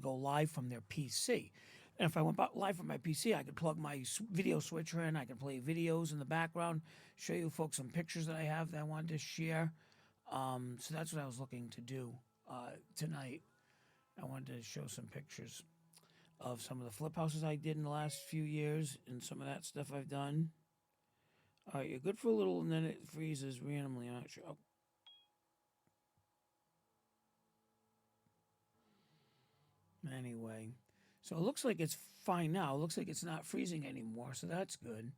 go live from their PC. And if I went live from my PC, I could plug my video switcher in. I could play videos in the background, show you folks some pictures that I have that I wanted to share. So that's what I was looking to do tonight. I wanted to show some pictures of some of the flip houses I did in the last few years and some of that stuff I've done. All right, you're good for a little, and then it freezes randomly. I'm not sure. Oh. Anyway, so it looks like it's fine now. It looks like it's not freezing anymore, so that's good.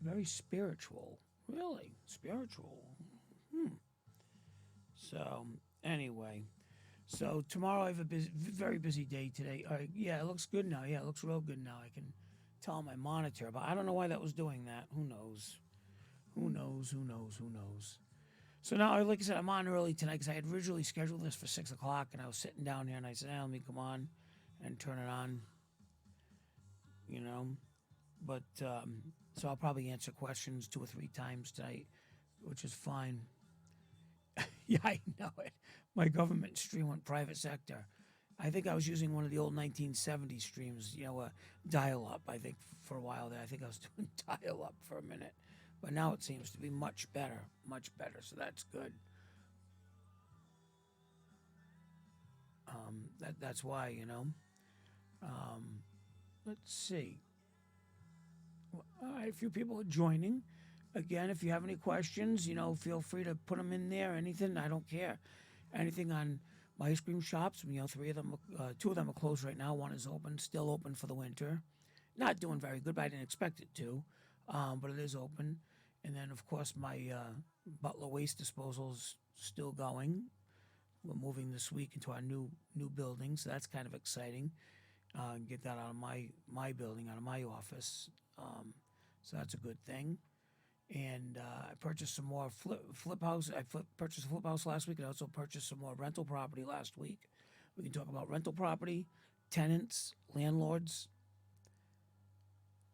Very spiritual. Really? Spiritual. So, anyway. So, tomorrow I have a very busy day today. Yeah, it looks good now. Yeah, it looks real good now. I can tell on my monitor, but I don't know why that was doing that. Who knows? Who knows? Who knows? Who knows? So now, like I said, I'm on early tonight because I had originally scheduled this for 6 o'clock, and I was sitting down here, and I said, let me come on and turn it on, you know. But, so I'll probably answer questions 2 or 3 times tonight, which is fine. Yeah, I know it. My government stream went private sector. I think I was using one of the old 1970 streams, dial up, I think, for a while there. I think I was doing dial up for a minute. But now it seems to be much better, so that's good. That's why, Let's see. All right, a few people are joining. Again, if you have any questions, feel free to put them in there. Anything, I don't care. Anything on my ice cream shops. 2 of them are closed right now. One is open, still open for the winter. Not doing very good, but I didn't expect it to. But it is open. And then, of course, my Butler waste disposal is still going. We're moving this week into our new building, so that's kind of exciting. Get that out of my building, out of my office. So that's a good thing. And I purchased some more flip house. Purchased a flip house last week, and I also purchased some more rental property last week. We can talk about rental property, tenants, landlords.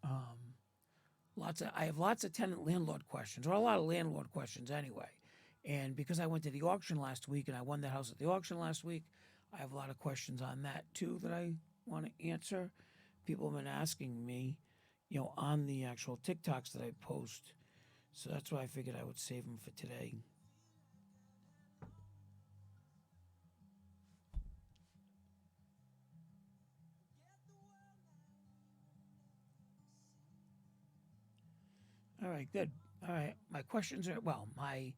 I have lots of tenant landlord questions, or a lot of landlord questions anyway. And because I went to the auction last week and I won that house at the auction last week, I have a lot of questions on that too that I want to answer. People have been asking me, on the actual TikToks that I post. So that's why I figured I would save them for today. All right, good. All right, my questions are, my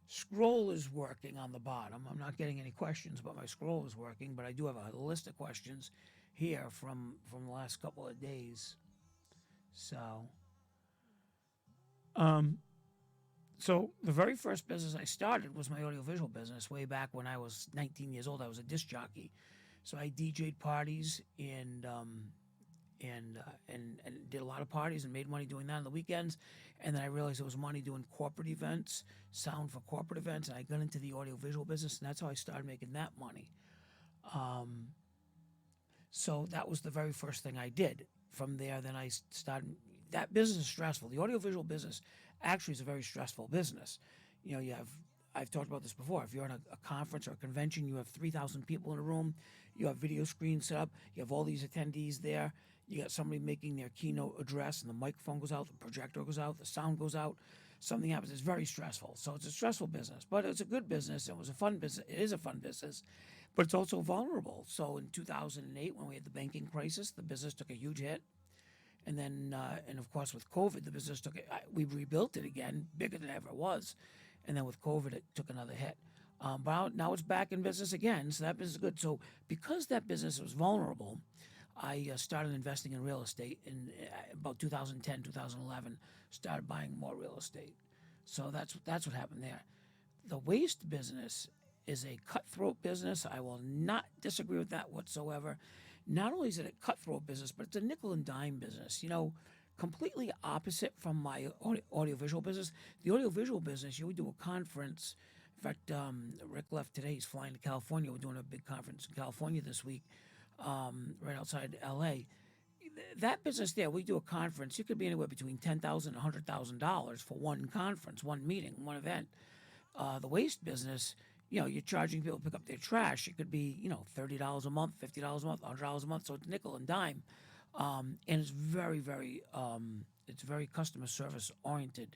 scroll is working on the bottom. I'm not getting any questions, but my scroll is working. But I do have a list of questions here from the last couple of days. So, so the very first business I started was my audiovisual business way back when I was 19 years old. I was a disc jockey, so I DJ'd parties and did a lot of parties and made money doing that on the weekends. And then I realized there was money doing corporate events, sound for corporate events, and I got into the audiovisual business, and that's how I started making that money. So that was the very first thing I did. From there, then I started. That business is stressful. The audiovisual business actually is a very stressful business. You have. I've talked about this before. If you're at a conference or a convention, you have 3,000 people in a room. You have video screens set up. You have all these attendees there. You got somebody making their keynote address, and the microphone goes out, the projector goes out, the sound goes out. Something happens. It's very stressful. So it's a stressful business, but it's a good business. It was a fun business. It is a fun business, but it's also vulnerable. So in 2008, when we had the banking crisis, the business took a huge hit. And then, and of course, with COVID, the business took it. We rebuilt it again, bigger than it ever was. And then with COVID, it took another hit. But now it's back in business again, so that business is good. So because that business was vulnerable, I started investing in real estate in about 2010, 2011. Started buying more real estate. So that's what happened there. The waste business is a cutthroat business. I will not disagree with that whatsoever. Not only is it a cutthroat business, but it's a nickel and dime business. Completely opposite from my audiovisual business. The audiovisual business, we do a conference. In fact, Rick left today. He's flying to California. We're doing a big conference in California this week, right outside L.A. That business there, we do a conference. It could be anywhere between $10,000 and $100,000 for one conference, one meeting, one event. The waste business, you're charging people to pick up their trash. It could be, $30 a month, $50 a month, $100 a month. So it's nickel and dime, and it's very customer service oriented.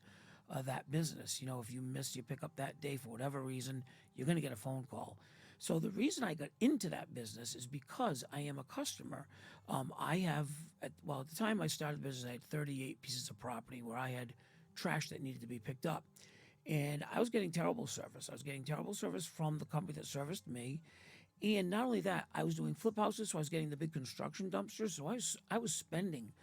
That business, if you miss your pickup that day for whatever reason, you're going to get a phone call. So the reason I got into that business is because I am a customer. I have, at the time I started the business, I had 38 pieces of property where I had trash that needed to be picked up. And I was getting terrible service. I was getting terrible service from the company that serviced me. And not only that, I was doing flip houses, so I was getting the big construction dumpsters. So I was spending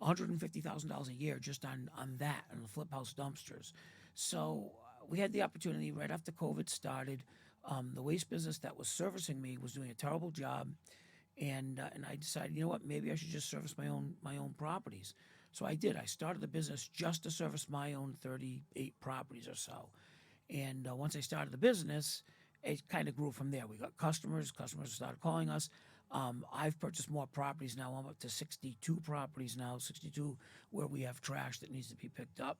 $150,000 a year just on that, on the flip house dumpsters. So we had the opportunity right after COVID started. The waste business that was servicing me was doing a terrible job, and I decided, you know what, maybe I should just service my own properties. So I did. I started the business just to service my own 38 properties or so. And once I started the business, it kind of grew from there. We got customers. Customers started calling us. I've purchased more properties now. I'm up to 62 properties now, 62 where we have trash that needs to be picked up.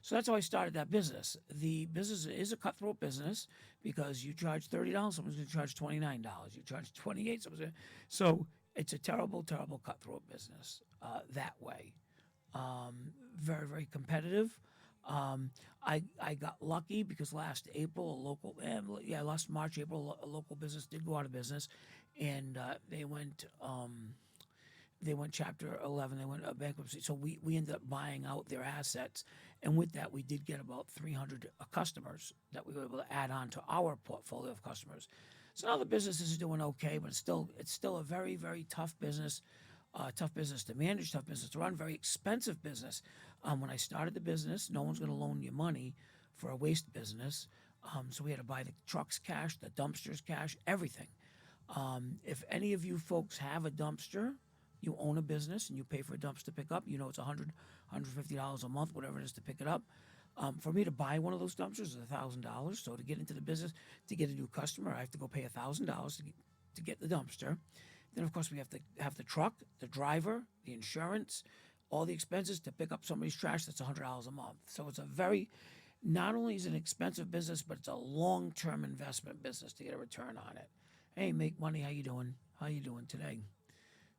So that's how I started that business. The business is a cutthroat business because you charge $30, someone's going to charge $29. You charge 28, someone's going to... So it's a terrible, terrible cutthroat business that way. Very, very competitive. I got lucky because last April, last March, April, a local business did go out of business, and they went Chapter 11. They went bankruptcy. So we ended up buying out their assets, and with that, we did get about 300 customers that we were able to add on to our portfolio of customers. So now the business is doing okay, but it's still a very, very tough business. Tough business to manage, tough business to run, very expensive business. When I started the business, no one's going to loan you money for a waste business. So we had to buy the trucks cash, the dumpsters cash, everything. If any of you folks have a dumpster, you own a business and you pay for a dumpster to pick up, it's $150 a month, whatever it is to pick it up. For me to buy one of those dumpsters is $1,000. So to get into the business, to get a new customer, I have to go pay $1,000 to get the dumpster. Then, of course, we have to have the truck, the driver, the insurance, all the expenses to pick up somebody's trash. That's $100 a month. So it's not only is it an expensive business, but it's a long-term investment business to get a return on it. Hey, make money. How you doing? How you doing today?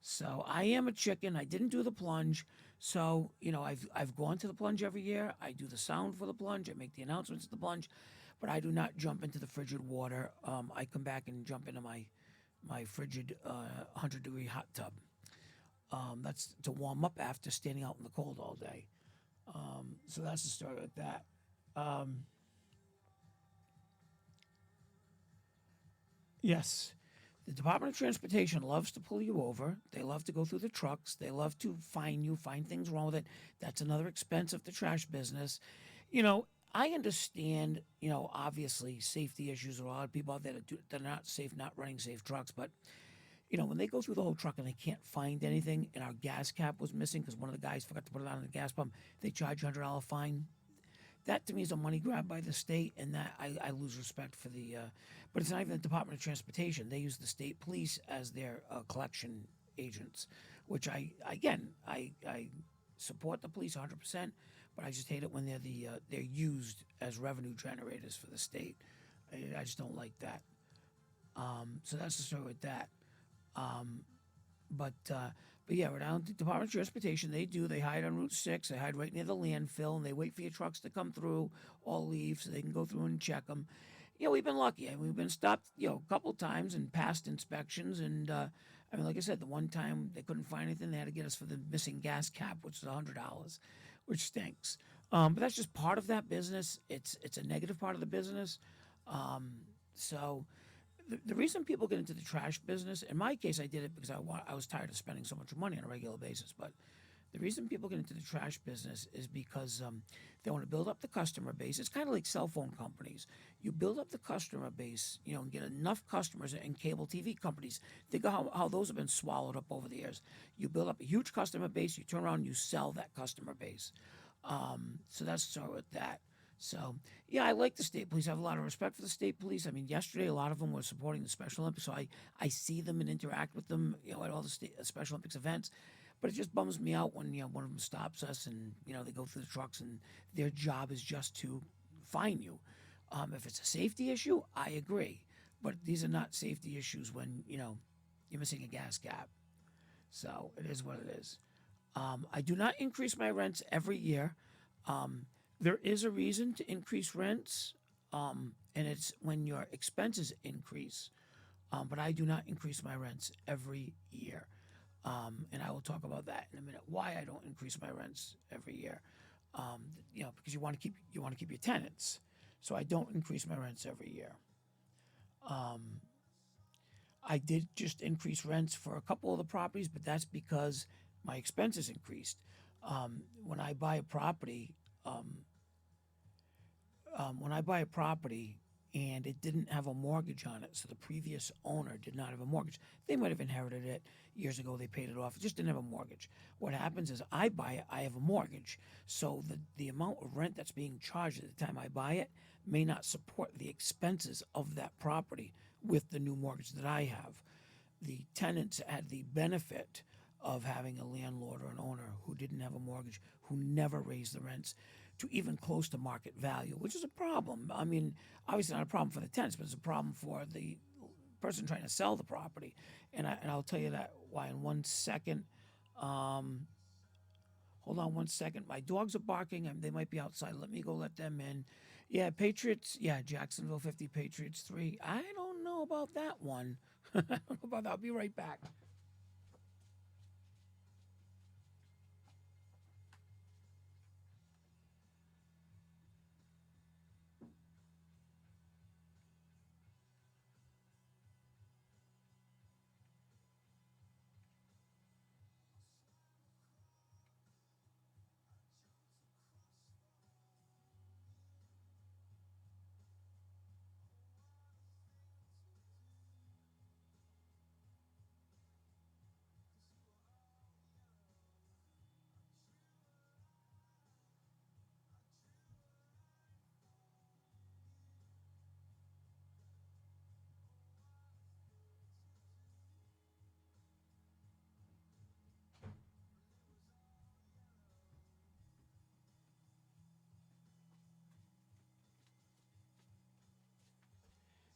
So I am a chicken. I didn't do the plunge. So, I've gone to the plunge every year. I do the sound for the plunge. I make the announcements at the plunge, but I do not jump into the frigid water. I come back and jump into my frigid 100-degree hot tub. That's to warm up after standing out in the cold all day. So that's the story with that. Yes, the Department of Transportation loves to pull you over. They love to go through the trucks. They love to fine you, find things wrong with it. That's another expense of the trash business. I understand, obviously safety issues. There are a lot of people out there that are not safe, not running safe trucks. But, when they go through the whole truck and they can't find anything and our gas cap was missing because one of the guys forgot to put it on the gas pump, they charge $100 fine. That to me is a money grab by the state, and that I lose respect for the. But it's not even the Department of Transportation. They use the state police as their collection agents, which I support the police 100%, but I just hate it when they're used as revenue generators for the state. I just don't like that. So that's the story with that. But yeah, we're down to Department of Transportation. They hide on Route 6. They hide right near the landfill, and they wait for your trucks to come through or leave so they can go through and check them. We've been lucky. We've been stopped, a couple times and passed inspections. And like I said, the one time they couldn't find anything, they had to get us for the missing gas cap, which is $100, which stinks. But that's just part of that business. It's a negative part of the business. So the reason people get into the trash business, in my case, I did it because I was tired of spending so much money on a regular basis. But the reason people get into the trash business is because they want to build up the customer base. It's kind of like cell phone companies. You build up the customer base, and get enough customers, and cable TV companies. Think of how those have been swallowed up over the years. You build up a huge customer base, you turn around and you sell that customer base. So that's sort of that. So, yeah, I like the state police. I have a lot of respect for the state police. Yesterday, a lot of them were supporting the Special Olympics, so I see them and interact with them, at all the Special Olympics events. But it just bums me out when, one of them stops us and, they go through the trucks and their job is just to fine you. If it's a safety issue, I agree. But these are not safety issues when, you're missing a gas cap. So it is what it is. I do not increase my rents every year. There is a reason to increase rents, and it's when your expenses increase. But I do not increase my rents every year. And I will talk about that in a minute. Why I don't increase my rents every year, because you want to keep your tenants. So I don't increase my rents every year. I did just increase rents for a couple of the properties, but that's because my expenses increased. When I buy a property, and it didn't have a mortgage on it, so the previous owner did not have a mortgage. They might have inherited it years ago. They paid it off. It just didn't have a mortgage. What happens is I buy it. I have a mortgage, so the amount of rent that's being charged at the time I buy it may not support the expenses of that property with the new mortgage that I have. The tenants had the benefit of having a landlord or an owner who didn't have a mortgage, who never raised the rents to even close to market value, which is a problem. I mean, obviously not a problem for the tenants, but it's a problem for the person trying to sell the property. And I'll tell you that why in 1 second. Hold on 1 second. My dogs are barking. They might be outside. Let me go let them in. Yeah, Patriots. Yeah, Jacksonville 50, Patriots 3. I don't know about that one. I don't know about that. I'll be right back.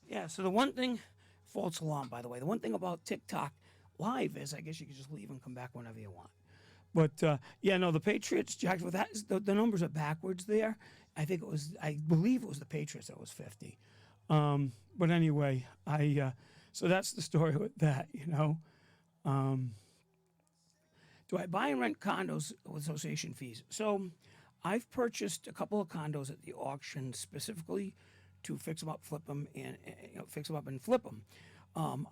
Yeah, so the one thing, false alarm, by the way, the one thing about TikTok live is I guess you can just leave and come back whenever you want. But yeah, no, the Patriots, Jacksonville, the numbers are backwards there. I believe it was the Patriots that was 50. But anyway, so that's the story with that, Do I buy and rent condos with association fees? So I've purchased a couple of condos at the auction specifically to fix them up, flip them, and fix them up and flip them.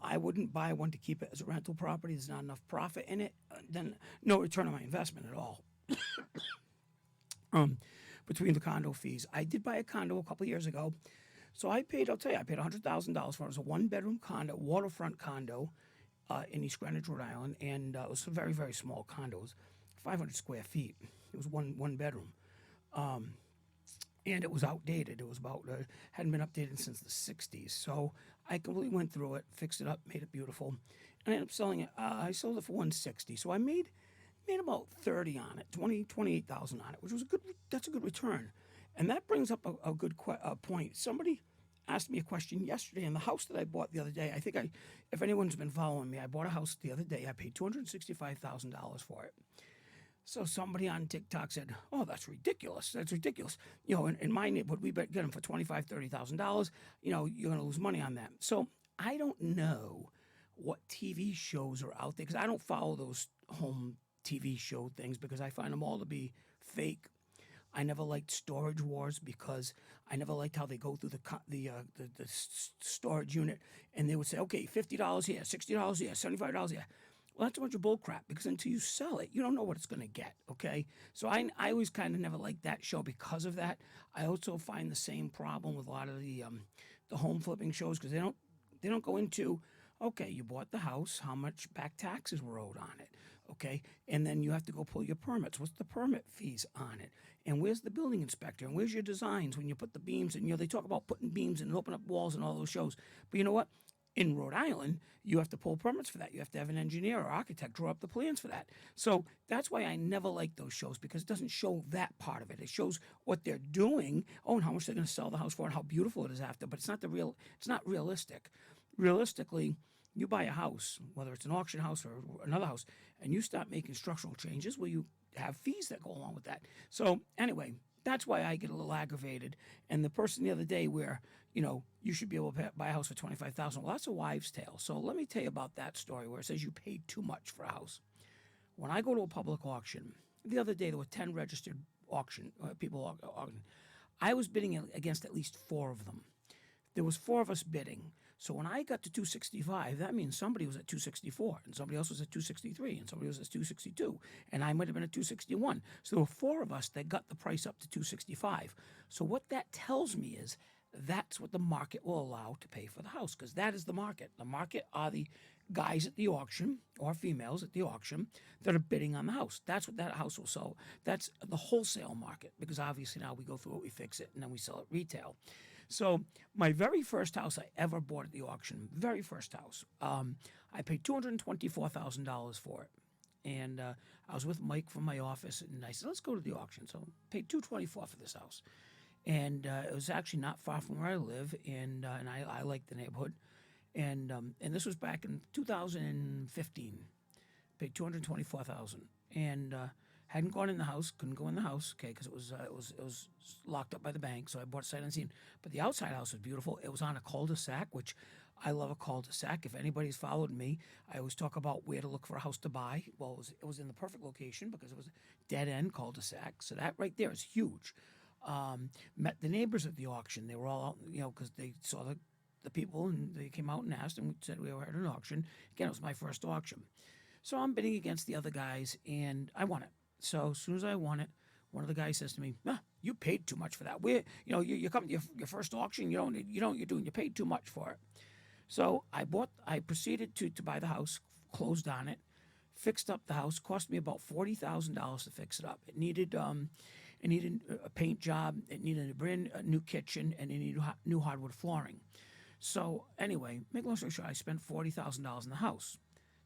I wouldn't buy one to keep it as a rental property. There's not enough profit in it. Then no return on my investment at all. Between the condo fees, I did buy a condo a couple of years ago. So I paid $100,000 for it. It was a one-bedroom condo, waterfront condo in East Greenwich, Rhode Island, and it was a very, very small condo. It was 500 square feet. It was one bedroom. And it was outdated. It was hadn't been updated since the 60s. So I completely went through it, fixed it up, made it beautiful, and I ended up selling it. I sold it for 160. So I made about 30 on it, 28,000 on it, which was that's a good return. And that brings up a good point. Somebody asked me a question yesterday in the house that I bought the other day. If anyone's been following me, I bought a house the other day. I paid $265,000 for it. So somebody on TikTok said, "Oh, that's ridiculous. That's ridiculous." In my neighborhood, we get them for $25,000, $30,000. You're going to lose money on that. So I don't know what TV shows are out there because I don't follow those home TV show things because I find them all to be fake. I never liked Storage Wars because I never liked how they go through the storage unit and they would say, okay, $50 here, $60 here, $75 here. Well, that's a bunch of bull crap because until you sell it, you don't know what it's going to get, okay? So I always kind of never liked that show because of that. I also find the same problem with a lot of the home flipping shows because they don't go into, okay, you bought the house, how much back taxes were owed on it, okay? And then you have to go pull your permits. What's the permit fees on it? And where's the building inspector? And where's your designs when you put the beams? And, they talk about putting beams and open up walls and all those shows. But you know what? In Rhode Island, you have to pull permits for that. You have to have an engineer or architect draw up the plans for that. So that's why I never like those shows, because it doesn't show that part of it. It shows what they're doing, oh, and how much they're going to sell the house for, and how beautiful it is after. But it's not It's not realistic. Realistically, you buy a house, whether it's an auction house or another house, and you start making structural changes, well, you have fees that go along with that. So anyway, that's why I get a little aggravated. And the person the other day, where you should be able to buy a house for $25,000. Well, that's a wives' tale. So let me tell you about that story where it says you paid too much for a house. When I go to a public auction, the other day there were 10 registered people auction. I was bidding against at least 4 of them. There was 4 of us bidding. So when I got to 265, that means somebody was at 264, and somebody else was at 263, and somebody was at 262, and I might have been at 261. So there were 4 of us that got the price up to 265. So what that tells me is that's what the market will allow to pay for the house, because that is the market. The market are the guys at the auction or females at the auction that are bidding on the house. That's what that house will sell. That's the wholesale market, because obviously now we go through it, we fix it, and then we sell it retail. So my very first house I ever bought at the auction, very first house, I paid $224,000 for it. And I was with Mike from my office, and I said, let's go to the auction. So I paid $224,000 for this house. And it was actually not far from where I live, and I liked the neighborhood. And this was back in 2015. Paid $224,000, and hadn't gone in the house. Couldn't go in the house, okay, because it was locked up by the bank. So I bought sight unseen. But the outside house was beautiful. It was on a cul-de-sac, which I love a cul-de-sac. If anybody's followed me, I always talk about where to look for a house to buy. Well, it was in the perfect location because it was a dead-end cul-de-sac. So that right there is huge. Met the neighbors at the auction. They were all out, because they saw the people, and they came out and asked, and we said we were at an auction. Again, it was my first auction. So I'm bidding against the other guys, and I won it. So as soon as I won it, one of the guys says to me, you paid too much for that. You come to your first auction, you paid too much for it. So I proceeded to buy the house, closed on it, fixed up the house, cost me about $40,000 to fix it up. It needed a paint job, it needed a brand new kitchen, and it needed new hardwood flooring. So anyway, make a long story short, I spent $40,000 in the house,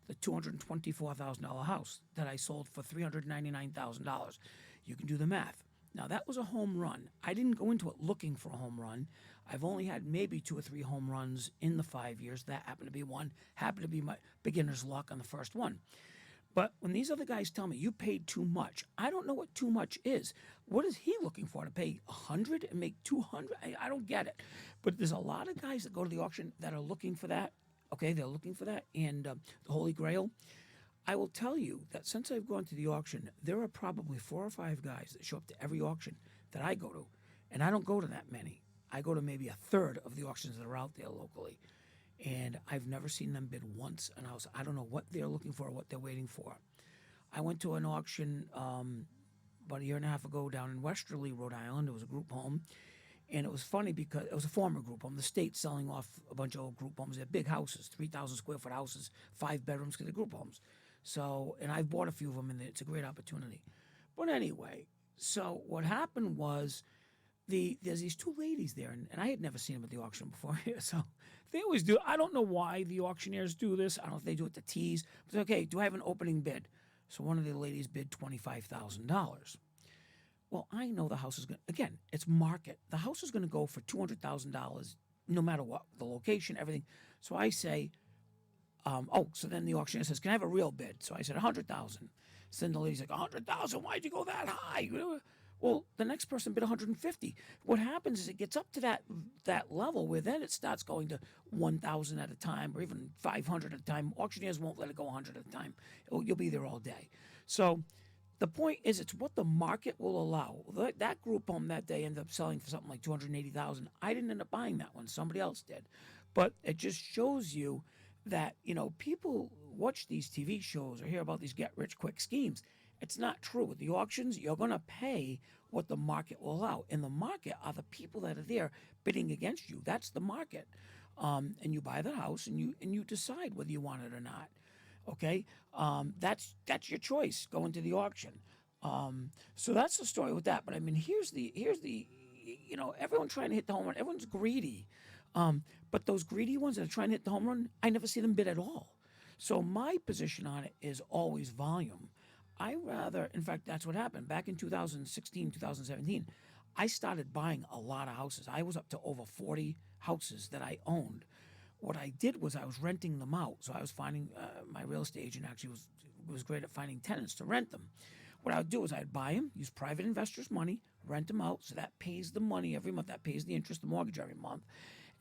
the $224,000 house that I sold for $399,000. You can do the math. Now that was a home run. I didn't go into it looking for a home run. I've only had maybe 2 or 3 home runs in the 5 years. That happened to be one. Happened to be my beginner's luck on the first one. But when these other guys tell me you paid too much, I don't know what too much is. What is he looking for, to pay $100 and make $200? I don't get it. But there's a lot of guys that go to the auction that are looking for that. Okay, they're looking for that, and the Holy Grail. I will tell you that since I've gone to the auction, there are probably 4 or 5 guys that show up to every auction that I go to, and I don't go to that many. I go to maybe a third of the auctions that are out there locally. And I've never seen them bid once on a house. I don't know what they're looking for or what they're waiting for. I went to an auction about a year and a half ago down in Westerly, Rhode Island. It was a group home. And it was funny because it was a former group home. The state's selling off a bunch of old group homes. They're big houses, 3,000 square foot houses, 5 bedrooms, because they're group homes. So, and I've bought a few of them, and it's a great opportunity. But anyway, so what happened was, there's these 2 ladies there, and I had never seen them at the auction before. So they always do. I don't know why the auctioneers do this. I don't know if they do it to tease. But okay, do I have an opening bid? So one of the ladies bid $25,000. Well, I know the house is going to, again, it's market. The house is going to go for $200,000 no matter what, the location, everything. So I say, so then the auctioneer says, can I have a real bid? So I said, $100,000. So then the lady's like, $100,000? Why'd you go that high? Well, the next person bid 150. What happens is it gets up to that level where then it starts going to 1,000 at a time, or even 500 at a time. Auctioneers won't let it go 100 at a time. You'll be there all day. So the point is, it's what the market will allow. That group home that day ended up selling for something like $280,000. I didn't end up buying that one. Somebody else did. But it just shows you that, people watch these TV shows or hear about these get-rich-quick schemes. It's not true. With the auctions, you're going to pay what the market will allow. And the market are the people that are there bidding against you. That's the market. And you buy the house, and you decide whether you want it or not. Okay? That's your choice, going to the auction. So that's the story with that. But I mean, here's the everyone trying to hit the home run. Everyone's greedy. But But those greedy ones that are trying to hit the home run, I never see them bid at all. So my position on it is always volume. I rather, in fact, that's what happened back in 2016, 2017. I started buying a lot of houses. I was up to over 40 houses that I owned. What I did was I was renting them out. So I was finding my real estate agent actually was great at finding tenants to rent them. What I would do is I'd buy them, use private investors' money, rent them out, so that pays the money every month. That pays the interest, the mortgage every month.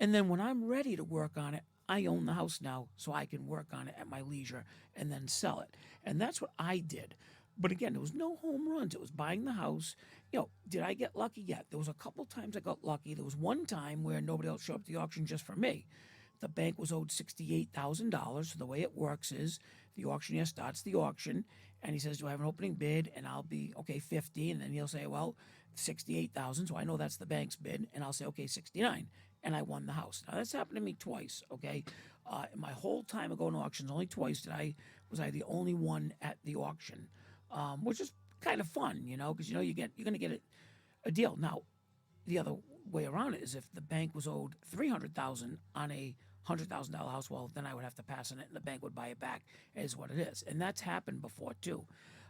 And then when I'm ready to work on it, I own the house now, so I can work on it at my leisure and then sell it. And that's what I did. But again, there was no home runs. It was buying the house. Did I get lucky? Yeah. There was a couple times I got lucky. There was one time where nobody else showed up at the auction just for me. The bank was owed $68,000. So the way it works is the auctioneer starts the auction and he says, "Do I have an opening bid?" And I'll be, "Okay, 50." And then he'll say, "Well, 68,000." So I know that's the bank's bid. And I'll say, "Okay, 69." And I won the house. Now that's happened to me twice. Okay. In my whole time of going to auctions, only twice was I the only one at the auction, which is kind of fun, because you're going to get a deal. Now, the other way around it is if the bank was owed $300,000 on a $100,000 house, well, then I would have to pass on it, and the bank would buy it back. Is what it is, and that's happened before too.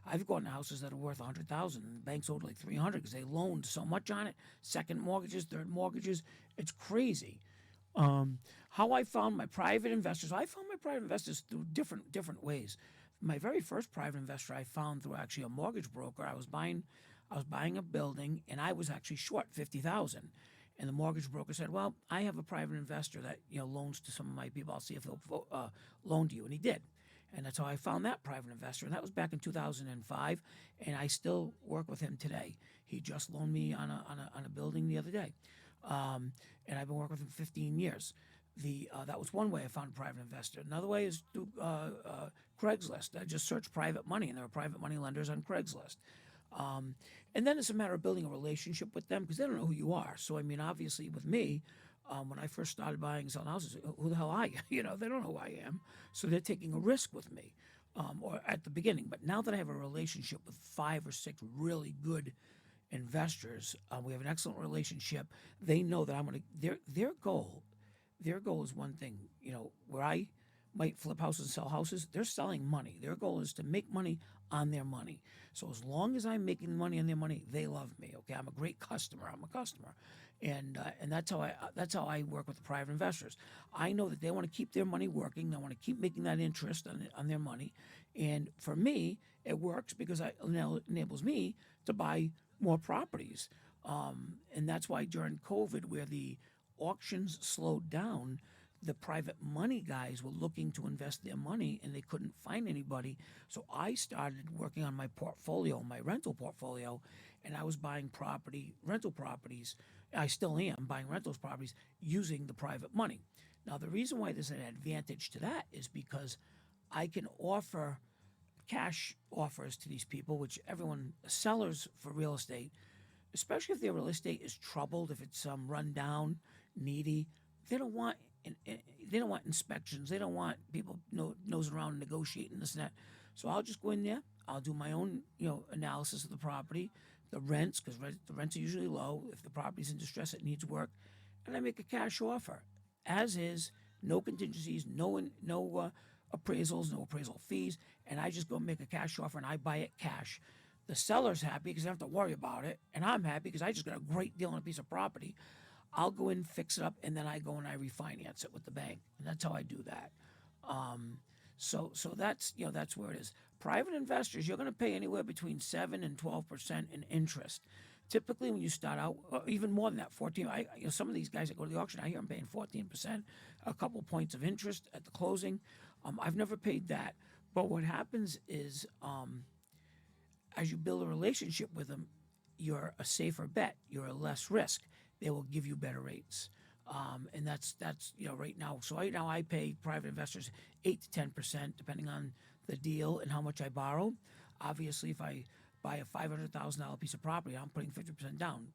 I've gone to houses that are worth $100,000, and the bank's owed like $300 because they loaned so much on it. Second mortgages, third mortgages, it's crazy. How I found my private investors? I found my private investors through different ways. My very first private investor I found through actually a mortgage broker. I was buying a building, and I was actually short 50,000. And the mortgage broker said, "Well, I have a private investor that loans to some of my people. I'll see if he'll loan to you," and he did. And that's how I found that private investor, and that was back in 2005. And I still work with him today. He just loaned me on a building the other day, and I've been working with him 15 years. That was one way I found a private investor. Another way is through Craigslist. I just searched private money, and there are private money lenders on Craigslist. And then it's a matter of building a relationship with them because they don't know who you are. So, I mean, obviously with me, when I first started buying and selling houses, who the hell are you? They don't know who I am. So they're taking a risk with me or at the beginning. But now that I have a relationship with 5 or 6 really good investors, we have an excellent relationship. They know that I'm going to, their goal is one thing, where I might flip houses and sell houses, they're selling money. Their goal is to make money on their money. So as long as I'm making money on their money, they love me. Okay, I'm a great customer. I'm a customer, and that's how I work with the private investors. I know that they want to keep their money working. They want to keep making that interest on their money, and for me, it works because it enables me to buy more properties. And that's why during COVID, where the auctions slowed down, the private money guys were looking to invest their money and they couldn't find anybody. So I started working on my portfolio, my rental portfolio, and I was buying rental properties. I still am buying rentals properties using the private money. Now, the reason why there's an advantage to that is because I can offer cash offers to these people, which sellers for real estate, especially if their real estate is troubled, if it's run down, needy, they don't want inspections. They don't want people nosing around negotiating this and that. So I'll just go in there. I'll do my own analysis of the property, the rents, because the rents are usually low. If the property's in distress, it needs work, and I make a cash offer, as is, no contingencies, no appraisals, no appraisal fees, and I just go make a cash offer and I buy it cash. The seller's happy because I don't have to worry about it, and I'm happy because I just got a great deal on a piece of property. I'll go in, fix it up, and then I go and I refinance it with the bank, and that's how I do that. So that's where it is. Private investors, you're going to pay anywhere between 7 and 12% in interest. Typically, when you start out, even more than that, 14. Some of these guys that go to the auction, I hear them paying 14%, a couple points of interest at the closing. I've never paid that, but what happens is, as you build a relationship with them, you're a safer bet. You're a less risk. They will give you better rates. And that's right now. So right now I pay private investors 8 to 10%, depending on the deal and how much I borrow. Obviously, if I buy a $500,000 piece of property, I'm putting 50% down.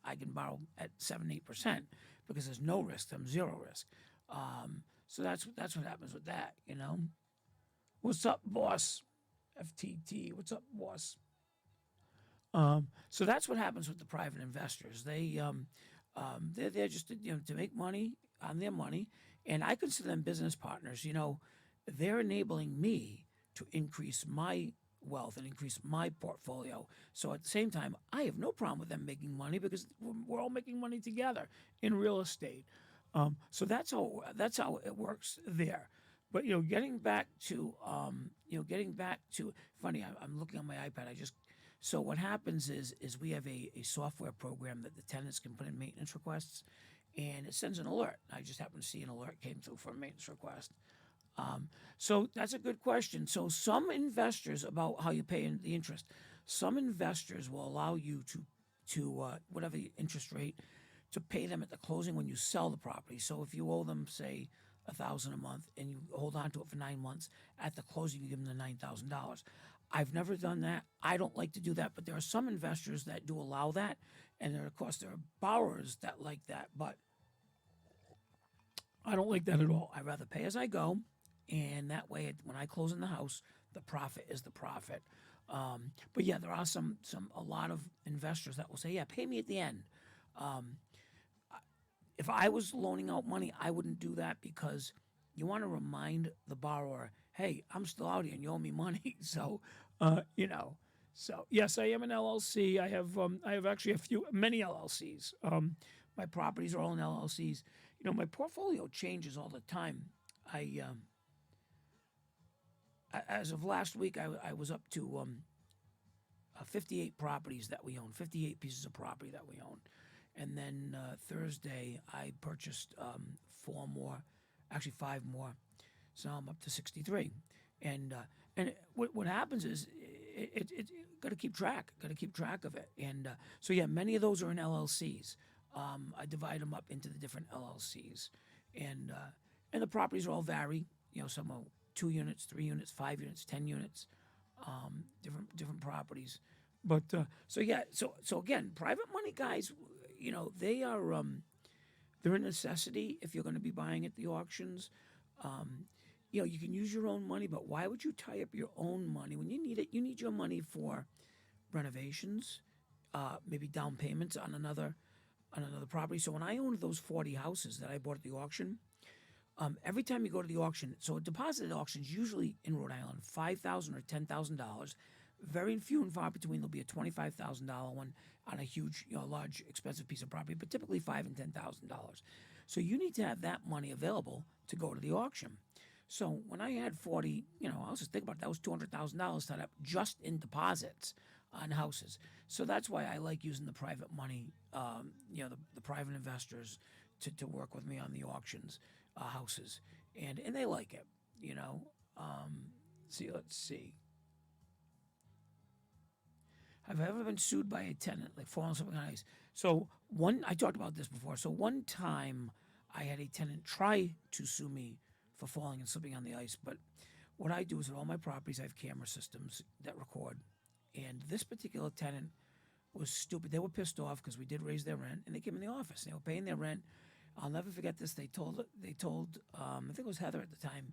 I can borrow at 7-8% because there's no risk. I'm zero risk. So that's what happens with that. What's up, boss? FTT. What's up, boss? So that's what happens with the private investors. They're there just to make money. on their money, and I consider them business partners. They're enabling me to increase my wealth and increase my portfolio. So at the same time, I have no problem with them making money because we're all making money together in real estate. So that's how it works there. But getting back to funny. I'm looking on my iPad. So what happens is we have a software program that the tenants can put in maintenance requests, and it sends an alert. I just happened to see an alert came through for a maintenance request. So that's a good question. So some investors, about how you pay in the interest, some investors will allow you to whatever the interest rate, to pay them at the closing when you sell the property. So if you owe them, say, $1,000 a month and you hold on to it for 9 months, at the closing you give them the $9,000. I've never done that. I don't like to do that, but there are some investors that do allow that, and of course there are borrowers that like that, but I don't like that at all. I rather pay as I go, and that way, when I close in the house, the profit is the profit. But yeah, there are a lot of investors that will say, "Yeah, pay me at the end." If I was loaning out money, I wouldn't do that because you want to remind the borrower, "Hey, I'm still out here and you owe me money." So, you know. So yes, I am an LLC. I have actually many LLCs. My properties are all in LLCs. My portfolio changes all the time. As of last week, I was up to 58 properties that we own, 58 pieces of property that we own. And then Thursday, I purchased 4 more, actually 5 more. So I'm up to 63. And what happens is it got to keep track, of it. And so yeah, many of those are in LLCs. I divide them up into the different LLCs, and the properties all vary. Some are 2 units, 3 units, 5 units, 10 units, different properties. But so yeah, so again, private money guys, they are they're a necessity if you're going to be buying at the auctions. You can use your own money, but why would you tie up your own money when you need it? You need your money for renovations, maybe down payments on another property. So when I owned those 40 houses that I bought at the auction, every time you go to the auction, so a deposit at auctions usually in Rhode Island, $5,000 or $10,000. Very few and far between. There'll be a $25,000 one on a huge, large, expensive piece of property, but typically $5,000 and $10,000. So you need to have that money available to go to the auction. So when I had 40, I was just thinking about that was $200,000 tied up just in deposits on houses. So that's why I like using the private money, the private investors to work with me on the auctions, houses, and they like it, Let's see. Have I ever been sued by a tenant, like falling something on ice? So I talked about this before. So one time I had a tenant try to sue me for falling and slipping on the ice. But what I do is at all my properties, I have camera systems that record. And this particular tenant was stupid. They were pissed off because we did raise their rent, and they came in the office. They were paying their rent. I'll never forget this. They told I think it was Heather at the time,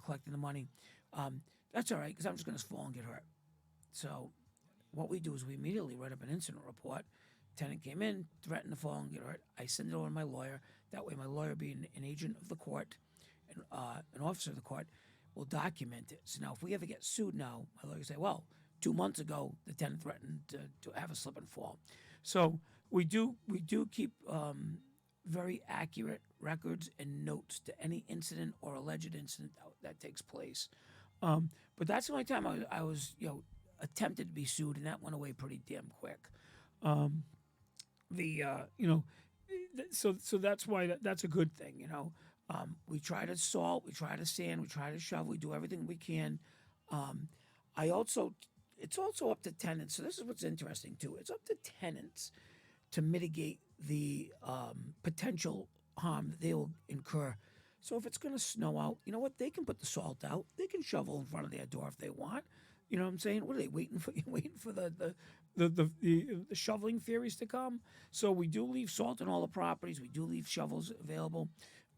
collecting the money. That's all right because I'm just going to fall and get hurt. So what we do is we immediately write up an incident report. Tenant came in, threatened to fall and get hurt. I send it over to my lawyer. That way my lawyer, being an agent of the court, and an officer of the court, will document it. So now if we ever get sued now, my lawyer will say, well, 2 months ago, the tenant threatened to have a slip and fall. So we do keep very accurate records and notes to any incident or alleged incident that takes place. But that's the only time I was attempted to be sued, and that went away pretty damn quick. So that's why that's a good thing. We try to salt, we try to sand, we try to shovel, we do everything we can. It's also up to tenants. So this is what's interesting too. It's up to tenants to mitigate the potential harm that they will incur. So if it's going to snow out, you know what? They can put the salt out. They can shovel in front of their door if they want. You know what I'm saying? What are they waiting for? Waiting for the shoveling fairies to come? So we do leave salt in all the properties. We do leave shovels available.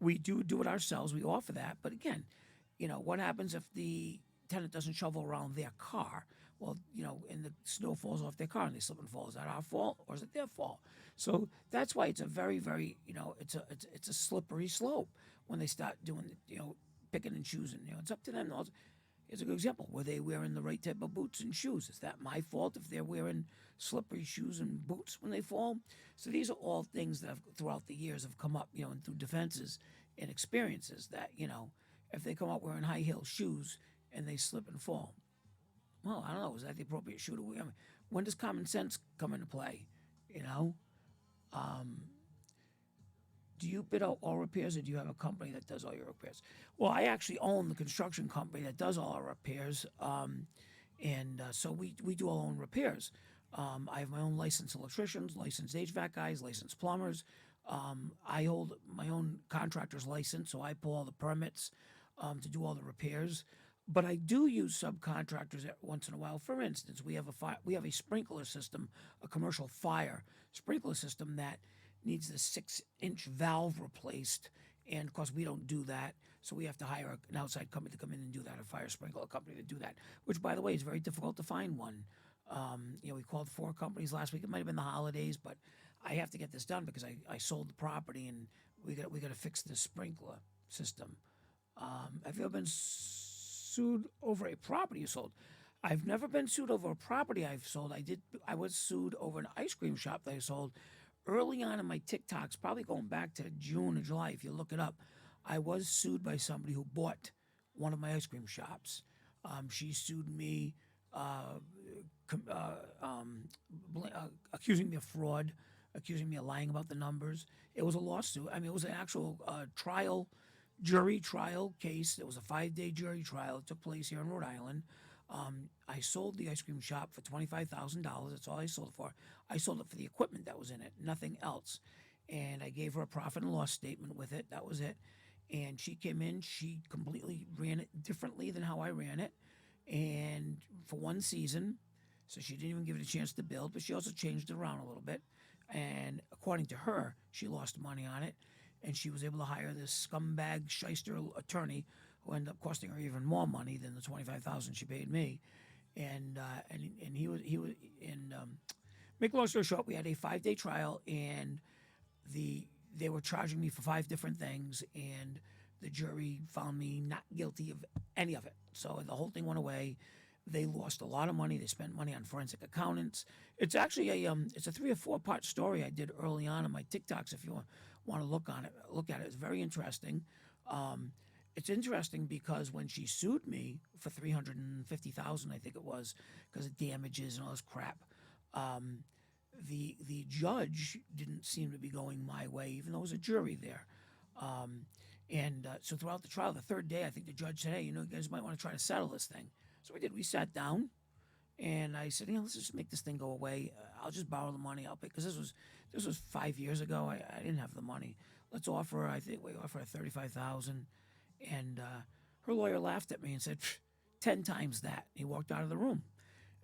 We do it ourselves. We offer that. But again, what happens if the tenant doesn't shovel around their car. Well, and the snow falls off their car and they slip and fall. Is that our fault or is it their fault? So that's why it's a very, very, it's a slippery slope when they start doing, picking and choosing. It's up to them. Here's a good example. Were they wearing the right type of boots and shoes? Is that my fault if they're wearing slippery shoes and boots when they fall? So these are all things that have, throughout the years have come up, and through defenses and experiences that, if they come up wearing high heel shoes and they slip and fall, well, I don't know, is that the appropriate shoe to wear? I mean, when does common sense come into play? Do you bid out all repairs, or do you have a company that does all your repairs? Well, I actually own the construction company that does all our repairs, so we do our own repairs. I have my own licensed electricians, licensed HVAC guys, licensed plumbers. I hold my own contractor's license, so I pull all the permits to do all the repairs. But I do use subcontractors once in a while. For instance, we have a sprinkler system, a commercial fire sprinkler system that needs the 6-inch valve replaced, and of course we don't do that, so we have to hire an outside company to come in and do that, a fire sprinkler company to do that, which, by the way, is very difficult to find one. We called 4 companies last week. It might have been the holidays, but I have to get this done because I sold the property and we got to fix the sprinkler system. Have you ever been sued over a property you sold? I've never been sued over a property I've sold. I was sued over an ice cream shop that I sold early on in my TikToks, probably going back to June or July. If you look it up, I was sued by somebody who bought one of my ice cream shops. She sued me, accusing me of fraud, accusing me of lying about the numbers. It was a lawsuit. I mean, it was an actual jury trial case. It was a 5-day jury trial. It took place here in Rhode Island. I sold the ice cream shop for $25,000. That's all I sold it for. I sold it for the equipment that was in it, nothing else. And I gave her a profit and loss statement with it. That was it. And she came in. She completely ran it differently than how I ran it. And for one season, so she didn't even give it a chance to build, but she also changed it around a little bit. And according to her, she lost money on it. And she was able to hire this scumbag shyster attorney who ended up costing her even more money than the $25,000 she paid me. And make a long story short, we had a 5-day trial, and they were charging me for 5 different things, and the jury found me not guilty of any of it. So the whole thing went away. They lost a lot of money. They spent money on forensic accountants. It's actually it's a 3 or 4 part story I did early on in my TikToks. If you want to look at it. It's very interesting. It's interesting because when she sued me for $350,000, I think it was, because of damages and all this crap, the judge didn't seem to be going my way, even though there was a jury there. So throughout the trial, the 3rd day, I think the judge said, "Hey, you guys might want to try to settle this thing." So we did. We sat down, and I said, let's just make this thing go away. I'll just borrow the money. I'll pay, because this was 5 years ago. I didn't have the money. Let's offer. I think we offer her $35,000, and her lawyer laughed at me and said, 10 times that. He walked out of the room,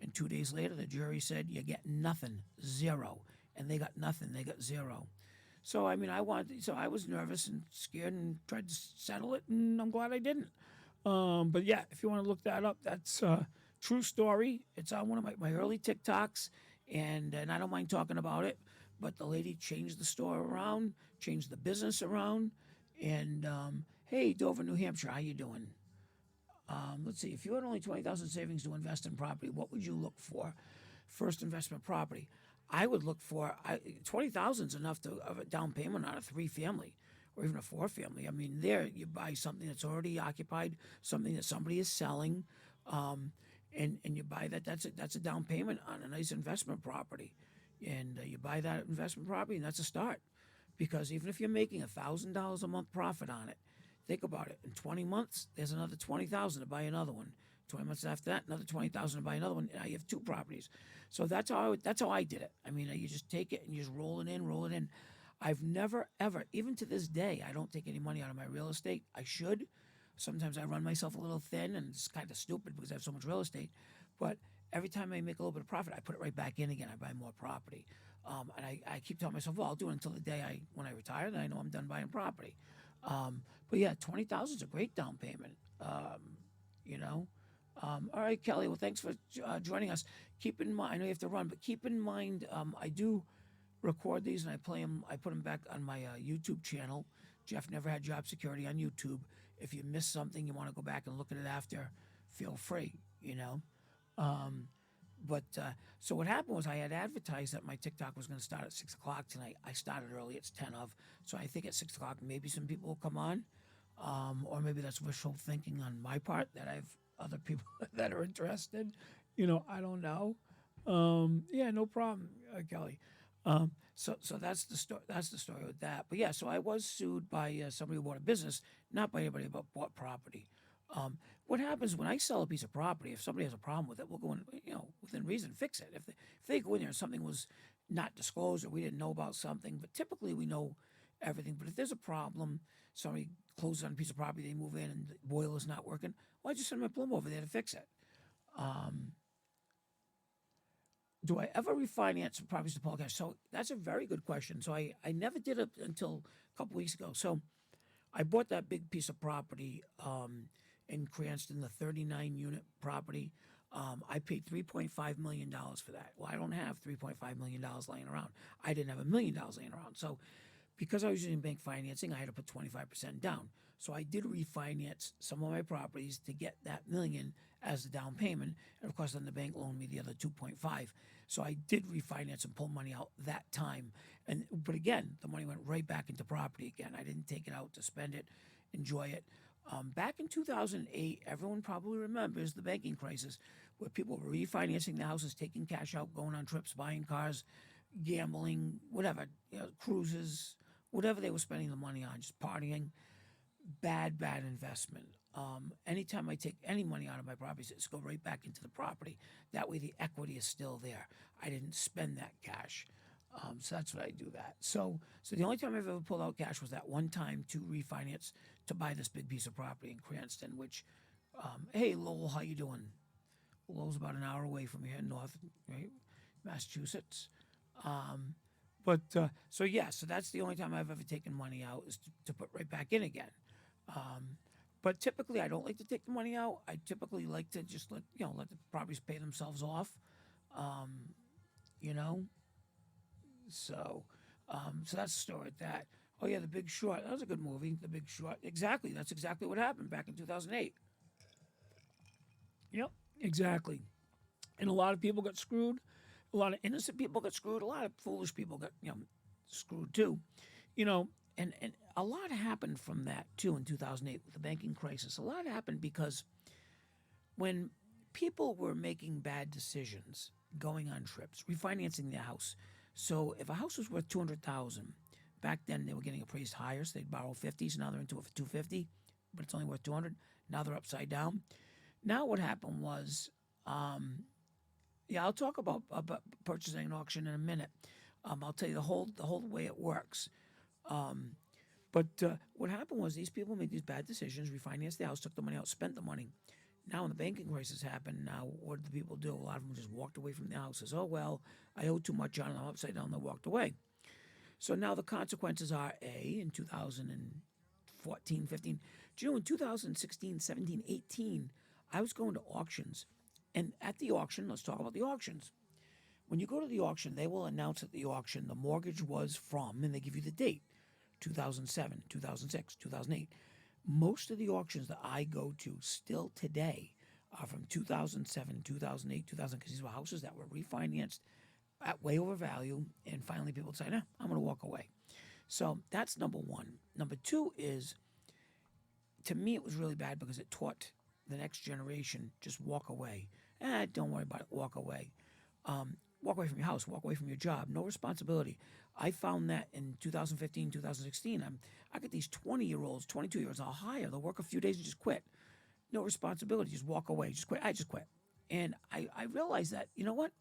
and 2 days later, the jury said, "You get nothing, 0," and they got nothing. They got 0. So I mean, so I was nervous and scared and tried to settle it, and I'm glad I didn't. But yeah, if you want to look that up, that's a true story. It's on one of my early TikToks, and I don't mind talking about it. But the lady changed the store around, changed the business around, and hey, Dover, New Hampshire, how you doing? Let's see. If you had only $20,000 savings to invest in property, what would you look for? First investment property. I would look for $20,000 is enough to have a down payment on a 3-family. Or even a 4-family. I mean, there you buy something that's already occupied, something that somebody is selling, and you buy that. That's a down payment on a nice investment property, and you buy that investment property, and that's a start. Because even if you're making $1,000 a month profit on it, think about it. In 20 months, there's another $20,000 to buy another one. 20 months after that, another $20,000 to buy another one. Now you have 2 properties. So that's how I did it. I mean, you just take it and you just roll it in. I've never, ever, even to this day, I don't take any money out of my real estate. I should. Sometimes I run myself a little thin, and it's kind of stupid because I have so much real estate. But every time I make a little bit of profit, I put it right back in again. I buy more property. And I keep telling myself, well, I'll do it until the day when I retire, then I know I'm done buying property. But yeah, $20,000 is a great down payment. All right, Kelly. Well, thanks for joining us. Keep in mind, I know you have to run, but keep in mind, I do record these and I play them. I put them back on my YouTube channel. Jeff Never Had Job Security on YouTube. If you miss something, you want to go back and look at it after, feel free. But so what happened was I had advertised that my TikTok was going to start at 6 o'clock tonight. I started early; it's 10 of. So I think at 6 o'clock maybe some people will come on, or maybe that's wishful thinking on my part that I've other people that are interested. I don't know. Yeah, no problem, Kelly. So that's the story. That's the story with that. But yeah, so I was sued by somebody who bought a business, not by anybody but bought property. What happens when I sell a piece of property? If somebody has a problem with it, we'll go in, within reason, fix it. If they go in there and something was not disclosed or we didn't know about something, but typically we know everything. But if there's a problem, somebody closes on a piece of property, they move in and the boiler's not working, well, I just send my plumber over there to fix it. Do I ever refinance properties to Paul Cash? So that's a very good question. So I never did it until a couple weeks ago. So I bought that big piece of property in Cranston, the 39 unit property. I paid $3.5 million for that. Well, I don't have $3.5 million laying around. I didn't have $1 million laying around. So because I was using bank financing, I had to put 25% down. So I did refinance some of my properties to get that million as the down payment. And of course, then the bank loaned me the other 2.5. So I did refinance and pull money out that time. But again, the money went right back into property again. I didn't take it out to spend it, enjoy it. Back in 2008, everyone probably remembers the banking crisis where people were refinancing the houses, taking cash out, going on trips, buying cars, gambling, whatever, cruises, whatever they were spending the money on, just partying. Bad investment. Anytime I take any money out of my properties, it's go right back into the property. That way the equity is still there. I didn't spend that cash. So that's what I do that. So the only time I've ever pulled out cash was that one time to refinance to buy this big piece of property in Cranston, which, hey, Lowell, how you doing? Lowell's about an hour away from here in north, right, Massachusetts. So yeah, so that's the only time I've ever taken money out is to put right back in again. But typically, I don't like to take the money out. I typically like to just let the properties pay themselves off. You know, so that's the story with that. Oh yeah, The Big Short. That was a good movie. The Big Short. Exactly. That's exactly what happened back in 2008. Yep. Exactly. And a lot of people got screwed. A lot of innocent people got screwed. A lot of foolish people got screwed too. And a lot happened from that too in 2008 with the banking crisis. A lot happened because when people were making bad decisions, going on trips, refinancing their house. So if a house was worth 200,000, back then they were getting appraised higher, so they'd borrow 50. So now they're into it for 250, but it's only worth 200. Now they're upside down. Now what happened was, yeah, I'll talk about purchasing an auction in a minute. I'll tell you the whole way it works. But what happened was these people made these bad decisions, refinanced the house, took the money out, spent the money. Now when the banking crisis happened, now what did the people do? A lot of them just walked away from their houses. Oh, well, I owe too much on it. I'm upside down. They walked away. So now the consequences are, in 2014, 15, do you know in 2016, 17, 18, I was going to auctions. And at the auction, let's talk about the auctions. When you go to the auction, they will announce at the auction the mortgage was from, and they give you the date, 2007, 2006, 2008. Most of the auctions that I go to still today are from 2007, 2008, 2000, because these were houses that were refinanced at way over value, and finally people decide, I'm going to walk away. So that's number one. Number two is, to me, it was really bad because it taught the next generation, just walk away. Don't worry about it, walk away. Walk away from your house, walk away from your job, no responsibility. I found that in 2015, 2016, I get these 20-year-olds, 22-year-olds, I'll hire, they'll work a few days and just quit. No responsibility, just walk away, just quit. I just quit. And I realized that, you know what?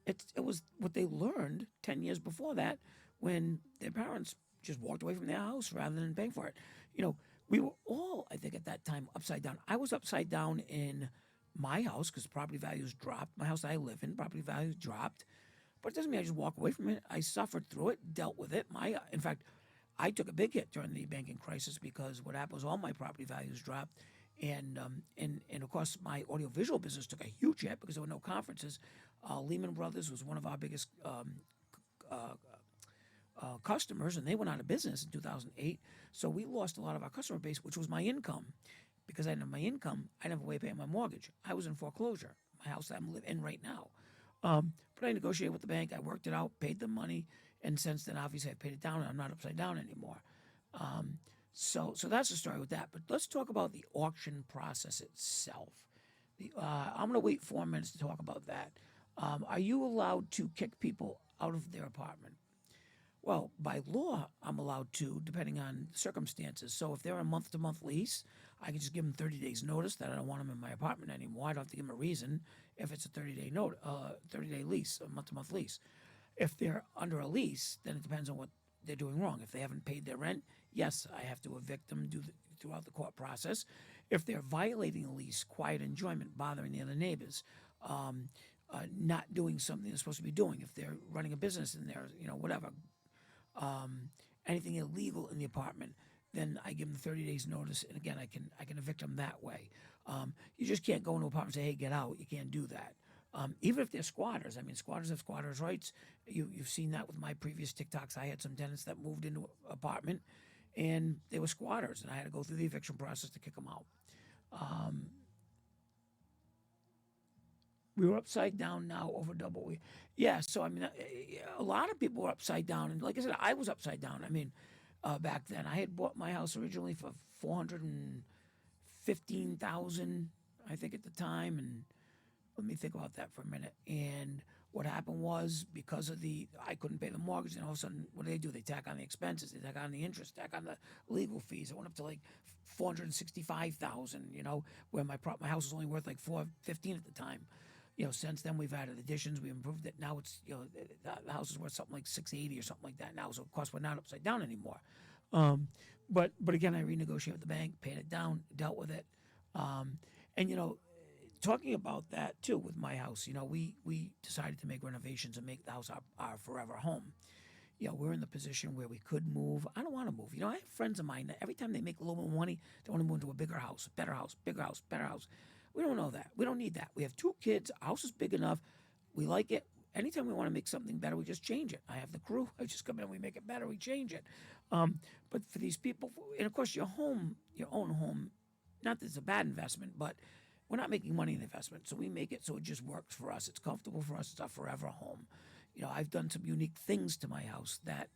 It was what they learned 10 years before that when their parents just walked away from their house rather than paying for it. We were all, I think, at that time upside down. I was upside down in my house because property values dropped. My house that I live in, property values dropped. But it doesn't mean I just walk away from it. I suffered through it, dealt with it. In fact, I took a big hit during the banking crisis because what happened was all my property values dropped. And of course, my audiovisual business took a huge hit because there were no conferences. Lehman Brothers was one of our biggest customers, and they went out of business in 2008. So we lost a lot of our customer base, which was my income. Because I didn't have my income, I didn't have a way of paying my mortgage. I was in foreclosure, my house that I'm living in right now. But I negotiated with the bank. I worked it out, paid them money, and since then, obviously, I paid it down, and I'm not upside down anymore. So that's the story with that. But let's talk about the auction process itself. I'm going to wait 4 minutes to talk about that. Are you allowed to kick people out of their apartment? Well, by law, I'm allowed to, depending on circumstances. So if they're a month-to-month lease, I can just give them 30 days notice that I don't want them in my apartment anymore. I don't have to give them a reason if it's a 30-day lease, a month-to-month lease. If they're under a lease, then it depends on what they're doing wrong. If they haven't paid their rent, yes, I have to evict them throughout the court process. If they're violating a lease, quiet enjoyment, bothering the other neighbors, not doing something they're supposed to be doing, if they're running a business in there, whatever, anything illegal in the apartment, then I give them 30 days notice, and again, I can evict them that way. You just can't go into an apartment and say, "Hey, get out." You can't do that. Even if they're squatters, I mean, squatters have squatters' rights. You've seen that with my previous TikToks. I had some tenants that moved into an apartment, and they were squatters, and I had to go through the eviction process to kick them out. We were upside down now over double. Yeah, so I mean, a lot of people were upside down, and like I said, I was upside down. I mean, back then, I had bought my house originally for $415,000, I think, at the time, and let me think about that for a minute. And what happened was because of I couldn't pay the mortgage, and all of a sudden, what do? They tack on the expenses, they tack on the interest, tack on the legal fees. It went up to like $465,000. Where my house was only worth like $415 at the time. Since then we've added additions, we improved it. Now it's the house is worth something like $680 or something like that now. So of course we're not upside down anymore. But again, I renegotiated with the bank, paid it down, dealt with it, and talking about that too with my house, we decided to make renovations and make the house our forever home. We're in the position where we could move. I don't want to move. I have friends of mine that every time they make a little more money, they want to move into a bigger house, better house, bigger house, better house. We don't know that. We don't need that. We have 2 kids. Our house is big enough. We like it. Anytime we want to make something better, we just change it. I have the crew. I just come in, we make it better, we change it. But for these people, and of course, your own home, not that it's a bad investment, but we're not making money in the investment. So we make it so it just works for us. It's comfortable for us. It's our forever home. I've done some unique things to my house that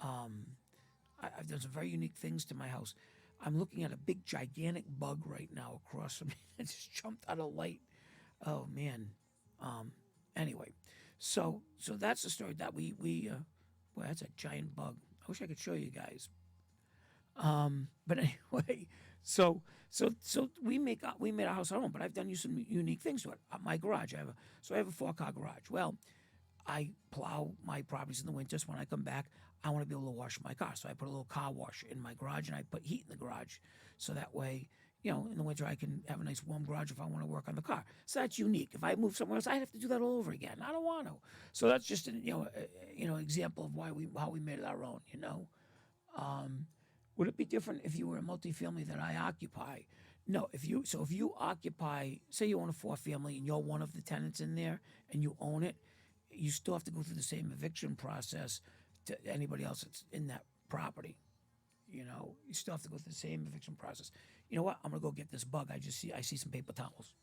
I've done some very unique things to my house. I'm looking at a big, gigantic bug right now across from me. It just jumped out of light. Oh man. Anyway, so that's the story that we well, that's a giant bug. I wish I could show you guys. But anyway, so we made our house our own. But I've done some unique things to it. My garage, I have a 4-car garage. Well, I plow my properties in the winters. When I come back, I want to be able to wash my car. So I put a little car wash in my garage, and I put heat in the garage. So that way, in the winter, I can have a nice warm garage if I want to work on the car. So that's unique. If I move somewhere else, I'd have to do that all over again. I don't want to. So that's just an example of how we made it our own. Would it be different if you were a multifamily that I occupy? No. If you occupy, say you own a 4-family and you're one of the tenants in there and you own it, you still have to go through the same eviction process to anybody else that's in that property. You still have to go through the same eviction process. You know what? I'm gonna go get this bug. I see some paper towels.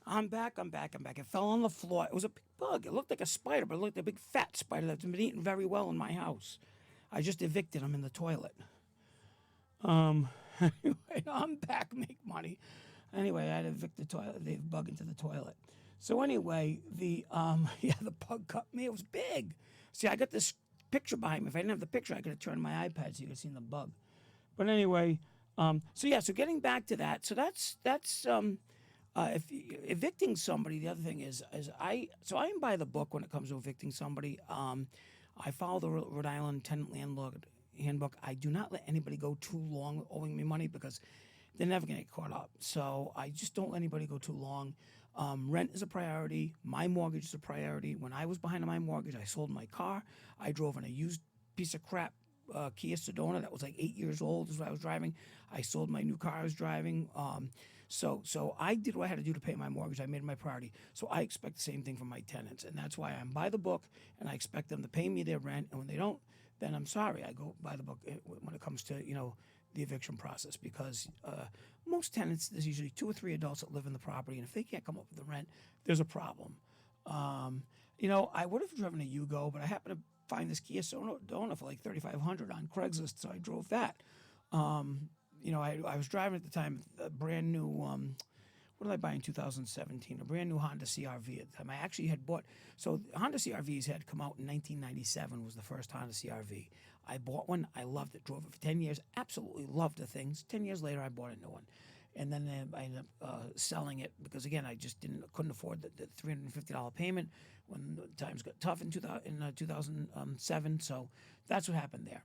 I'm back. I'm back. It fell on the floor. It was a big bug. It looked like a spider, but it looked like a big fat spider that's been eaten very well in my house. I just evicted him in the toilet. Anyway, I'm back, make money. Anyway, I had to evict the bug into the toilet. So anyway, yeah, the bug cut me. It was big. See, I got this picture behind me. If I didn't have the picture, I could have turned my iPad so you could have seen the bug. But anyway, so getting back to that, so that's if evicting somebody. The other thing is I am by the book when it comes to evicting somebody. I follow the Rhode Island tenant landlord handbook. I do not let anybody go too long owing me money because they're never going to get caught up. So I just don't let anybody go too long. Rent is a priority. My mortgage is a priority. When I was behind on my mortgage, I sold my car. I drove in a used piece of crap Kia Sedona that was like 8 years old is what I was driving. I sold my new car I was driving. So I did what I had to do to pay my mortgage. I made it my priority. So I expect the same thing from my tenants. And that's why I'm by the book and I expect them to pay me their rent. And when they don't, then I'm sorry. I go by the book when it comes to, the eviction process because most tenants, there's usually 2 or 3 adults that live in the property. And if they can't come up with the rent, there's a problem. I would have driven a Yugo, but I happened to find this Kia Sedona for like $3,500 on Craigslist, so I drove that. I was driving at the time a brand new. What did I buy in 2017? A brand new Honda CRV at the time. I actually had bought. So Honda CRVs had come out in 1997. Was the first Honda CRV. I bought one. I loved it. Drove it for 10 years. Absolutely loved the things. 10 years later, I bought a new one. And then I ended up selling it because again I just couldn't afford the $350 payment when times got tough in 2007. So that's what happened there.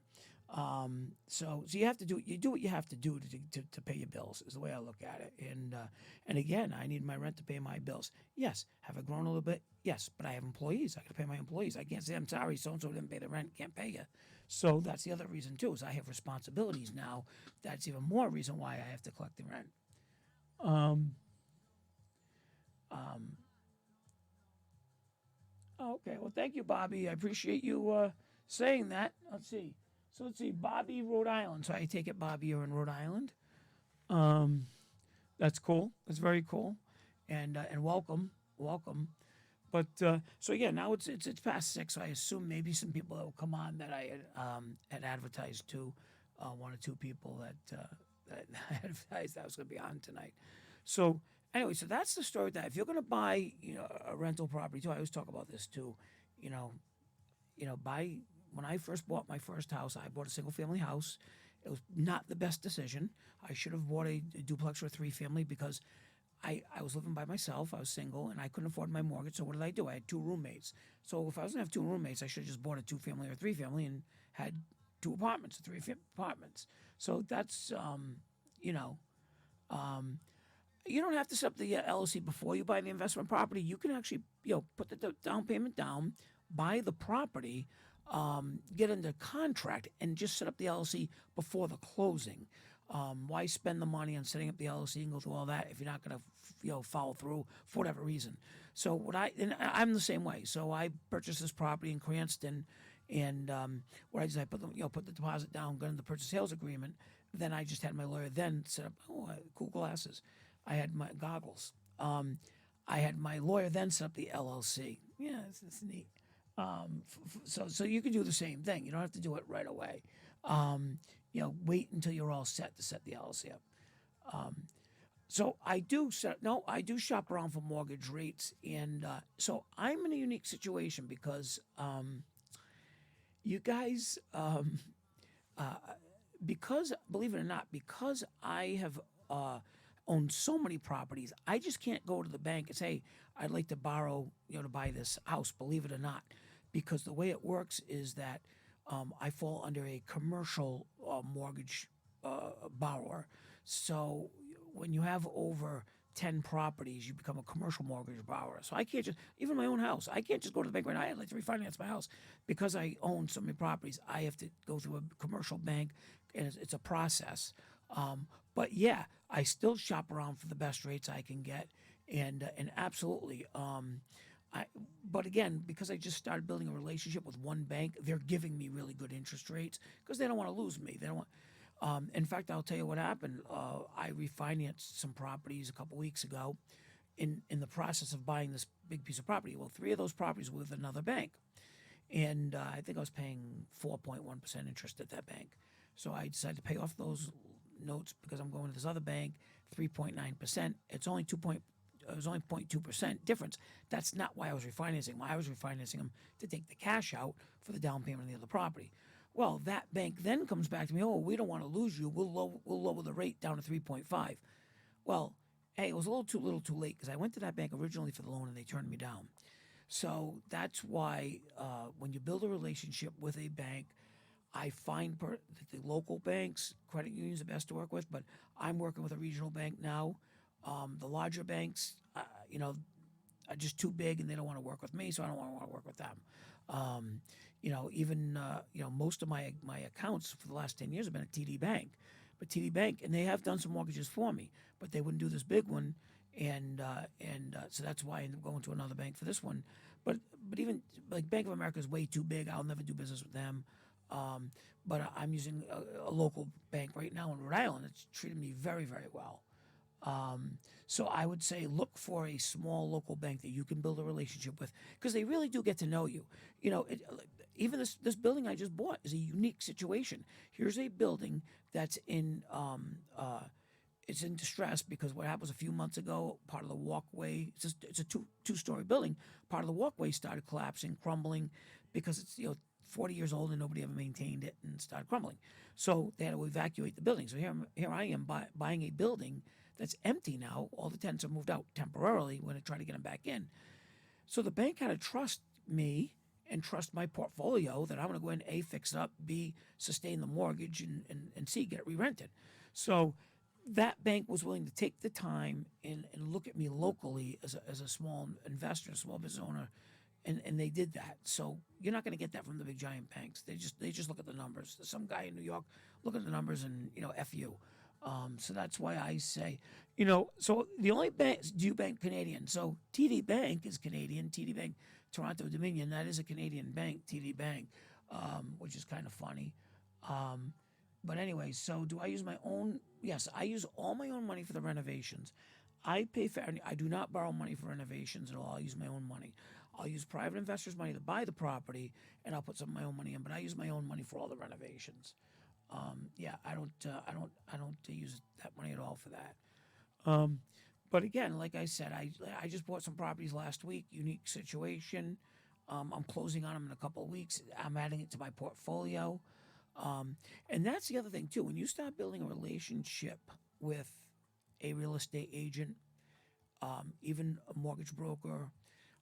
So you have to do what you have to do to pay your bills is the way I look at it. And again, I need my rent to pay my bills. Yes, have I grown a little bit? Yes, but I have employees. I got to pay my employees. I can't say I'm sorry, so and so didn't pay the rent, can't pay you. So that's the other reason too is I have responsibilities now. That's even more reason why I have to collect the rent. Okay, well, thank you, Bobby. I appreciate you saying that. Let's see. So let's see, Bobby, Rhode Island. So I take it, Bobby, you're in Rhode Island. That's cool. That's very cool, and welcome. But so yeah, now it's past 6. So I assume maybe some people that will come on that I had advertised to, 1 or 2 people that I advertised that I was going to be on tonight. So anyway, so that's the story with that. If you're going to buy, a rental property too, I always talk about this too. Buy. When I first bought my first house, I bought a single family house. It was not the best decision. I should have bought a duplex or a 3-family because I was living by myself. I was single and I couldn't afford my mortgage. So what did I do? I had 2 roommates. So if I was going to have 2 roommates, I should have just bought a 2-family or a 3-family and had 2 apartments, 3 apartments. So that's, you don't have to set up the LLC before you buy the investment property. You can actually, put the down payment down, buy the property, get into contract, and just set up the LLC before the closing. Why spend the money on setting up the LLC and go through all that if you're not going to, follow through for whatever reason? So I'm the same way. So I purchased this property in Cranston, and what I did, I put the deposit down, got into the purchase sales agreement. Then I just had my lawyer then set up. Oh, cool glasses. I had my goggles. I had my lawyer then set up the LLC. Yeah, it's neat. So you can do the same thing. You don't have to do it right away. Wait until you're all set to set the LLC up. So I do shop around for mortgage rates, and so I'm in a unique situation because you guys, because believe it or not, because I have owned so many properties, I just can't go to the bank and say I'd like to borrow, to buy this house. Believe it or not, because the way it works is that I fall under a commercial mortgage borrower. So when you have over 10 properties, you become a commercial mortgage borrower. So I can't just, even my own house, I can't just go to the bank right now. I'd like to refinance my house because I own so many properties. I have to go through a commercial bank, and it's a process. But yeah, I still shop around for the best rates I can get, and absolutely. But again, because I just started building a relationship with one bank, they're giving me really good interest rates because they don't want to lose me. They don't want. In fact, I'll tell you what happened. I refinanced some properties a couple weeks ago in the process of buying this big piece of property. Well, three of those properties were with another bank. And I think I was paying 4.1% interest at that bank. So I decided to pay off those notes because I'm going to this other bank, 3.9%. It's only 2 point, it was only 0.2% difference. That's not why I was refinancing. Why I was refinancing them to take the cash out for the down payment of the other property. Well, that bank then comes back to me, oh, we don't want to lose you. We'll lower the rate down to 3.5. Well, hey, it was a little too late because I went to that bank originally for the loan and they turned me down. So that's why when you build a relationship with a bank, I find that the local banks, credit unions, are the best to work with. But I'm working with a regional bank now. The larger banks, are just too big and they don't want to work with me, so I don't want to work with them. Even most of my accounts for the last 10 years have been at TD Bank, but TD Bank, and they have done some mortgages for me, but they wouldn't do this big one, and so that's why I ended up going to another bank for this one. But even like Bank of America is way too big. I'll never do business with them. But I'm using a local bank right now in Rhode Island. It's treated me very, very well. So I would say look for a small local bank that you can build a relationship with because they really do get to know you. Even this building I just bought is a unique situation. Here's a building that's it's in distress because what happened was a few months ago, part of the walkway, it's a two-story building, part of the walkway started collapsing, crumbling because it's 40 years old and nobody ever maintained it and started crumbling. So they had to evacuate the building. So here I am buying a building that's empty now. All the tenants are moved out temporarily when I try to get them back in. So the bank had to trust me and trust my portfolio that I'm going to go in, A, fix it up, B, sustain the mortgage, and C, get it re-rented. So that bank was willing to take the time and look at me locally as a small investor, a small business owner, and they did that. So you're not going to get that from the big giant banks. They just look at the numbers. There's some guy in New York look at the numbers and F you. So that's why I say, so the only banks, do you bank Canadian? So TD Bank is Canadian. TD Bank, Toronto Dominion, that is a Canadian bank, TD Bank, which is kind of funny. But anyway, so do I use my own? Yes, I use all my own money for the renovations. I pay for. I do not borrow money for renovations at all. I'll use my own money. I'll use private investors' money to buy the property, and I'll put some of my own money in. But I use my own money for all the renovations. I don't use that money at all for that. But again, like I said, I just bought some properties last week. Unique situation. I'm closing on them in a couple of weeks. I'm adding it to my portfolio. And that's the other thing too. When you start building a relationship with a real estate agent, even a mortgage broker,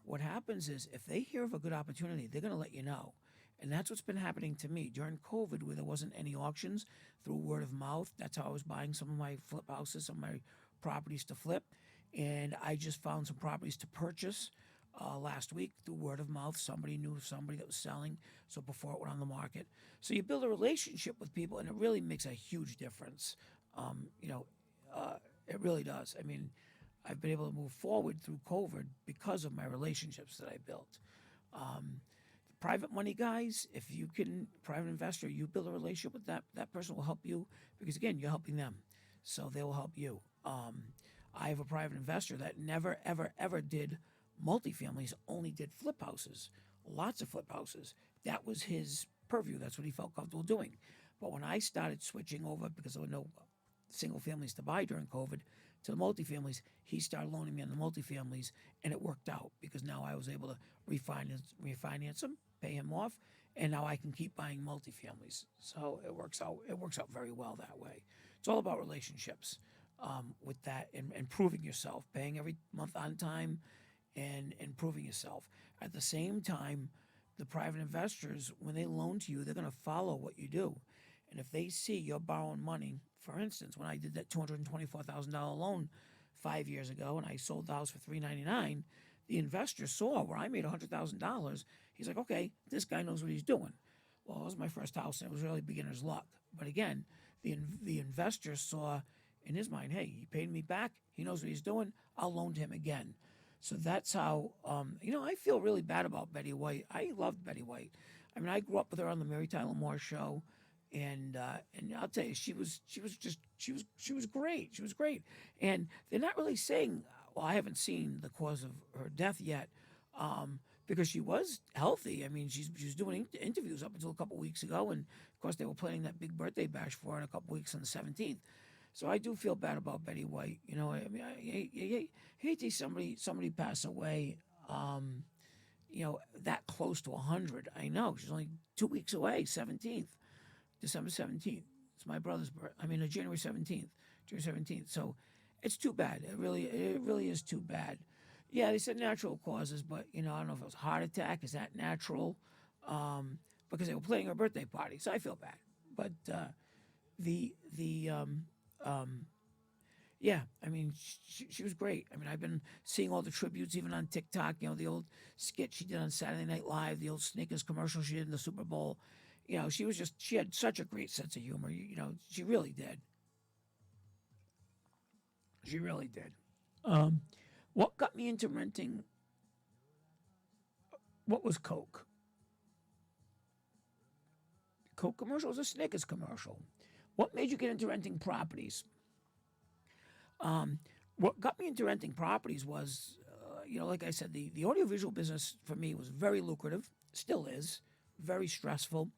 what happens is if they hear of a good opportunity, they're going to let you know. And that's what's been happening to me during COVID, where there wasn't any auctions, through word of mouth. That's how I was buying some of my flip houses, some of my properties to flip. And I just found some properties to purchase last week through word of mouth. Somebody knew somebody that was selling, so before it went on the market. So you build a relationship with people, and it really makes a huge difference. It really does. I mean, I've been able to move forward through COVID because of my relationships that I built. Private money guys, if you can, private investor, you build a relationship with that person will help you because, again, you're helping them. So they will help you. I have a private investor that never, ever, ever did multifamilies, only did flip houses, lots of flip houses. That was his purview. That's what he felt comfortable doing. But when I started switching over, because there were no single families to buy during COVID, to the multifamilies, he started loaning me on the multifamilies, and it worked out because now I was able to refinance them, pay him off, and now I can keep buying multifamilies. So it works out. It works out very well that way. It's all about relationships with that and improving yourself, paying every month on time, and improving yourself. At the same time, the private investors, when they loan to you, they're going to follow what you do. And if they see you're borrowing money, for instance, when I did that $224,000 loan 5 years ago and I sold the house for $399, the investor saw where I made $100,000. He's like, okay, this guy knows what he's doing. Well, it was my first house, and it was really beginner's luck. But again, the investor saw in his mind, hey, he paid me back. He knows what he's doing. I'll loan to him again. So that's how, I feel really bad about Betty White. I loved Betty White. I mean, I grew up with her on the Mary Tyler Moore Show, and I'll tell you, she was great. She was great, and they're not really saying. Well, I haven't seen the cause of her death yet, because she was healthy. I mean, she was doing interviews up until a couple weeks ago, and of course they were planning that big birthday bash for her in a couple weeks on the 17th. So I do feel bad about Betty White. You know, I mean, I hate to see somebody pass away. That close to 100. I know she's only 2 weeks away. 17th. December 17th. It's my brother's birth. I mean, January 17th. January 17th. So it's too bad. It really is too bad. Yeah, they said natural causes, but I don't know if it was a heart attack. Is that natural? Because they were planning her birthday party, so I feel bad. But the yeah, I mean, she was great. I mean, I've been seeing all the tributes, even on TikTok. The old skit she did on Saturday Night Live, the old Snickers commercial she did in the Super Bowl. She had such a great sense of humor. She really did. She really did. What got me into renting? What was Coke? Coke commercial was a Snickers commercial. What made you get into renting properties? What got me into renting properties was, like I said, the audiovisual business for me was very lucrative, still is, very stressful.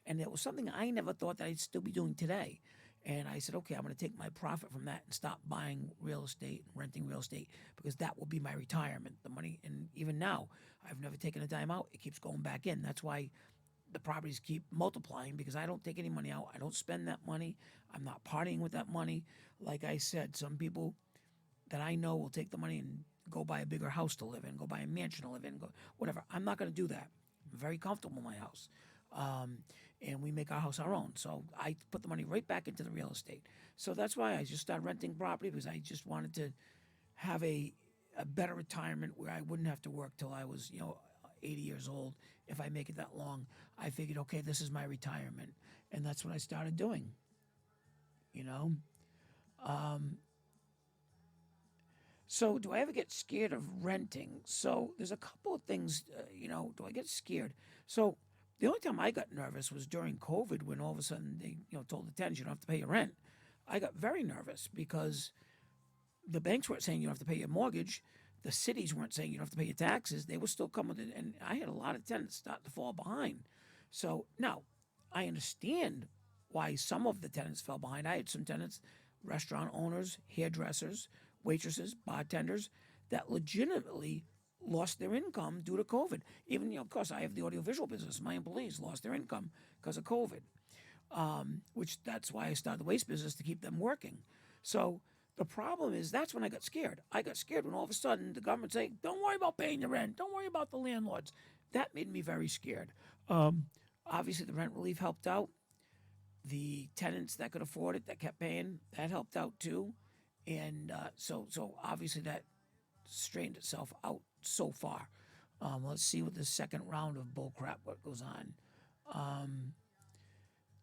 And it was something I never thought that I'd still be doing today. And I said, okay, I'm going to take my profit from that and stop buying real estate and renting real estate, because that will be my retirement. The money, and even now, I've never taken a dime out. It keeps going back in. That's why the properties keep multiplying, because I don't take any money out. I don't spend that money. I'm not partying with that money. Like I said, some people that I know will take the money and go buy a bigger house to live in, go buy a mansion to live in, go whatever. I'm not going to do that. I'm very comfortable in my house. And we make our house our own. So I put the money right back into the real estate. So that's why I just started renting property, because I just wanted to have a better retirement where I wouldn't have to work till I was, 80 years old. If I make it that long, I figured, okay, this is my retirement. And that's what I started doing, you know? So do I ever get scared of renting? So there's a couple of things, do I get scared? So the only time I got nervous was during COVID, when all of a sudden they, told the tenants you don't have to pay your rent. I got very nervous because the banks weren't saying you don't have to pay your mortgage. The cities weren't saying you don't have to pay your taxes. They were still coming in, and I had a lot of tenants start to fall behind. So now I understand why some of the tenants fell behind. I had some tenants, restaurant owners, hairdressers, waitresses, bartenders, that legitimately lost their income due to COVID. Even, of course, I have the audiovisual business. My employees lost their income because of COVID, which that's why I started the waste business, to keep them working. So the problem is, that's when I got scared. I got scared when all of a sudden the government saying, don't worry about paying the rent. Don't worry about the landlords. That made me very scared. Obviously, the rent relief helped out. The tenants that could afford it, that kept paying, that helped out too. And so obviously that strained itself out so far. Let's see what the second round of bullcrap what goes on.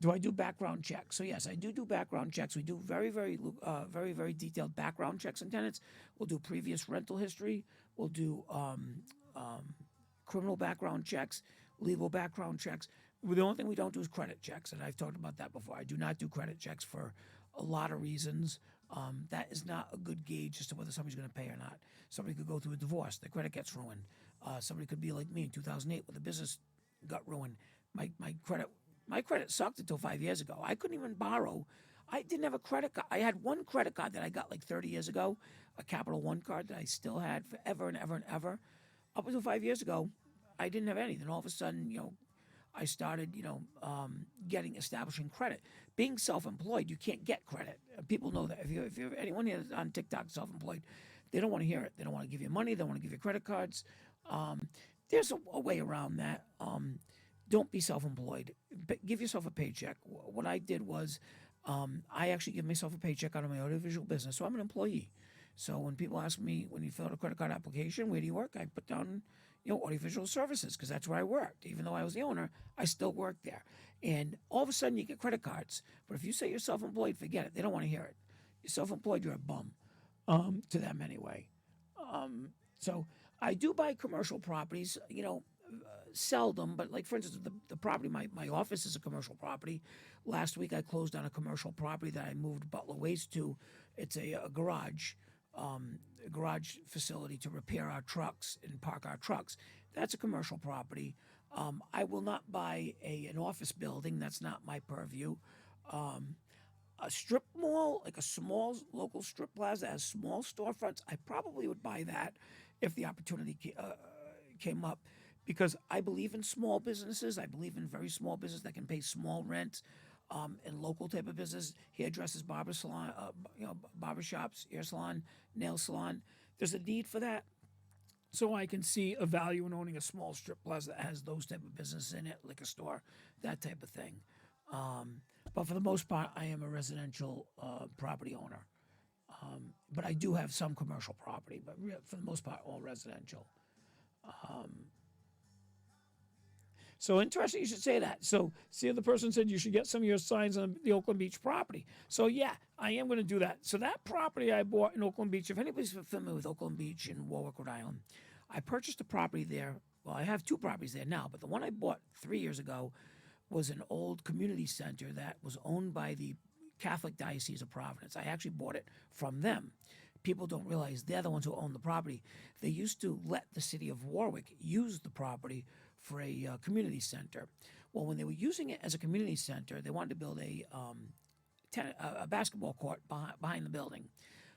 Do I do background checks? So yes, I do background checks. We do very detailed background checks on tenants. We'll do previous rental history. We'll do criminal background checks, legal background checks. The only thing we don't do is credit checks, and I've talked about that before. I do not do credit checks for a lot of reasons. That is not a good gauge as to whether somebody's going to pay or not. Somebody could go through a divorce, their credit gets ruined. Somebody could be like me in 2008, where the business got ruined. My credit sucked until 5 years ago. I couldn't even borrow. I didn't have a credit card. I had one credit card that I got like 30 years ago, a Capital One card that I still had forever and ever and ever. Up until 5 years ago, I didn't have anything. All of a sudden, I started, establishing credit. Being self-employed, you can't get credit. People know that. If you're anyone here on TikTok self-employed, they don't want to hear it. They don't want to give you money. They don't want to give you credit cards. There's a way around that. Don't be self-employed. Give yourself a paycheck. What I did was, I actually give myself a paycheck out of my audiovisual business, so I'm an employee. So when people ask me, when you fill out a credit card application, where do you work? I put down, audiovisual services, because that's where I worked. Even though I was the owner, I still worked there. And all of a sudden, you get credit cards. But if you say you're self-employed, forget it. They don't want to hear it. You're self-employed, you're a bum, to them anyway. So I do buy commercial properties, seldom, but like for instance, the property, my office is a commercial property. Last week I closed on a commercial property that I moved Butler Waste to. It's a garage facility to repair our trucks and park our trucks. That's a commercial property. I will not buy an office building. That's not my purview. A strip mall, like a small local strip plaza that has small storefronts, I probably would buy that if the opportunity came up, because I believe in small businesses. I believe in very small business that can pay small rent, and local type of business, hairdressers, barber salon, barber shops, hair salon, nail salon. There's a need for that. So I can see a value in owning a small strip plaza that has those type of business in it, liquor store, that type of thing. But for the most part, I am a residential property owner. But I do have some commercial property, but for the most part, all residential. So interesting you should say that. So see, the person said you should get some of your signs on the Oakland Beach property. So yeah, I am going to do that. So that property I bought in Oakland Beach, if anybody's familiar with Oakland Beach in Warwick, Rhode Island, I purchased a property there. Well, I have 2 properties there now, but the one I bought 3 years ago was an old community center that was owned by the Catholic Diocese of Providence. I actually bought it from them. People don't realize they're the ones who own the property. They used to let the city of Warwick use the property for a community center. Well, when they were using it as a community center, they wanted to build a basketball court behind the building.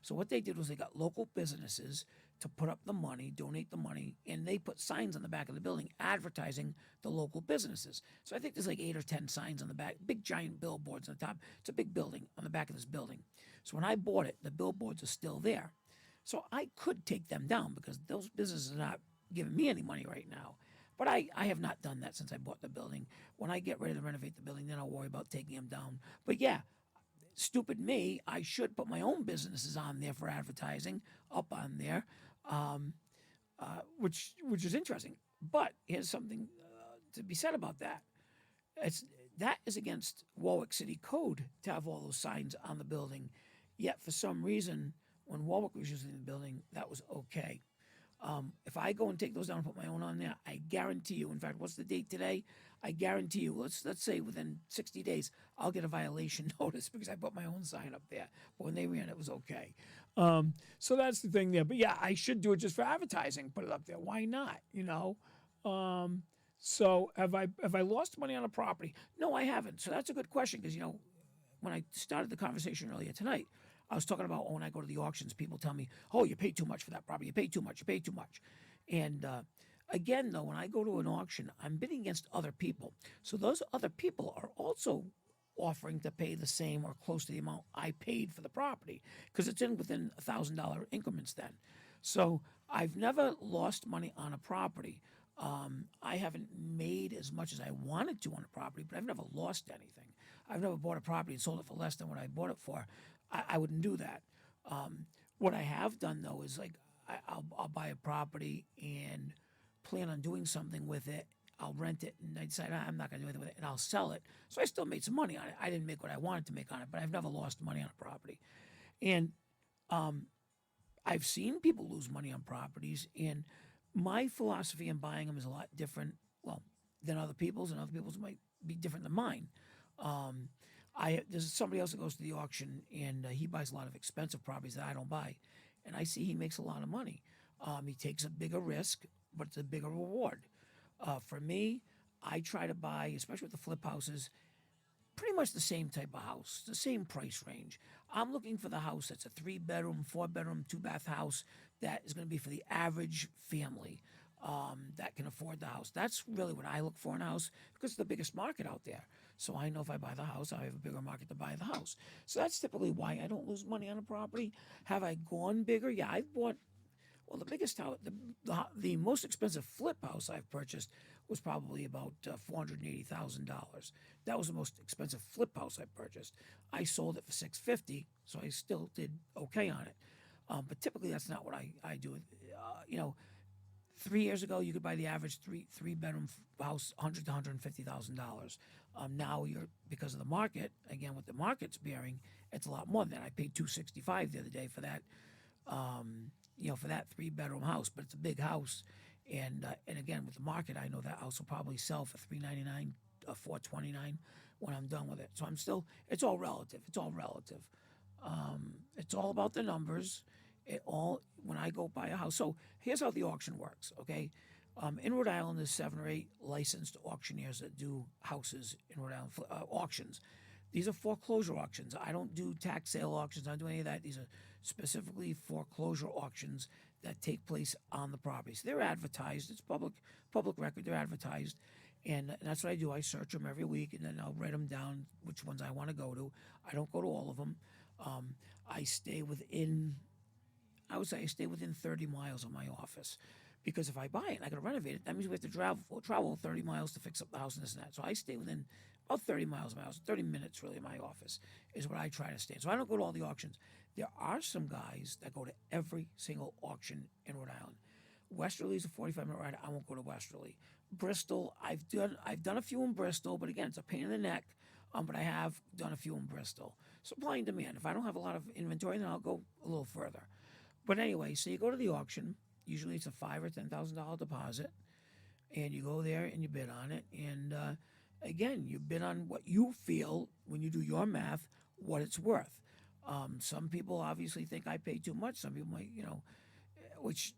So what they did was they got local businesses to put up the money, donate the money, and they put signs on the back of the building advertising the local businesses. So I think there's like 8 or 10 signs on the back, big giant billboards on the top. It's a big building on the back of this building. So when I bought it, the billboards are still there. So I could take them down because those businesses are not giving me any money right now. But I have not done that since I bought the building. When I get ready to renovate the building, then I'll worry about taking them down. But yeah, stupid me, I should put my own businesses on there for advertising, up on there, which is interesting. But here's something to be said about that. That is against Warwick City Code to have all those signs on the building. Yet for some reason, when Warwick was using the building, that was okay. If I go and take those down and put my own on there, I guarantee you, in fact, what's the date today? I guarantee you, let's say within 60 days, I'll get a violation notice because I put my own sign up there. But when they ran, it was okay. So that's the thing there. But yeah, I should do it just for advertising, put it up there. Why not? So have I lost money on a property? No, I haven't. So that's a good question because, when I started the conversation earlier tonight, I was talking about when I go to the auctions, people tell me, oh, you paid too much for that property. You paid too much. You paid too much. And again, though, when I go to an auction, I'm bidding against other people. So those other people are also offering to pay the same or close to the amount I paid for the property because it's within $1,000 increments then. So I've never lost money on a property. I haven't made as much as I wanted to on a property, but I've never lost anything. I've never bought a property and sold it for less than what I bought it for. I wouldn't do that. What I have done, though, is like I'll buy a property and plan on doing something with it. I'll rent it, and I decide I'm not going to do anything with it, and I'll sell it. So I still made some money on it. I didn't make what I wanted to make on it, but I've never lost money on a property. And I've seen people lose money on properties, and my philosophy in buying them is a lot different, than other people's, and other people's might be different than mine. There's somebody else that goes to the auction, and he buys a lot of expensive properties that I don't buy, and I see he makes a lot of money. He takes a bigger risk, but it's a bigger reward. For me, I try to buy, especially with the flip houses, pretty much the same type of house, the same price range. I'm looking for the house that's a 3-bedroom, 4-bedroom, 2-bath house that is going to be for the average family that can afford the house. That's really what I look for in a house because it's the biggest market out there. So I know if I buy the house, I have a bigger market to buy the house. So that's typically why I don't lose money on a property. Have I gone bigger? Yeah, I've bought. Well, the biggest house, the most expensive flip house I've purchased was probably about $480,000. That was the most expensive flip house I purchased. I sold it for $650, so I still did okay on it. But typically, that's not what I do. 3 years ago, you could buy the average three-bedroom house $100,000 to $150,000. Now because of the market, again, what the market's bearing, it's a lot more than that. I paid $265 the other day for that. For that 3-bedroom house, but it's a big house, And again, with the market, I know that house will probably sell for $399, $429 when I'm done with it. So I'm still. It's all relative. It's all relative. It's all about the numbers. It all when I go buy a house. So here's how the auction works. Okay, in Rhode Island, there's 7 or 8 licensed auctioneers that do houses in Rhode Island auctions. These are foreclosure auctions. I don't do tax sale auctions. I don't do any of that. These are specifically foreclosure auctions that take place on the property. So they're advertised. It's public record. They're advertised, and that's what I do. I search them every week, and then I'll write them down which ones I want to go to. I don't go to all of them. I stay within. I would say I stay within 30 miles of my office, because if I buy it and I got to renovate it, that means we have to travel 30 miles to fix up the house and this and that. So I stay within about 30 miles of my house, 30 minutes really of my office is what I try to stay. So I don't go to all the auctions. There are some guys that go to every single auction in Rhode Island. Westerly's a 45-minute ride. I won't go to Westerly. Bristol, I've done a few in Bristol, but again, it's a pain in the neck. But I have done a few in Bristol. Supply and demand. If I don't have a lot of inventory, then I'll go a little further. But anyway, so you go to the auction. Usually it's a $5,000 or $10,000 deposit, and you go there and you bid on it. And again, you bid on what you feel when you do your math, what it's worth. Some people obviously think I pay too much. Some people might, which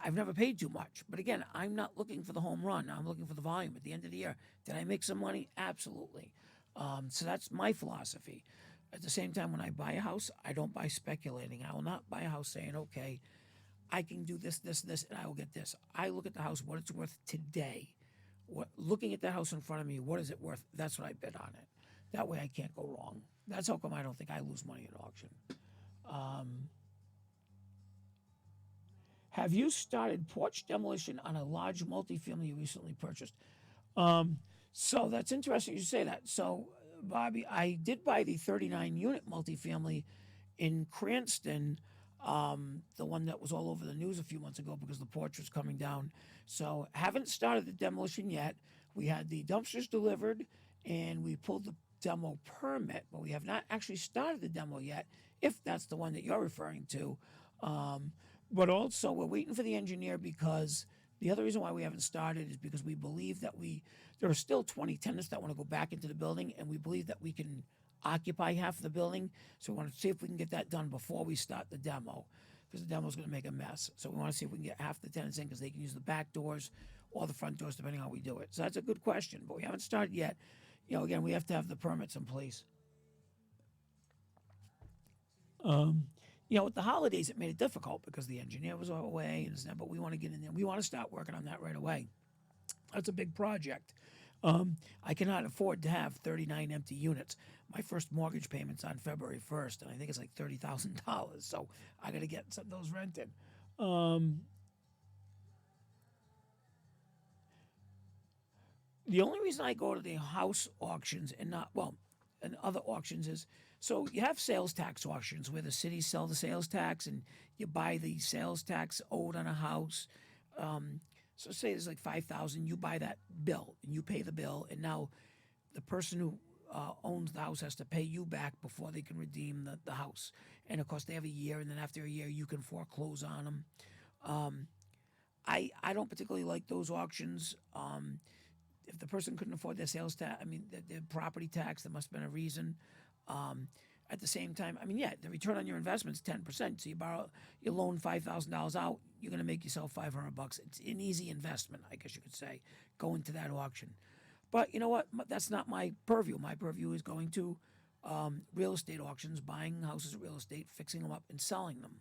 I've never paid too much. But again, I'm not looking for the home run. I'm looking for the volume at the end of the year. Did I make some money? Absolutely. So that's my philosophy. At the same time, when I buy a house, I don't buy speculating. I will not buy a house saying, okay, I can do this, this, this, and I will get this. I look at the house, what it's worth today. Looking at the house in front of me, what is it worth? That's what I bid on it. That way I can't go wrong. That's how come I don't think I lose money at auction. Have you started porch demolition on a large multifamily you recently purchased? So that's interesting you say that. So, Bobby, I did buy the 39-unit multifamily in Cranston, the one that was all over the news a few months ago because the porch was coming down. So, haven't started the demolition yet. We had the dumpsters delivered and we pulled the demo permit, but we have not actually started the demo yet, if that's the one that you're referring to. But also, we're waiting for the engineer because the other reason why we haven't started is because we believe that there are still 20 tenants that want to go back into the building, and we believe that we can occupy half of the building. So we want to see if we can get that done before we start the demo, because the demo is going to make a mess. So we want to see if we can get half the tenants in because they can use the back doors or the front doors, depending on how we do it. So that's a good question, but we haven't started yet. Again, we have to have the permits in place. With the holidays, it made it difficult because the engineer was away, but we want to get in there. We want to start working on that right away. That's a big project. I cannot afford to have 39 empty units. My first mortgage payment's on February 1st, and I think it's like $30,000. So I got to get some of those rented. The only reason I go to the house auctions and other auctions is, so you have sales tax auctions where the cities sell the sales tax and you buy the sales tax owed on a house. So say there's like 5,000, you buy that bill and you pay the bill, and now the person who owns the house has to pay you back before they can redeem the house. And of course they have a year, and then after a year you can foreclose on them. I don't particularly like those auctions. If the person couldn't afford their sales tax, their property tax, there must have been a reason. At the same time, the return on your investment is 10%. So you loan $5,000 out, you're going to make yourself $500. It's an easy investment, I guess you could say, going to that auction. But you know what? That's not my purview. My purview is going to real estate auctions, buying houses of real estate, fixing them up, and selling them.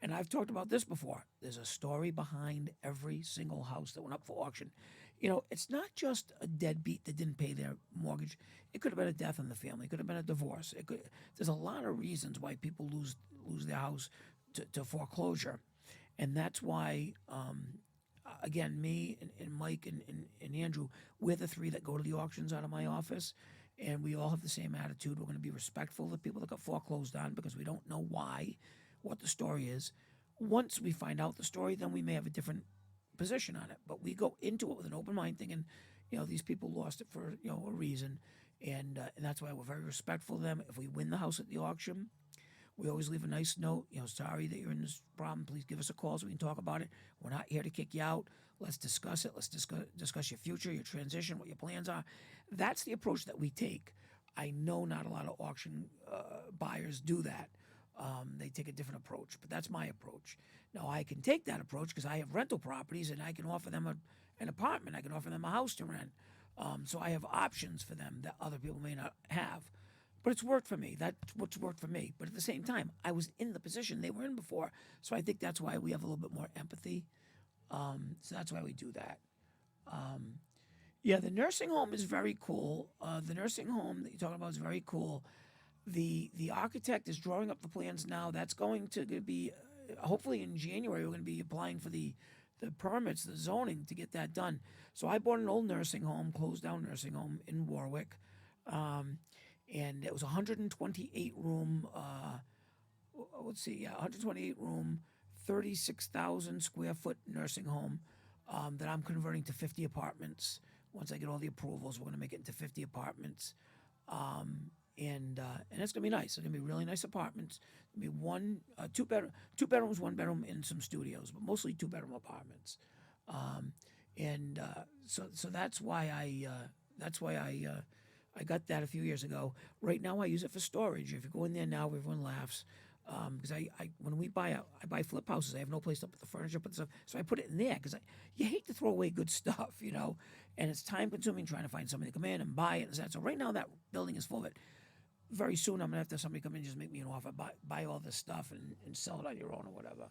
And I've talked about this before. There's a story behind every single house that went up for auction. It's not just a deadbeat that didn't pay their mortgage. It could have been a death in the family. It could have been a divorce. There's a lot of reasons why people lose their house to foreclosure. And that's why, again, me and Mike and Andrew, we're the three that go to the auctions out of my office. And we all have the same attitude. We're going to be respectful of the people that got foreclosed on because we don't know what the story is. Once we find out the story, then we may have a different position on it. But we go into it with an open mind, thinking, these people lost it for a reason, and that's why we're very respectful of them. If we win the house at the auction, We always leave a nice note. Sorry that you're in this problem. Please give us a call so we can talk about it. We're not here to kick you out. Let's discuss it. Let's discuss your future, your transition, what your plans are. That's the approach that we take. I know not a lot of auction buyers do that. They take a different approach, but that's my approach. Now, I can take that approach because I have rental properties and I can offer them an apartment. I can offer them a house to rent. So I have options for them that other people may not have. But it's worked for me. That's what's worked for me. But at the same time, I was in the position they were in before. So I think that's why we have a little bit more empathy. So that's why we do that. Yeah, the nursing home is very cool. The nursing home that you're talking about is very cool. The architect is drawing up the plans now. That's going to be hopefully in January. We're going to be applying for the permits, the zoning to get that done. So I bought an old nursing home, closed down nursing home in Warwick, and it was 128 room. Let's see, yeah, 128 room, 36,000 square foot nursing home that I'm converting to 50 apartments. Once I get all the approvals, we're going to make it into 50 apartments. And it's gonna be nice. It's gonna be really nice apartments. It'll be two bedrooms, one bedroom, and some studios, but mostly 2 bedroom apartments. So that's why I got that a few years ago. Right now, I use it for storage. If you go in there now, everyone laughs because when I buy flip houses, I have no place to put the furniture, put the stuff, so I put it in there because you hate to throw away good stuff, and it's time consuming trying to find somebody to come in and buy it and that. So right now, that building is full of it. Very soon, I'm gonna have to have somebody come in and just make me an offer, buy all this stuff and sell it on your own or whatever.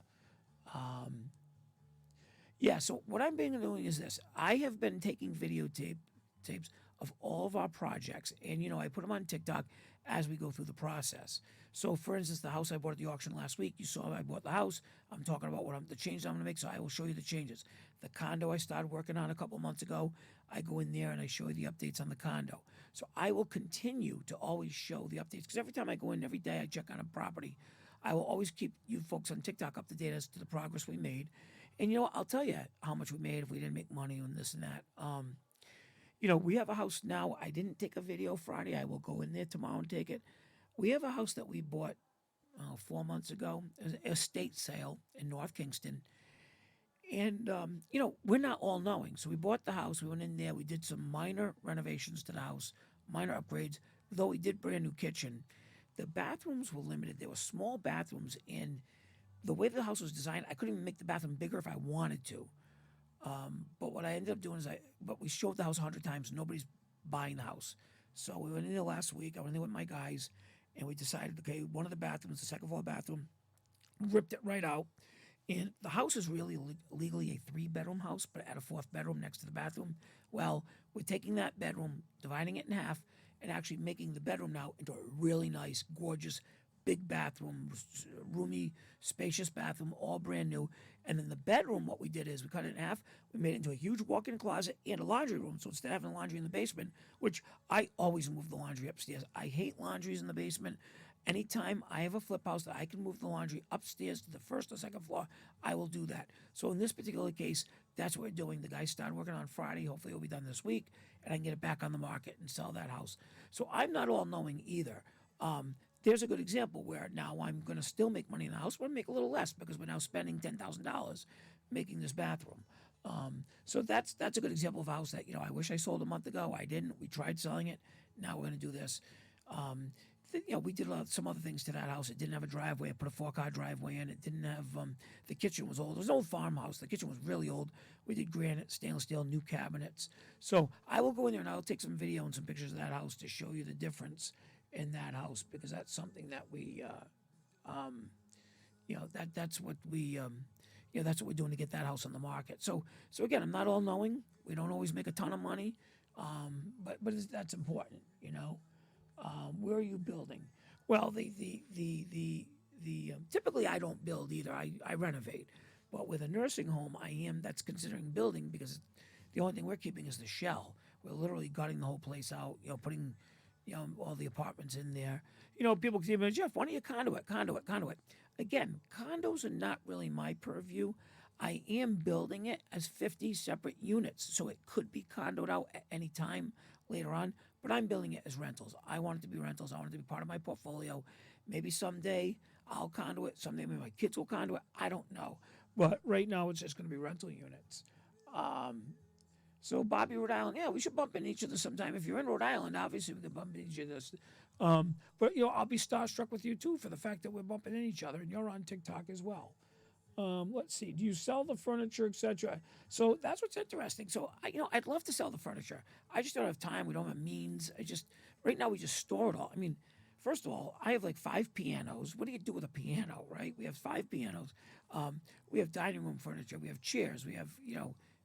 Yeah, so what I've been doing is this. I have been taking tapes of all of our projects, and I put them on TikTok as we go through the process. So, for instance, the house I bought at the auction last week, you saw I bought the house. I'm talking about the changes I'm going to make, so I will show you the changes. The condo I started working on a couple months ago, I go in there and I show you the updates on the condo. So I will continue to always show the updates because every time I go in, every day I check on a property. I will always keep you folks on TikTok up to date as to the progress we made. And I'll tell you how much we made if we didn't make money on this and that. We have a house now. I didn't take a video Friday. I will go in there tomorrow and take it. We have a house that we bought 4 months ago, an estate sale in North Kingston. And, we're not all knowing. So we bought the house. We went in there. We did some minor renovations to the house, minor upgrades, though we did brand new kitchen. The bathrooms were limited. They were small bathrooms. And the way the house was designed, I couldn't even make the bathroom bigger if I wanted to. But what I ended up doing is but we showed the house 100 times. Nobody's buying the house. So we went in there last week. I went in there with my guys, and we decided, okay, one of the bathrooms, the second floor bathroom, ripped it right out. And the house is really legally a 3-bedroom house, but at a 4th bedroom next to the bathroom. Well, we're taking that bedroom, dividing it in half, and actually making the bedroom now into a really nice, gorgeous, big bathroom, roomy, spacious bathroom, all brand new. And then the bedroom, what we did is we cut it in half. We made it into a huge walk-in closet and a laundry room. So instead of having laundry in the basement, which I always move the laundry upstairs. I hate laundries in the basement. Anytime I have a flip house that I can move the laundry upstairs to the first or second floor, I will do that. So in this particular case, that's what we're doing. The guy started working on Friday. Hopefully it'll be done this week, and I can get it back on the market and sell that house. So I'm not all knowing either. There's a good example where now I'm going to still make money in the house, but make a little less because we're now spending $10,000 making this bathroom. So that's a good example of a house that I wish I sold a month ago. I didn't. We tried selling it. Now we're going to do this. We did some other things to that house. It didn't have a driveway. I put a 4-car driveway in. It didn't have the kitchen was old. It was an old farmhouse. The kitchen was really old. We did granite, stainless steel, new cabinets. So I will go in there and I'll take some video and some pictures of that house to show you the difference in that house because that's something that we, that's what we, that's what we're doing to get that house on the market. So again, I'm not all knowing. We don't always make a ton of money, but that's important. Where are you building? Well, typically I don't build either. I renovate, but with a nursing home, that's considering building because the only thing we're keeping is the shell. We're literally gutting the whole place out. Putting all the apartments in there. People keep saying, Jeff, why don't you conduit? Again, condos are not really my purview. I am building it as 50 separate units, so it could be condoed out at any time later on, but I'm building it as rentals. I want it to be rentals. I want it to be part of my portfolio. Maybe someday I'll condo it. Someday maybe my kids will condo it. I don't know. But right now it's just going to be rental units. So Bobby, Rhode Island, yeah, we should bump into each other sometime. If you're in Rhode Island, obviously we can bump into each other. But I'll be starstruck with you too for the fact that we're bumping into each other, and you're on TikTok as well. Let's see. Do you sell the furniture, etc.? So that's what's interesting. So I'd love to sell the furniture. I just don't have time. We don't have means. Right now we just store it all. I mean, first of all, I have like 5 pianos. What do you do with a piano, right? We have 5 pianos. We have dining room furniture. We have chairs. We have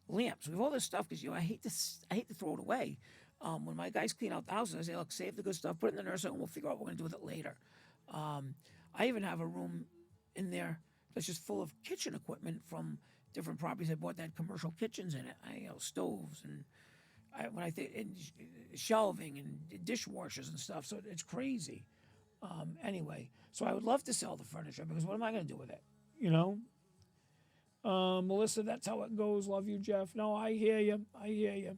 lamps. We have all this stuff because I hate to throw it away. When my guys clean out the house, I say, look, save the good stuff, put it in the nursery, and we'll figure out what we're gonna do with it later. I even have a room in there that's just full of kitchen equipment from different properties I bought that had commercial kitchens in it. Stoves and shelving and dishwashers and stuff. So it's crazy. Anyway, so I would love to sell the furniture because what am I going to do with it? Melissa, that's how it goes. Love you, Jeff. No, I hear you. I hear you.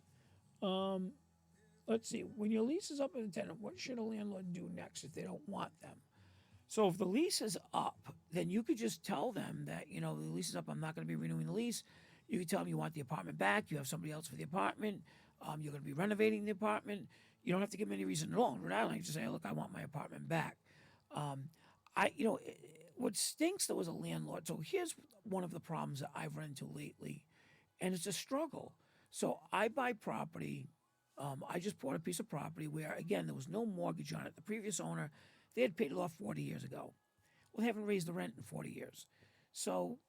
Let's see. When your lease is up with a tenant, what should a landlord do next if they don't want them? So if the lease is up, then you could just tell them that, the lease is up, I'm not going to be renewing the lease. You could tell them you want the apartment back, you have somebody else for the apartment, you're going to be renovating the apartment. You don't have to give them any reason at all. In Rhode Island, you just say, look, I want my apartment back. What stinks though as a landlord, so here's one of the problems that I've run into lately, and it's a struggle. So I buy property. I just bought a piece of property where, again, there was no mortgage on it. The previous owner, they had paid it off 40 years ago. Well, they haven't raised the rent in 40 years. So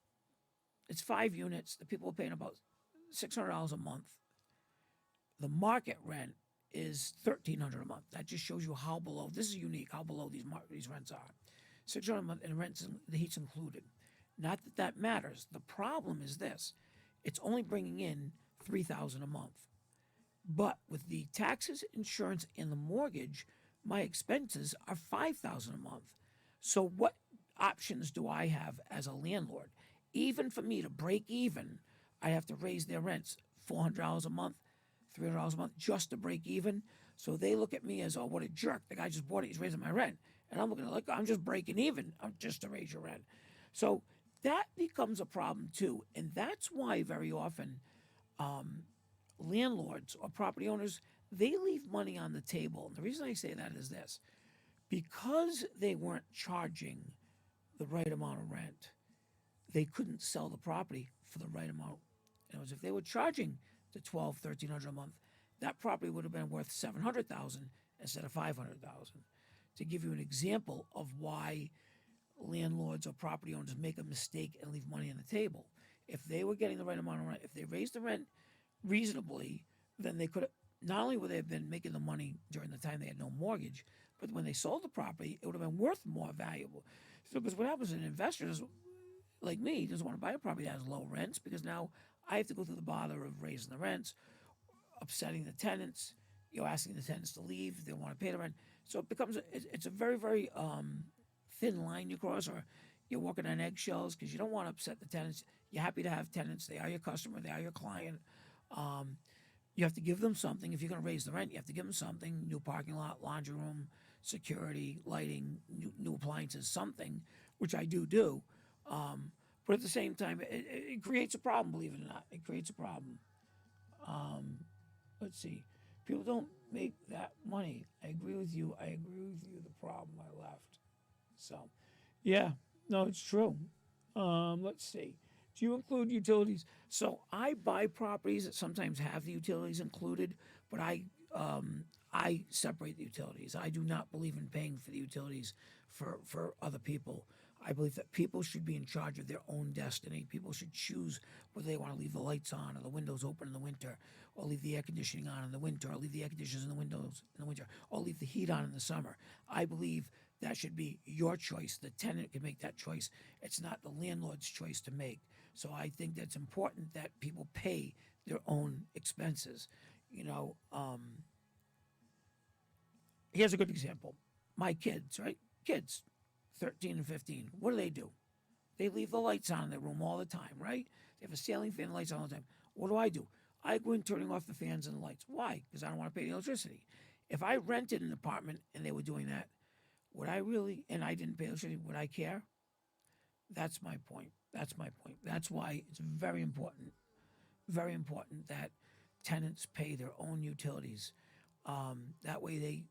it's 5 units. The people are paying about $600 a month. The market rent is $1,300 a month. That just shows you how below, this is unique, how below these rents are. $600 a month, and the heat's included. Not that that matters. The problem is this. It's only bringing in $3,000 a month. But with the taxes, insurance, and the mortgage, my expenses are $5,000 a month. So what options do I have as a landlord? Even for me to break even, I have to raise their rents $400 a month, $300 a month just to break even. So they look at me as, oh, what a jerk. The guy just bought it. He's raising my rent. And I'm looking like, I'm just breaking even just to raise your rent. So that becomes a problem too. And that's why very often landlords or property owners, they leave money on the table. And the reason I say that is this. Because they weren't charging the right amount of rent, they couldn't sell the property for the right amount. In other words, if they were charging the $1,200-$1,300 a month, that property would have been worth $700,000 instead of $500,000. To give you an example of why landlords or property owners make a mistake and leave money on the table. If they were getting the right amount of rent, if they raised the rent reasonably, then they could have, not only would they have been making the money during the time they had no mortgage, but when they sold the property, it would have been worth more valuable. So, because what happens is an investor like me doesn't want to buy a property that has low rents because now I have to go through the bother of raising the rents, upsetting the tenants, asking the tenants to leave. They don't want to pay the rent. So it becomes, it's a very, very thin line you cross, or you're walking on eggshells because you don't want to upset the tenants. You're happy to have tenants. They are your customer. They are your client. You have to give them something. If you're going to raise the rent, you have to give them something: new parking lot, laundry room, security, lighting, new appliances, something, which I do. But at the same time, it creates a problem, believe it or not. It creates a problem. Let's see. People don't make that money. I agree with you. The problem I left. So, yeah, no, it's true. Let's see. Do you include utilities? So I buy properties that sometimes have the utilities included, but I separate the utilities. I do not believe in paying for the utilities for other people. I believe that people should be in charge of their own destiny. People should choose whether they want to leave the lights on or the windows open in the winter, or leave the air conditioning on in the winter, or leave the air conditioners in the windows in the winter, or leave the heat on in the summer. I believe that should be your choice. The tenant can make that choice. It's not the landlord's choice to make. So I think that's important that people pay their own expenses. Here's a good example. My kids, right? Kids, 13 and 15. What do? They leave the lights on in their room all the time, right? They have a ceiling fan, lights on all the time. What do? I go in turning off the fans and the lights. Why? Because I don't want to pay the electricity. If I rented an apartment and they were doing that, Would I really, and I didn't pay electricity, would I care? That's my point. That's my point. That's why it's very important that tenants pay their own utilities. That way they,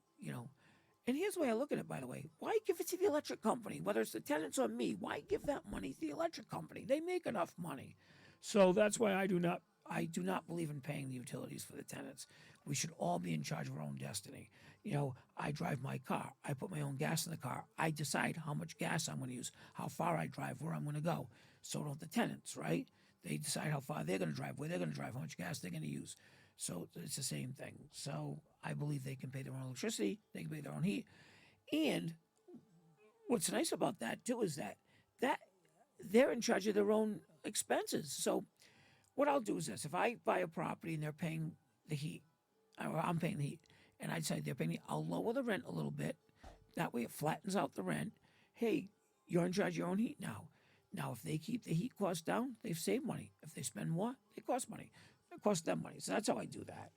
and here's the way I look at it, by the way. Why give it to the electric company? Whether it's the tenants or me, why give that money to the electric company? They make enough money. So that's why I do not believe in paying the utilities for the tenants. We should all be in charge of our own destiny. I drive my car. I put my own gas in the car. I decide how much gas I'm going to use, how far I drive, where I'm going to go. So don't the tenants, right? They decide how far they're going to drive, where they're going to drive, how much gas they're going to use. So it's the same thing. So I believe they can pay their own electricity, they can pay their own heat. And what's nice about that too is that they're in charge of their own expenses. So what I'll do is this: if I buy a property and they're paying the heat, or I'm paying the heat, and I decide they're paying the heat, I'll lower the rent a little bit. That way it flattens out the rent. Hey, you're in charge of your own heat now. Now, if they keep the heat costs down, they've saved money. If they spend more, it costs money. It costs them money. So that's how I do that.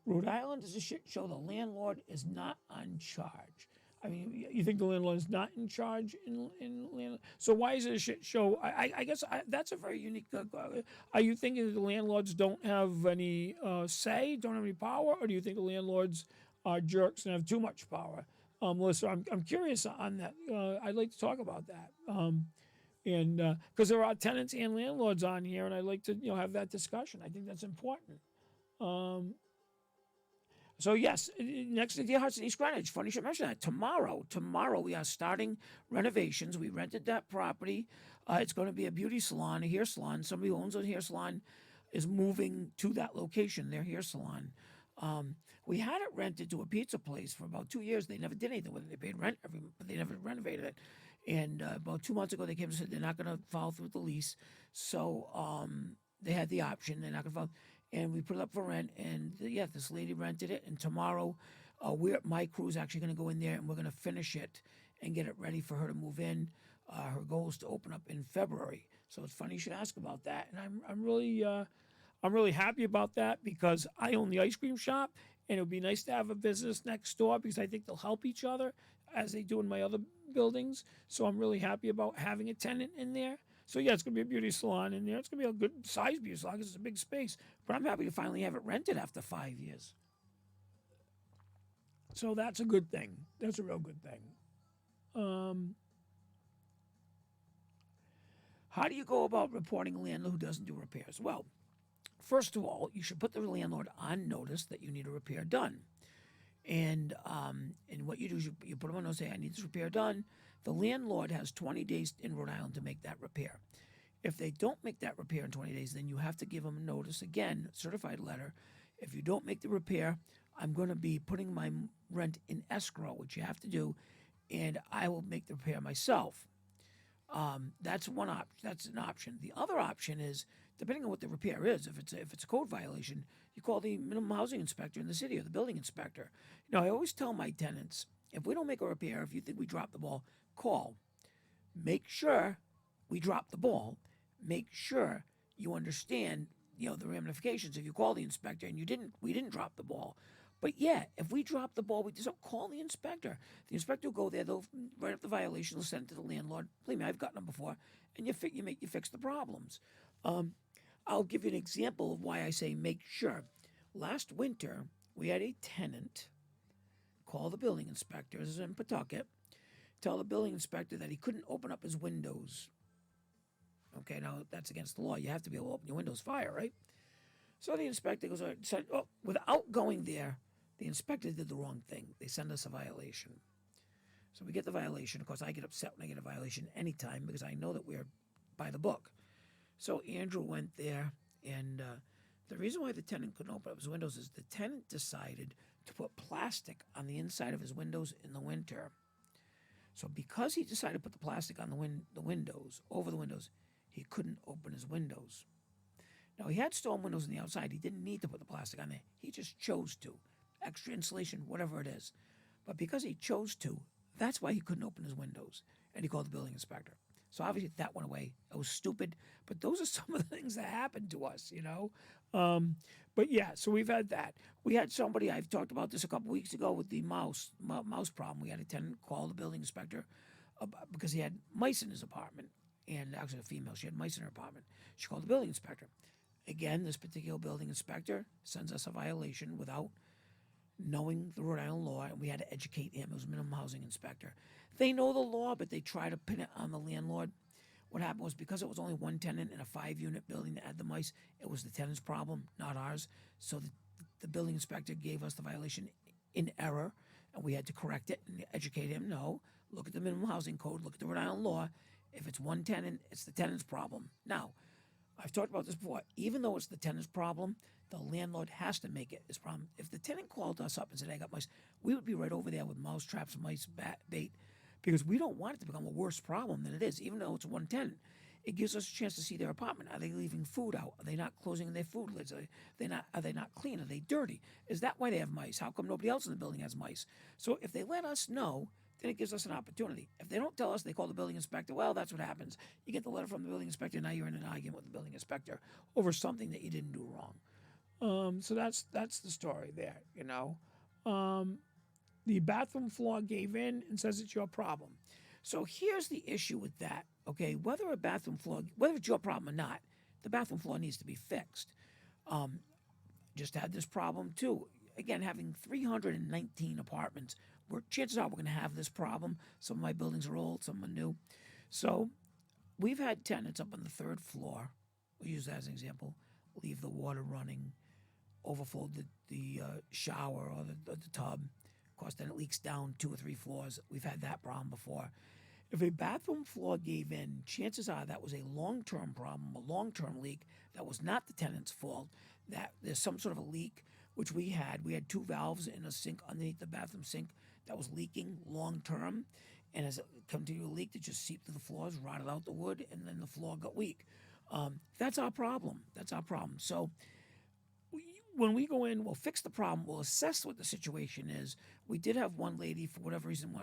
Rhode Island is a shit show. The landlord is not on charge. I mean, you think the landlord is not in charge in landlord? So why is it a shit show? I guess that's a very unique. Are you thinking that the landlords don't have any say, don't have any power, or do you think the landlords are jerks and have too much power? Melissa, I'm curious on that. I'd like to talk about that. And because there are tenants and landlords on here, and I'd like to have that discussion. I think that's important. So yes, next to Deer Hudson, East Greenwich. Funny you should mention that. Tomorrow we are starting renovations. We rented that property. It's going to be a beauty salon, a hair salon. Somebody who owns a hair salon is moving to that location, their hair salon. We had it rented to a pizza place for about 2 years. They never did anything with it. They paid rent but they never renovated it. And about 2 months ago, they came and said they're not going to follow through with the lease. So they had the option. They're not going to follow. And we put it up for rent. And this lady rented it. And tomorrow, my crew is actually going to go in there and we're going to finish it and get it ready for her to move in. Her goal is to open up in February. So it's funny you should ask about that. And I'm really happy about that because I own the ice cream shop, and it would be nice to have a business next door because I think they'll help each other as they do in my other buildings. So I'm really happy about having a tenant in there. So yeah, it's going to be a beauty salon in there. It's going to be a good size beauty salon because it's a big space. But I'm happy to finally have it rented after 5 years. So that's a good thing. That's a real good thing. How do you go about reporting a landlord who doesn't do repairs? Well, first of all, you should put the landlord on notice that you need a repair done. And what you do is you put them on notice, say, I need this repair done. The landlord has 20 days in Rhode Island to make that repair. If they don't make that repair in 20 days, then you have to give them a notice again, certified letter. If you don't make the repair, I'm going to be putting my rent in escrow, which you have to do, and I will make the repair myself. That's one option. That's an option. The other option is, depending on what the repair is, if it's a code violation, you call the minimum housing inspector in the city or the building inspector. I always tell my tenants, if we don't make a repair, if you think we dropped the ball, call. Make sure we dropped the ball. Make sure you understand, the ramifications. If you call the inspector and we didn't drop the ball. But yeah, if we drop the ball, we just don't call the inspector. The inspector will go there, they'll write up the violation, they'll send it to the landlord. Believe me, I've gotten them before, and you fix the problems. I'll give you an example of why I say make sure. Last winter, we had a tenant call the building inspector, this is in Pawtucket, tell the building inspector that he couldn't open up his windows. Okay, now that's against the law. You have to be able to open your windows, fire, right? So the inspector goes, said, without going there, the inspector did the wrong thing. They send us a violation. So we get the violation. Of course, I get upset when I get a violation anytime because I know that we're by the book. So Andrew went there, and the reason why the tenant couldn't open up his windows is the tenant decided to put plastic on the inside of his windows in the winter. So because he decided to put the plastic on the windows, over the windows, he couldn't open his windows. Now, he had storm windows on the outside. He didn't need to put the plastic on there. He just chose to. Extra insulation, whatever it is. But because he chose to, that's why he couldn't open his windows. And he called the building inspector. So obviously that went away. It was stupid, but those are some of the things that happened to us, But yeah, so we've had that. We had somebody, I've talked about this a couple weeks ago with the mouse problem. We had a tenant call the building inspector because he had mice in his apartment. And actually, a female, she had mice in her apartment. She called the building inspector. Again, this particular building inspector sends us a violation without knowing the Rhode Island law, and we had to educate him. It was a minimum housing inspector. They know the law, but they try to pin it on the landlord. What happened was because it was only one tenant in a 5-unit building that had the mice, it was the tenant's problem, not ours. So the building inspector gave us the violation in error, and we had to correct it and educate him. No, look at the minimum housing code, look at the Rhode Island law. If it's one tenant, it's the tenant's problem. Now, I've talked about this before. Even though it's the tenant's problem, the landlord has to make it his problem. If the tenant called us up and said, "I got mice," we would be right over there with mouse traps, mice, bait, because we don't want it to become a worse problem than it is. Even though it's one tenant, it gives us a chance to see their apartment. Are they leaving food out? Are they not closing their food lids? Are they not clean? Are they dirty? Is that why they have mice? How come nobody else in the building has mice? So if they let us know, then it gives us an opportunity. If they don't tell us, they call the building inspector. Well, that's what happens. You get the letter from the building inspector. Now you're in an argument with the building inspector over something that you didn't do wrong. So that's the story there. The bathroom floor gave in and says it's your problem. So here's the issue with that. Okay, whether it's your problem or not, the bathroom floor needs to be fixed. Just had this problem too. Again, having 319 apartments, chances are we're going to have this problem. Some of my buildings are old, some are new. So we've had tenants up on the 3rd floor, we'll use that as an example, leave the water running, overflow the shower or the tub. Of course, then it leaks down 2 or 3 floors. We've had that problem before. If a bathroom floor gave in, chances are that was a long-term problem, a long-term leak that was not the tenant's fault, that there's some sort of a leak, which we had. We had 2 valves in a sink underneath the bathroom sink that was leaking long-term. And as it came to a leak, it just seeped through the floors, rotted out the wood, and then the floor got weak. That's our problem. So when we go in, we'll fix the problem. We'll assess what the situation is. We did have one lady, for whatever reason,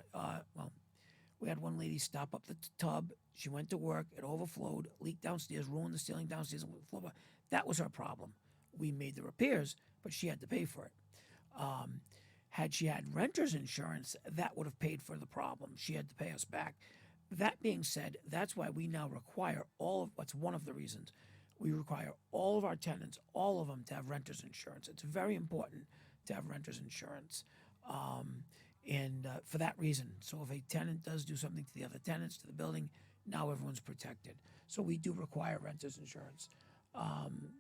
we had one lady stop up the tub. She went to work. It overflowed, leaked downstairs, ruined the ceiling downstairs. And the floor. That was her problem. We made the repairs, but she had to pay for it. Had she had renter's insurance, that would have paid for the problem. She had to pay us back. That being said, that's why we now require what's one of the reasons. We require all of our tenants, all of them, to have renter's insurance. It's very important to have renter's insurance. And for that reason. So if a tenant does do something to the other tenants, to the building, now everyone's protected. So we do require renter's insurance.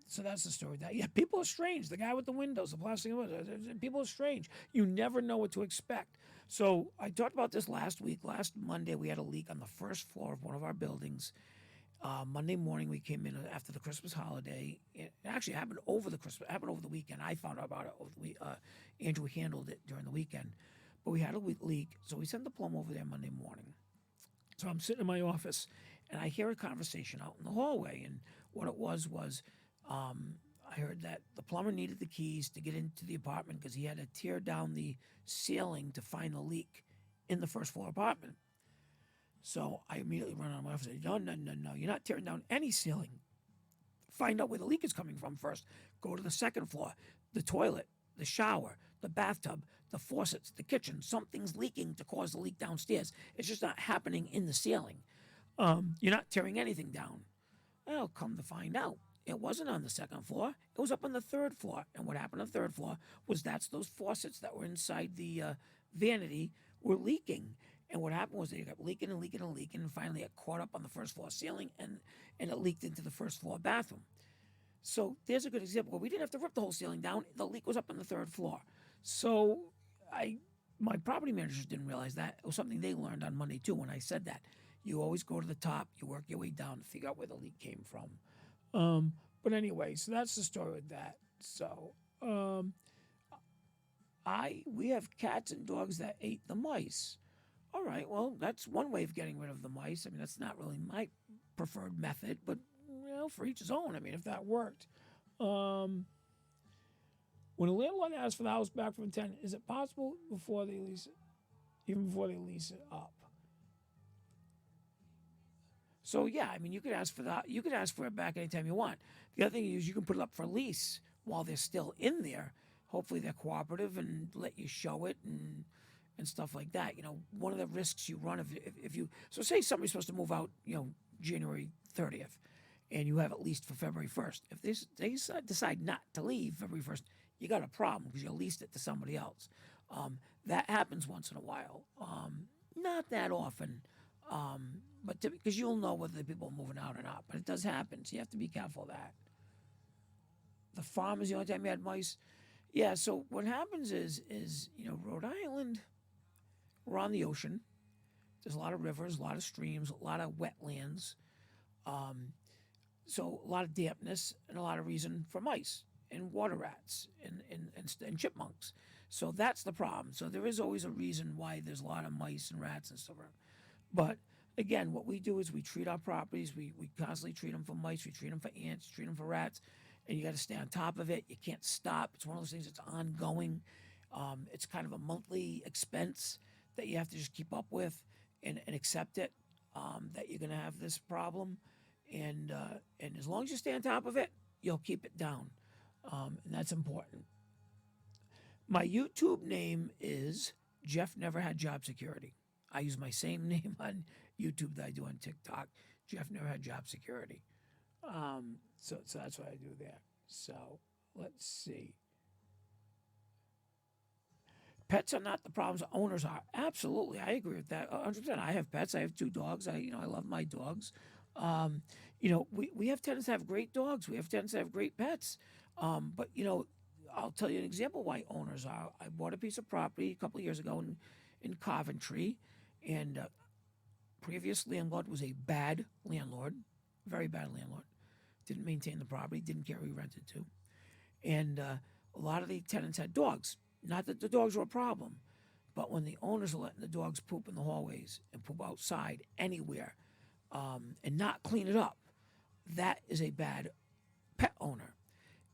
So that's the story. People are strange. The guy with the windows, the plastic windows, people are strange. You never know what to expect. So I talked about this last week. Last Monday, we had a leak on the 1st floor of one of our buildings. Monday morning, we came in after the Christmas holiday. It actually happened over the weekend. I found out about it over the week. Andrew handled it during the weekend. But we had a leak, so we sent the plumber over there Monday morning. So I'm sitting in my office, and I hear a conversation out in the hallway. And what it was I heard that the plumber needed the keys to get into the apartment because he had to tear down the ceiling to find the leak in the 1st floor apartment. So I immediately run out of my office and say, no, you're not tearing down any ceiling. Find out where the leak is coming from first. Go to the 2nd floor, the toilet, the shower, the bathtub, the faucets, the kitchen. Something's leaking to cause the leak downstairs. It's just not happening in the ceiling. You're not tearing anything down. Well, come to find out, it wasn't on the 2nd floor. It was up on the 3rd floor. And what happened on the 3rd floor was those faucets that were inside the vanity were leaking. And what happened was they kept leaking and leaking and leaking. And finally it caught up on the 1st floor ceiling and it leaked into the 1st floor bathroom. So there's a good example. We didn't have to rip the whole ceiling down. The leak was up on the 3rd floor. So my property managers didn't realize that. It was something they learned on Monday too when I said that. You always go to the top, you work your way down to figure out where the leak came from. But anyway, so that's the story with that. So we have cats and dogs that ate the mice. All right, well, that's one way of getting rid of the mice. I mean, that's not really my preferred method, but for each his own. I mean, if that worked. When a landlord asks for the house back from a tenant, is it possible before they lease it, even before they lease it up? So yeah, I mean, you could ask for that. You could ask for it back anytime you want. The other thing is you can put it up for lease while they're still in there. Hopefully they're cooperative and let you show it and stuff like that. You know, one of the risks you run if you so say somebody's supposed to move out, you know, January 30th, and you have it leased for February 1st. If they decide not to leave February 1st, you got a problem because you leased it to somebody else. That happens once in a while. Not that often, but because you'll know whether the people are moving out or not. But it does happen, so you have to be careful of that. The farm is the only time you had mice. Yeah. So what happens is you know Rhode Island, we're on the ocean. There's a lot of rivers, a lot of streams, a lot of wetlands. So a lot of dampness and a lot of reason for mice and water rats and chipmunks. So that's the problem. So there is always a reason why there's a lot of mice and rats and stuff around. But again, what we do is we treat our properties. We constantly treat them for mice. We treat them for ants. Treat them for rats. And you got to stay on top of it. You can't stop. It's one of those things that's ongoing. It's kind of a monthly expense that you have to just keep up with and accept it that you're going to have this problem. And as long as you stay on top of it, you'll keep it down. And that's important. My YouTube name is Jeff Never Had Job Security. I use my same name on YouTube that I do on TikTok. Jeff Never Had Job Security. So that's what I do there. So let's see. Pets are not the problems. Owners are. Absolutely, I agree with that. 100%. I have pets. I have 2 dogs. I love my dogs. We have tenants that have great dogs. We have tenants that have great pets. But I'll tell you an example why owners are. I bought a piece of property a couple of years ago in Coventry, and previous landlord was a bad landlord, very bad landlord. Didn't maintain the property, didn't care who he rented to, and a lot of the tenants had dogs. Not that the dogs were a problem, but when the owners are letting the dogs poop in the hallways and poop outside anywhere, and not clean it up, that is a bad pet owner.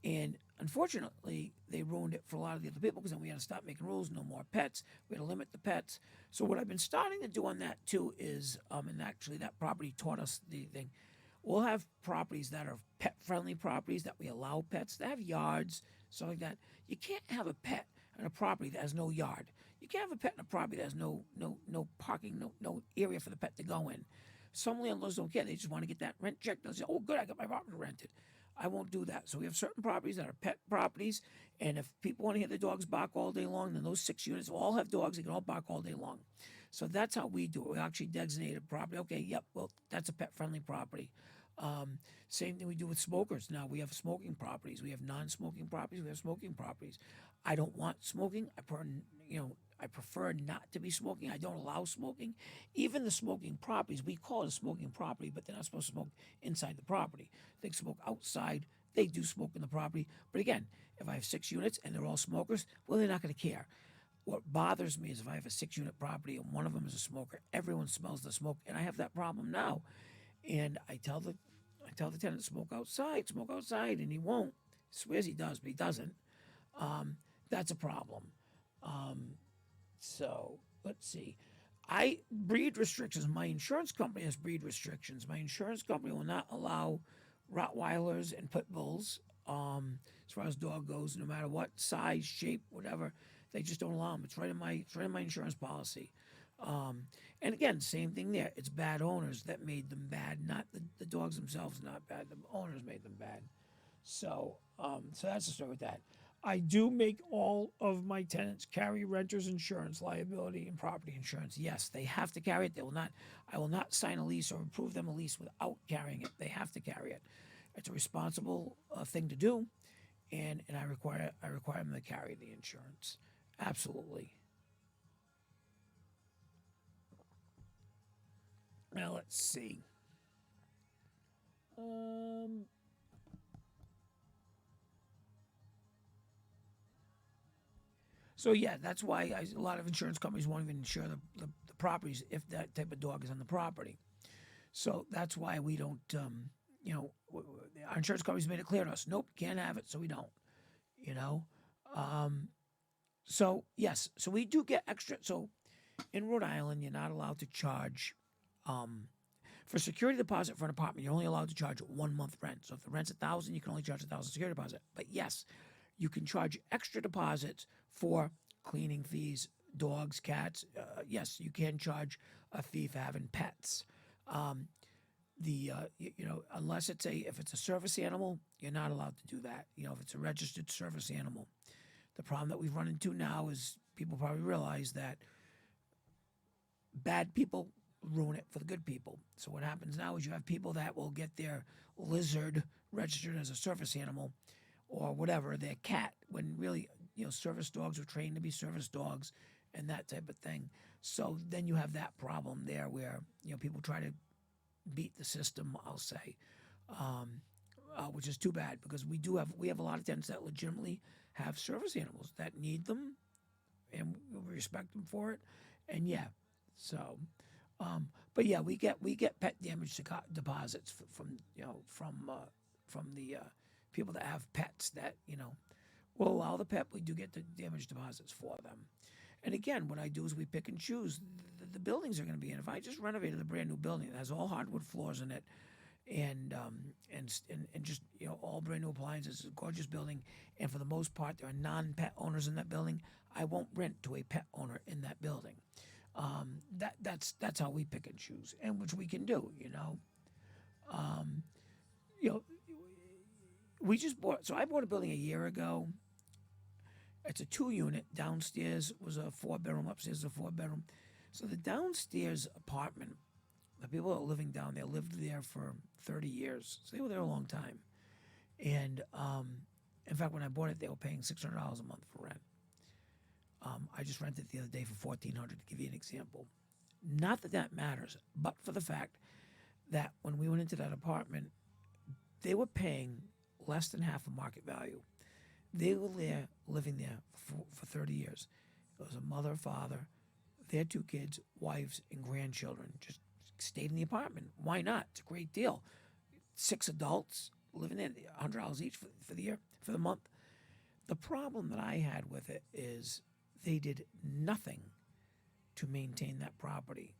And unfortunately, they ruined it for a lot of the other people because then we had to stop making rules, no more pets. We had to limit the pets. So what I've been starting to do on that too is, and actually that property taught us the thing. We'll have properties that are pet-friendly properties that we allow pets. That have yards, stuff like that. You can't have a pet in a property that has no yard. You can't have a pet in a property that has no parking, no area for the pet to go in. Some landlords don't care. They just want to get that rent check. They'll say, oh, good, I got my property rented. I won't do that. So we have certain properties that are pet properties, and if people want to hear the dogs bark all day long, then those 6 units all have dogs. They can all bark all day long. So that's how we do it. We actually designate a property. Okay, yep, well, that's a pet-friendly property. Same thing we do with smokers. Now we have smoking properties. We have non-smoking properties. We have smoking properties. I don't want smoking. I prefer not to be smoking. I don't allow smoking. Even the smoking properties, we call it a smoking property, but they're not supposed to smoke inside the property. They smoke outside. They do smoke in the property. But again, if I have 6 units and they're all smokers, well, they're not going to care. What bothers me is if I have a 6-unit property and one of them is a smoker, everyone smells the smoke, and I have that problem now. And I tell the tenant, smoke outside, and he won't. He swears he does, but he doesn't. That's a problem. So let's see. Breed restrictions. My insurance company has breed restrictions. My insurance company will not allow Rottweilers and pit bulls. As far as dog goes, no matter what size, shape, whatever, they just don't allow them. It's right in my insurance policy. And again, same thing there. It's bad owners that made them bad, not the dogs themselves. Not bad. The owners made them bad. So that's the story with that. I do make all of my tenants carry renters insurance, liability, and property insurance. Yes, they have to carry it. I will not sign a lease or approve them a lease without carrying it. They have to carry it. It's a responsible thing to do, and I require them to carry the insurance. Absolutely. Now let's see. So yeah, that's why a lot of insurance companies won't even insure the properties if that type of dog is on the property. So that's why we don't. Our insurance companies made it clear to us. Nope, can't have it, so we don't. You know. So yes, so we do get extra. So in Rhode Island, you're not allowed to charge. For security deposit for an apartment, you're only allowed to charge 1 month rent. So if the rent's $1,000, you can only charge $1,000 security deposit. But yes, you can charge extra deposits for cleaning fees, dogs, cats. Yes, you can charge a fee for having pets. Unless if it's a service animal, you're not allowed to do that. If it's a registered service animal. The problem that we've run into now is people probably realize that bad people ruin it for the good people. So what happens now is you have people that will get their lizard registered as a service animal or whatever, their cat, when really, service dogs are trained to be service dogs and that type of thing. So then you have that problem there where, people try to beat the system, I'll say, which is too bad because we have a lot of tenants that legitimately have service animals that need them and we respect them for it. And yeah, so, but yeah, we get pet damage deposits from the people that have pets that will allow the pet. We do get the damage deposits for them. And again, what I do is we pick and choose the buildings are going to be in. If I just renovated a brand new building that has all hardwood floors in it, and just all brand new appliances, a gorgeous building, and for the most part there are non-pet owners in that building, I won't rent to a pet owner in that building. That's how we pick and choose, and which we can do. We just bought. So I bought a building a year ago. It's a 2-unit. Downstairs was a 4-bedroom. Upstairs is a 4-bedroom. So the downstairs apartment, the people that are living down there lived there for 30 years. So they were there a long time. And in fact, when I bought it, they were paying $600 a month for rent. I just rented it the other day for $1,400 to give you an example. Not that that matters, but for the fact that when we went into that apartment, they were paying less than half of market value. They were there, living there for 30 years. It was a mother, father, their 2 kids, wives, and grandchildren. Just stayed in the apartment. Why not? It's a great deal. 6 adults living there, $100 each for the year, for the month. The problem that I had with it is they did nothing to maintain that property,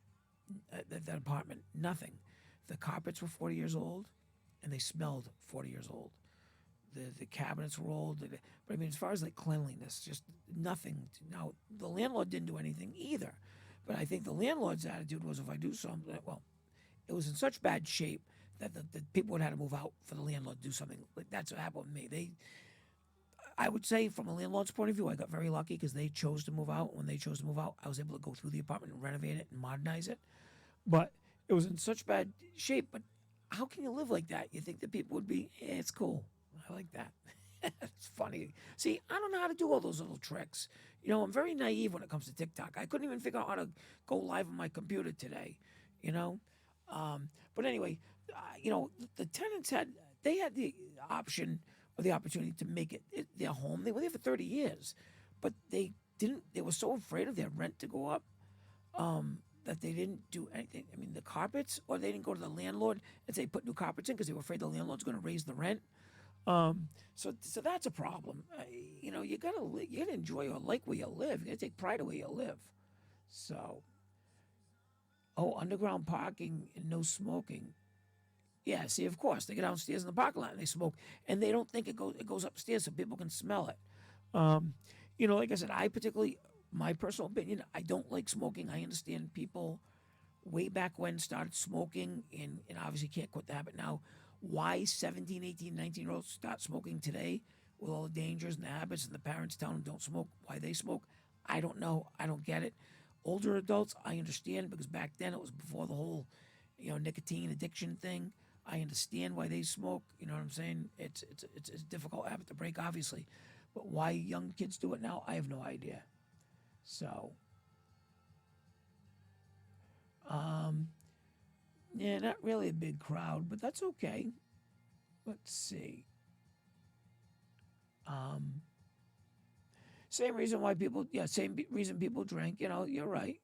that apartment. Nothing. The carpets were 40 years old, and they smelled 40 years old. The cabinets were old, but I mean, as far as like cleanliness, just nothing. Now, the landlord didn't do anything either, but I think the landlord's attitude was, if I do something, well, it was in such bad shape that the people would have to move out for the landlord to do something. Like that's what happened with me. I would say, from a landlord's point of view, I got very lucky because they chose to move out. When they chose to move out, I was able to go through the apartment and renovate it and modernize it. But it was in such bad shape. But how can you live like that? You think that people would be, it's cool. I like that. It's funny. See, I don't know how to do all those little tricks. I'm very naive when it comes to TikTok. I couldn't even figure out how to go live on my computer today, But anyway, the tenants had the option or the opportunity to make it their home. They were there for 30 years, but they didn't. They were so afraid of their rent to go up that they didn't do anything. I mean, the carpets, or they didn't go to the landlord and say put new carpets in because they were afraid the landlord's going to raise the rent. So that's a problem. You gotta enjoy or like where you live. You gotta take pride of where you live. So, underground parking and no smoking. Yeah, see, of course they get downstairs in the parking lot and they smoke, and they don't think it goes upstairs so people can smell it. Like I said, my personal opinion, I don't like smoking. I understand people way back when started smoking and obviously can't quit the habit now. Why 17, 18, 19-year-olds start smoking today with all the dangers and the habits and the parents telling them don't smoke, why they smoke, I don't know. I don't get it. Older adults, I understand because back then it was before the whole, nicotine addiction thing. I understand why they smoke. You know what I'm saying? It's a difficult habit to break, obviously. But why young kids do it now, I have no idea. So, yeah, not really a big crowd, but that's okay. Let's see. Same reason why people, same reason people drink. You're right.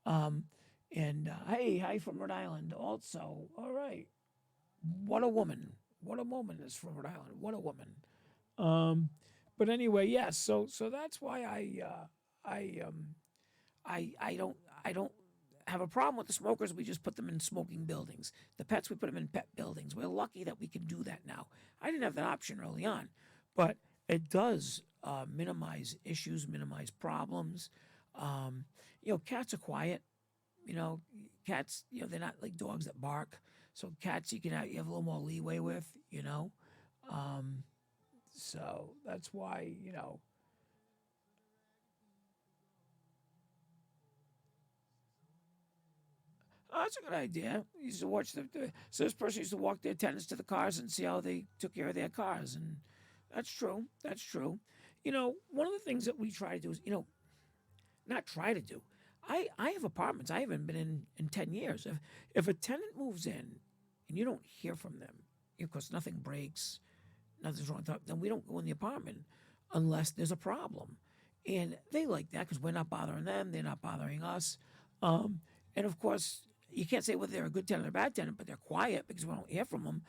And hey, hi from Rhode Island. Also, all right. What a woman! What a woman is from Rhode Island. What a woman. But anyway, yes. So that's why I don't have a problem with the smokers, we just put them in smoking buildings. The pets, we put them in pet buildings. We're lucky that we can do that now. I didn't have that option early on, but it does minimize issues, minimize problems. Cats are quiet. Cats, they're not like dogs that bark. So cats, you have a little more leeway with. So that's why. Oh, that's a good idea. You used to watch so this person used to walk their tenants to the cars and see how they took care of their cars, and that's true. That's true. One of the things that we try to do is, not try to do. I have apartments I haven't been in 10 years. If a tenant moves in and you don't hear from them, because nothing breaks, nothing's wrong, then we don't go in the apartment unless there's a problem, and they like that because we're not bothering them, they're not bothering us, and of course you can't say whether they're a good tenant or a bad tenant, but they're quiet because we don't hear from them.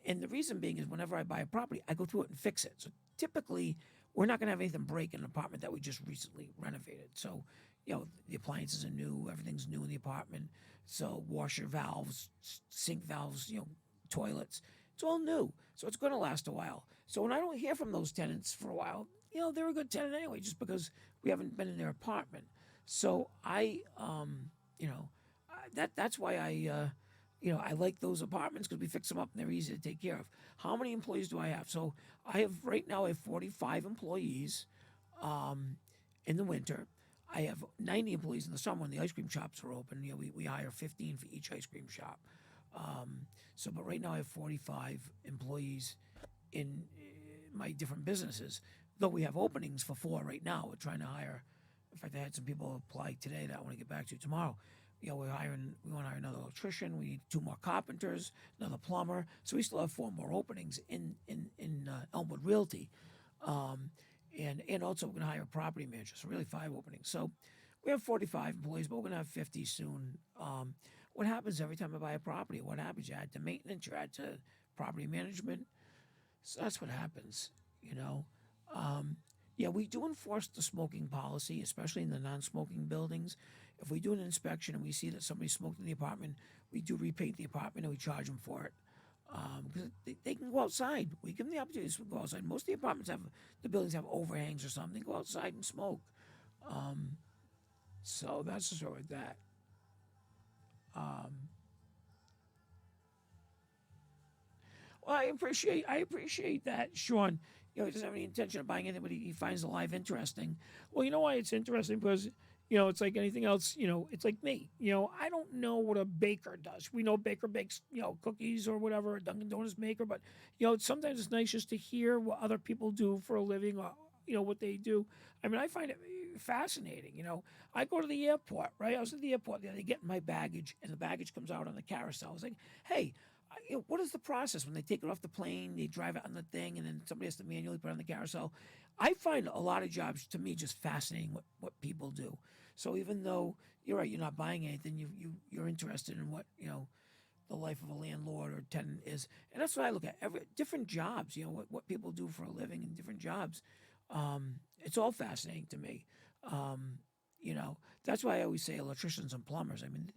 And the reason being is whenever I buy a property, I go through it and fix it. So typically, we're not going to have anything break in an apartment that we just recently renovated. So, the appliances are new, everything's new in the apartment. So washer valves, sink valves, toilets, it's all new. So it's going to last a while. So when I don't hear from those tenants for a while, they're a good tenant anyway, just because we haven't been in their apartment. So that's why I like those apartments because we fix them up and they're easy to take care of. How many employees do I have? So right now I have 45 employees in the winter. I have 90 employees in the summer when the ice cream shops are open. We hire 15 for each ice cream shop. But right now I have 45 employees in my different businesses. Though we have openings for 4 right now. We're trying to hire. In fact, I had some people apply today that I want to get back to tomorrow. We want to hire another electrician. We need 2 more carpenters, another plumber. So we still have 4 more openings in Elmwood Realty. And also we're going to hire a property manager. So really 5 openings. So we have 45 employees, but we're going to have 50 soon. What happens every time I buy a property? What happens? You add to maintenance, you add to property management. So that's what happens, Yeah, we do enforce the smoking policy, especially in the non-smoking buildings. If we do an inspection and we see that somebody smoked in the apartment, we do repaint the apartment and we charge them for it. Because they can go outside. We give them the opportunity to go outside. Most of the buildings have overhangs or something. Go outside and smoke. So that's the sort of that. Well, I appreciate that, Sean. He doesn't have any intention of buying anything, but he finds the live interesting. Well, you know why it's interesting? Because it's like anything else. It's like me. I don't know what a baker does. We know baker bakes, cookies or whatever, a Dunkin' Donuts maker. But sometimes it's nice just to hear what other people do for a living, or what they do. I mean, I find it fascinating. I go to the airport, right? I was at the airport the other day getting my baggage, and the baggage comes out on the carousel. I was like, hey. What is the process when they take it off the plane, they drive it on the thing, and then somebody has to manually put it on the carousel? I find a lot of jobs, to me, just fascinating what people do. So even though you're right, you're not buying anything, you're interested in what the life of a landlord or tenant is, and that's what I look at. Different jobs, what people do for a living in different jobs. It's all fascinating to me. That's why I always say electricians and plumbers. I mean,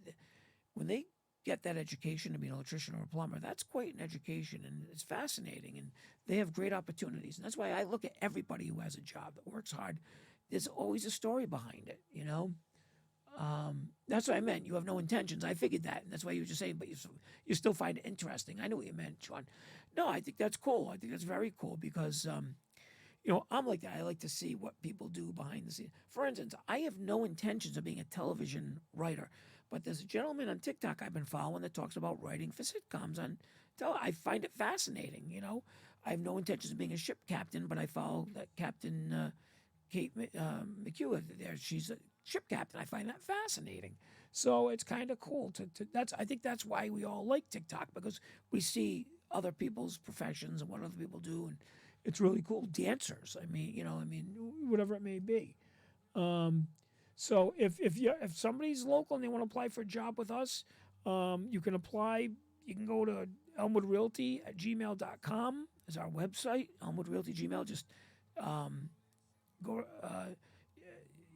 when they get that education to be an electrician or a plumber, that's quite an education, and it's fascinating, and they have great opportunities. And that's why I look at everybody who has a job that works hard. There's always a story behind it, That's what I meant. You have no intentions. I figured that, and that's why you were just saying, but you still find it interesting. I knew what you meant, Sean. No, I think that's cool. I think that's very cool because, I'm like that. I like to see what people do behind the scenes. For instance, I have no intentions of being a television writer. But there's a gentleman on TikTok I've been following that talks about writing for sitcoms on I find it fascinating, I have no intentions of being a ship captain, but I follow that Captain Kate McHugh there. She's a ship captain. I find that fascinating. So it's kind of cool I think that's why we all like TikTok, because we see other people's professions and what other people do, and it's really cool. Dancers, whatever it may be. So if somebody's local and they want to apply for a job with us, you can apply. You can go to elmwoodrealty@gmail.com is our website. Elmwood Realty Gmail. Just go.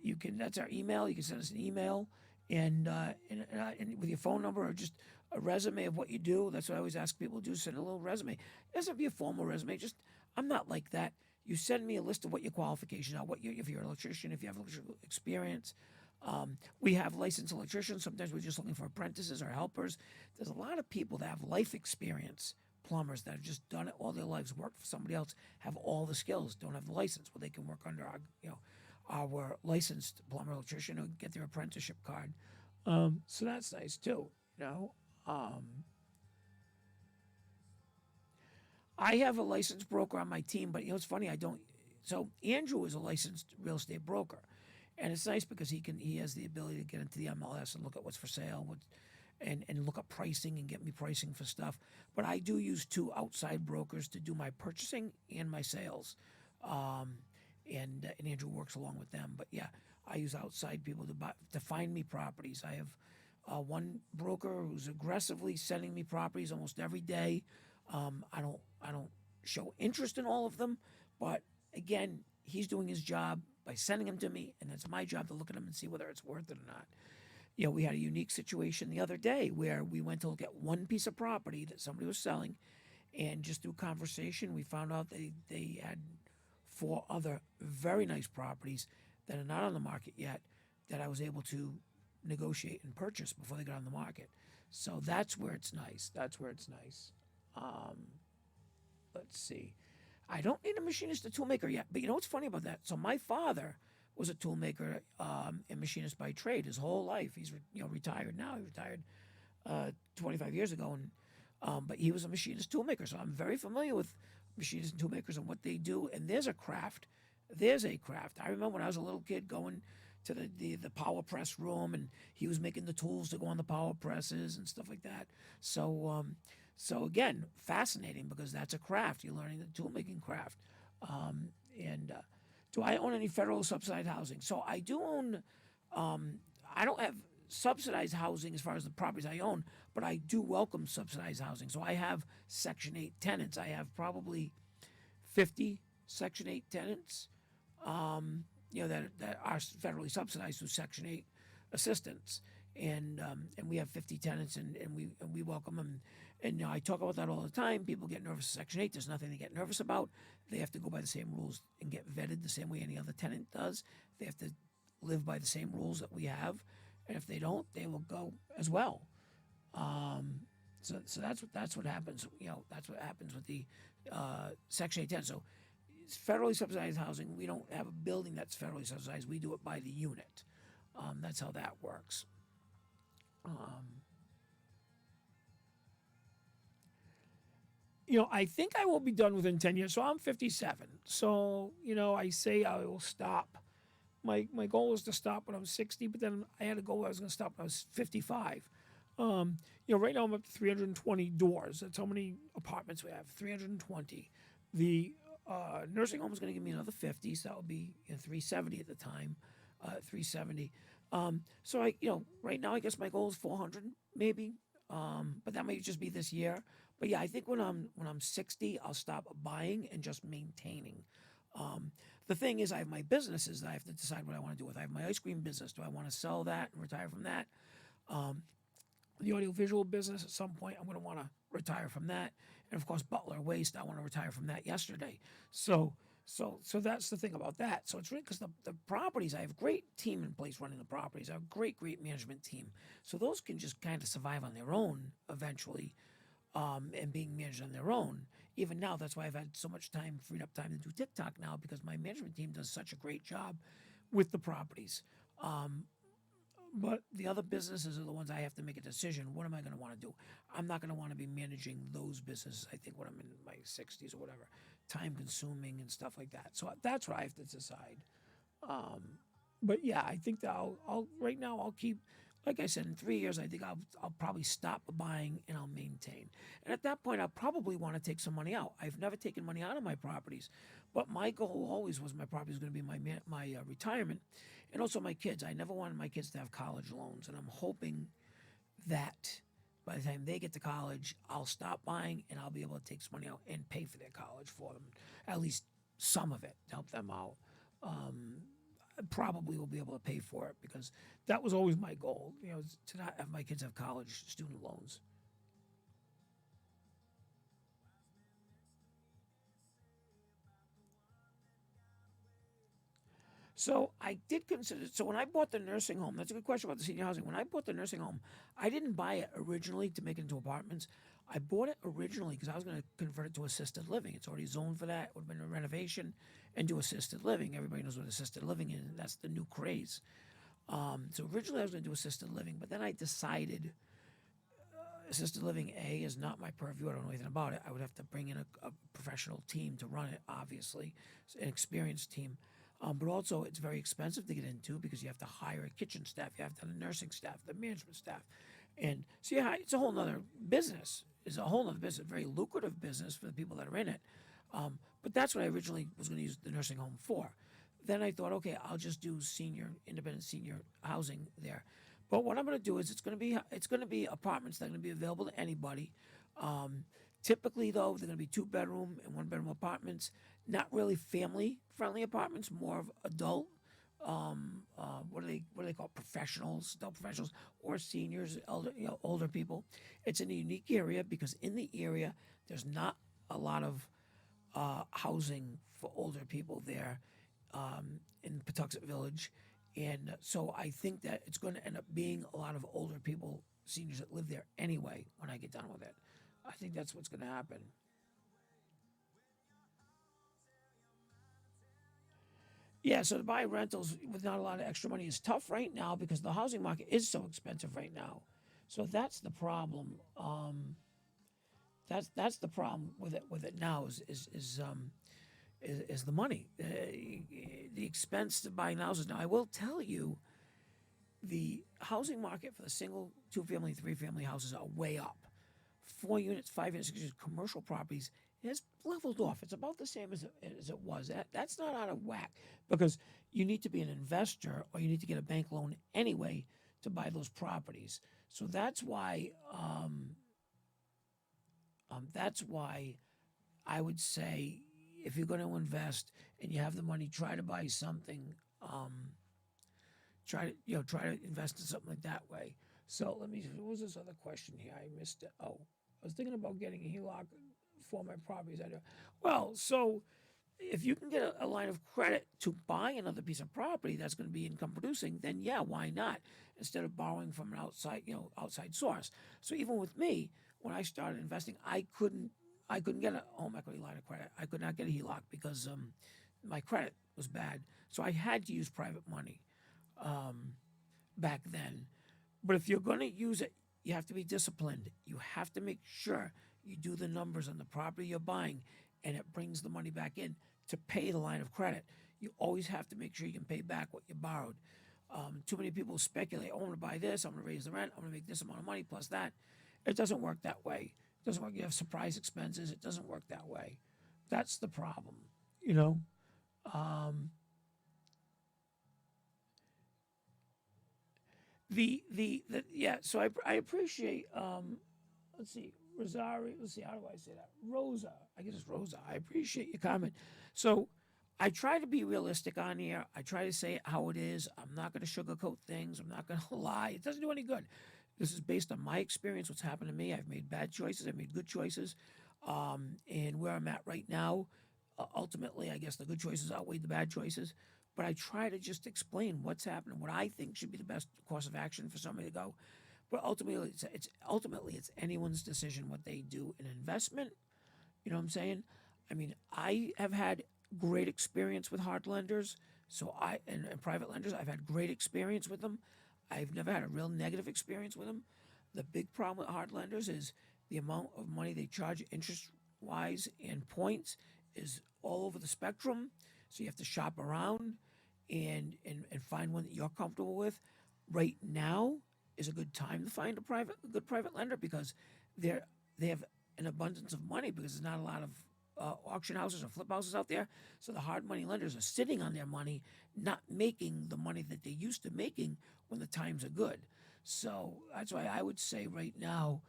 You can. That's our email. You can send us an email, and with your phone number or just a resume of what you do. That's what I always ask people to do: send a little resume. It doesn't have to be a formal resume. Just I'm not like that. You send me a list of what your qualifications are, if you're an electrician, if you have electrical experience. We have licensed electricians. Sometimes we're just looking for apprentices or helpers. There's a lot of people that have life experience, plumbers that have just done it all their lives, worked for somebody else, have all the skills, don't have the license, but they can work under our licensed plumber electrician or get their apprenticeship card. So that's nice too. I have a licensed broker on my team, but it's funny, I don't. So Andrew is a licensed real estate broker, and it's nice because he has the ability to get into the MLS and look at what's for sale, and look up pricing and get me pricing for stuff. But I do use two outside brokers to do my purchasing and my sales, and Andrew works along with them. But yeah, I use outside people to find me properties. I have one broker who's aggressively sending me properties almost every day. I don't show interest in all of them, but again, he's doing his job by sending them to me, and it's my job to look at them and see whether it's worth it or not. We had a unique situation the other day where we went to look at one piece of property that somebody was selling, and just through conversation, we found out they had four other very nice properties that are not on the market yet that I was able to negotiate and purchase before they got on the market. So that's where it's nice. That's where it's nice. Let's see. I don't need a machinist or toolmaker yet, but you know what's funny about that? So my father was a toolmaker and machinist by trade his whole life. He's retired now. He retired 25 years ago, but he was a machinist toolmaker. So I'm very familiar with machinists and toolmakers and what they do. And there's a craft. There's a craft. I remember when I was a little kid going to the power press room, and he was making the tools to go on the power presses and stuff like that. So again, fascinating because that's a craft. You're learning the tool making craft. Do I own any federal subsidized housing? So I do own. I don't have subsidized housing as far as the properties I own, but I do welcome subsidized housing. So I have Section 8 tenants. I have probably 50 Section 8 tenants. That are federally subsidized through Section 8 assistance, and we have 50 tenants, and we welcome them. And I talk about that all the time. People get nervous at Section 8. There's nothing to get nervous about. They have to go by the same rules and get vetted the same way any other tenant does. They have to live by the same rules that we have, and if they don't, they will go as well. So that's what happens. That's what happens with the Section 8 tenants. So it's federally subsidized housing. We don't have a building that's federally subsidized. We do it by the unit. That's how that works. I think I will be done within 10 years. So I'm 57. So, I say I will stop. My goal was to stop when I was 60, but then I had a goal I was going to stop when I was 55. Right now I'm up to 320 doors. That's how many apartments we have, 320. The nursing home is going to give me another 50, so that would be 370 at the time, 370. So right now I guess my goal is 400 maybe, but that might just be this year. But yeah, I think when I'm 60, I'll stop buying and just maintaining. The thing is, I have my businesses that I have to decide what I want to do with. I have my ice cream business. Do I want to sell that and retire from that? The audiovisual business, at some point, I'm going to want to retire from that. And of course, Butler Waste, I want to retire from that yesterday. So that's the thing about that. So it's really because the properties, I have a great team in place running the properties. I have a great management team. So those can just kind of survive on their own eventually, and being managed on their own. Even now, that's why I've had so much time, freed up time to do TikTok now, because my management team does such a great job with the properties. But the other businesses are the ones I have to make a decision. What am I going to want to do? I'm not going to want to be managing those businesses, I think, when I'm in my 60s or whatever. Time consuming and stuff like that. So that's what I have to decide. But yeah, I think that I'll right now I'll keep, like I said, in 3 years, I think I'll probably stop buying and I'll maintain. And at that point, I'll probably want to take some money out. I've never taken money out of my properties, but my goal always was my property was going to be my retirement, and also my kids. I never wanted my kids to have college loans, and I'm hoping that by the time they get to college, I'll stop buying and I'll be able to take some money out and pay for their college for them, at least some of it, to help them out. probably will be able to pay for it because that was always my goal. Is to not have my kids have college student loans. So I did consider. So when I bought the nursing home, that's a good question about the senior housing. When I bought the nursing home, I didn't buy it originally to make it into apartments. I bought it originally because I was going to convert it to assisted living. It's already zoned for that. It would have been a renovation and do assisted living. Everybody knows what assisted living is. That's the new craze. So originally I was going to do assisted living, but then I decided assisted living is not my purview. I don't know anything about it. I would have to bring in a professional team to run it, obviously, an experienced team. But also, it's very expensive to get into because you have to hire a kitchen staff, you have to have the nursing staff, the management staff, and so yeah, it's a whole nother business. It's a whole nother business, a very lucrative business for the people that are in it. But that's what I originally was going to use the nursing home for. Then I thought, okay, I'll just do independent senior housing there. But what I'm going to do is it's going to be apartments that are going to be available to anybody. Typically, though, they're going to be 2-bedroom and 1-bedroom apartments. Not really family friendly apartments, more of adult. What do they call professionals, adult professionals, or seniors, older people. It's in a unique area because in the area there's not a lot of housing for older people there in Patuxent Village. And so I think that it's going to end up being a lot of older people, seniors that live there anyway when I get done with it. I think that's what's going to happen. Yeah, so to buy rentals with not a lot of extra money is tough right now because the housing market is so expensive right now. So that's the problem. That's the problem with it now is the money, the expense to buying houses. Now I will tell you, the housing market for the single, 2-family, 3-family houses are way up. 4 units, 5 units, 6 units, commercial properties has leveled off. It's about the same as it was. That's not out of whack because you need to be an investor or you need to get a bank loan anyway to buy those properties. So that's why I would say if you're going to invest and you have the money, try to buy something. Try to invest in something like that way. So let me. What was this other question here? I missed it. Oh, I was thinking about getting a HELOC for my properties. I do. Well, so if you can get a line of credit to buy another piece of property that's going to be income producing, then yeah, why not? Instead of borrowing from an outside source. So even with me, when I started investing, I couldn't get a home equity line of credit. I could not get a HELOC because my credit was bad. So I had to use private money back then. But if you're going to use it, you have to be disciplined. You have to make sure you do the numbers on the property you're buying and it brings the money back in to pay the line of credit. You always have to make sure you can pay back what you borrowed. Too many people speculate, oh, I'm going to buy this, I'm going to raise the rent, I'm going to make this amount of money plus that. It doesn't work that way. It doesn't work. You have surprise expenses. It doesn't work that way. That's the problem, you know? The yeah. So I appreciate. Let's see, Rosario. Let's see, how do I say that? Rosa. I guess it's Rosa. I appreciate your comment. So I try to be realistic on here. I try to say it how it is. I'm not going to sugarcoat things. I'm not going to lie. It doesn't do any good. This is based on my experience. What's happened to me. I've made bad choices. I've made good choices. And where I'm at right now, ultimately, I guess the good choices outweigh the bad choices. But I try to just explain what's happening, what I think should be the best course of action for somebody to go. But ultimately it's anyone's decision what they do in investment. You know what I'm saying? I mean, I have had great experience with hard lenders, and private lenders. I've had great experience with them. I've never had a real negative experience with them. The big problem with hard lenders is the amount of money they charge interest wise and points is all over the spectrum. So you have to shop around and find one that you're comfortable with. Right now is a good time to find a good private lender because they're they have an abundance of money because there's not a lot of auction houses or flip houses out there. So the hard money lenders are sitting on their money, not making the money that they used to making when the times are good. So that's why I would say right now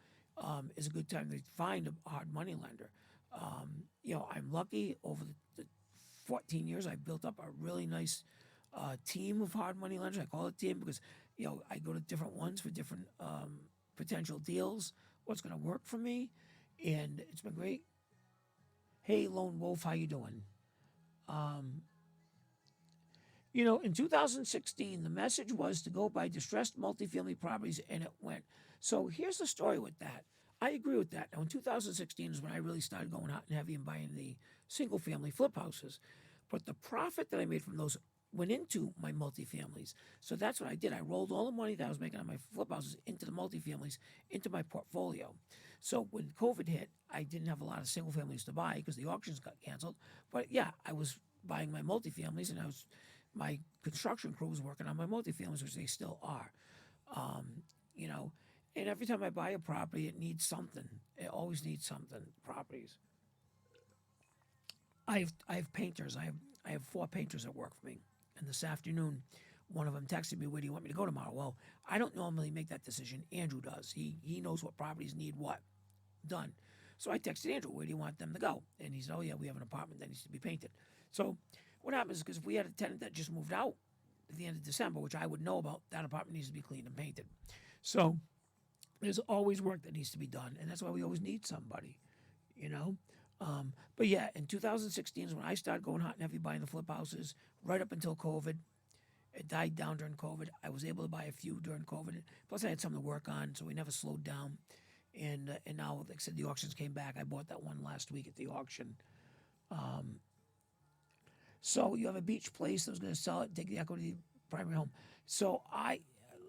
is a good time to find a hard money lender. I'm lucky over the 14 years I've built up a really nice team of hard money lenders. I call it a team because I go to different ones for different potential deals. What's going to work for me, and it's been great. Hey, Lone Wolf, how you doing? In 2016, the message was to go buy distressed multifamily properties, and it went. So here's the story with that. I agree with that. Now, in 2016 is when I really started going hot and heavy and buying the single family flip houses. But the profit that I made from those went into my multifamilies. So that's what I did. I rolled all the money that I was making on my flip houses into the multifamilies, into my portfolio. So when COVID hit, I didn't have a lot of single families to buy because the auctions got canceled. But yeah, I was buying my multifamilies, and my construction crew was working on my multifamilies, which they still are. Um, you know, and every time I buy a property, it needs something. It always needs something. Properties. I have painters. I have 4 painters that work for me. And this afternoon, one of them texted me, "Where do you want me to go tomorrow?" Well, I don't normally make that decision. Andrew does. He knows what properties need what done. So I texted Andrew, "Where do you want them to go?" And he said, "Oh yeah, we have an apartment that needs to be painted." So what happens is, because if we had a tenant that just moved out at the end of December, which I would know about, that apartment needs to be cleaned and painted. So there's always work that needs to be done, and that's why we always need somebody, you know. But yeah, in 2016 is when I started going hot and heavy buying the flip houses, right up until COVID. It died down during COVID. I was able to buy a few during COVID. Plus, I had something to work on, so we never slowed down. And now, like I said, the auctions came back. I bought that one last week at the auction. So you have a beach place that was going to sell it, take the equity primary home. So I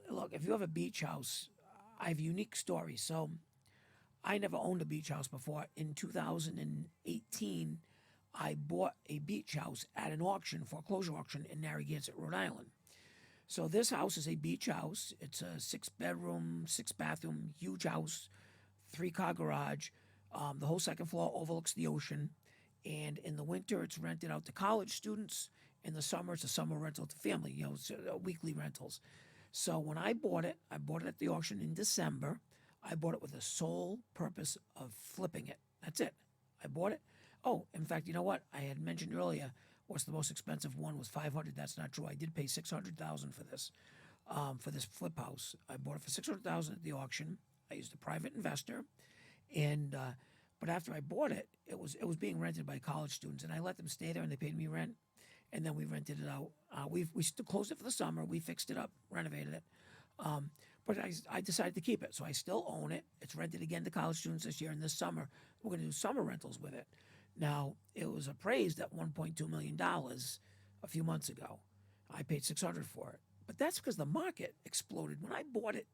look, if you have a beach house, I have a unique story. So I never owned a beach house before. In 2018, I bought a beach house at an auction, foreclosure auction in Narragansett, Rhode Island. So this house is a beach house. It's a 6 bedroom, 6 bathroom, huge house, 3 car garage. The whole second floor overlooks the ocean. And in the winter, it's rented out to college students. In the summer, it's a summer rental to family, weekly rentals. So when I bought it at the auction in December. I bought it with the sole purpose of flipping it. That's it. I bought it. Oh, in fact, you know what? I had mentioned earlier what's the most expensive one was 500. That's not true. I did pay 600,000 for this flip house. I bought it for 600,000 at the auction. I used a private investor, and but after I bought it, it was being rented by college students, and I let them stay there, and they paid me rent, and then we rented it out. We still closed it for the summer. We fixed it up, renovated it, but I decided to keep it, so I still own it. It's rented again to college students this year, and this summer we're going to do summer rentals with it. Now it was appraised at $1.2 million a few months ago. I paid 600 for it, but that's because the market exploded when I bought it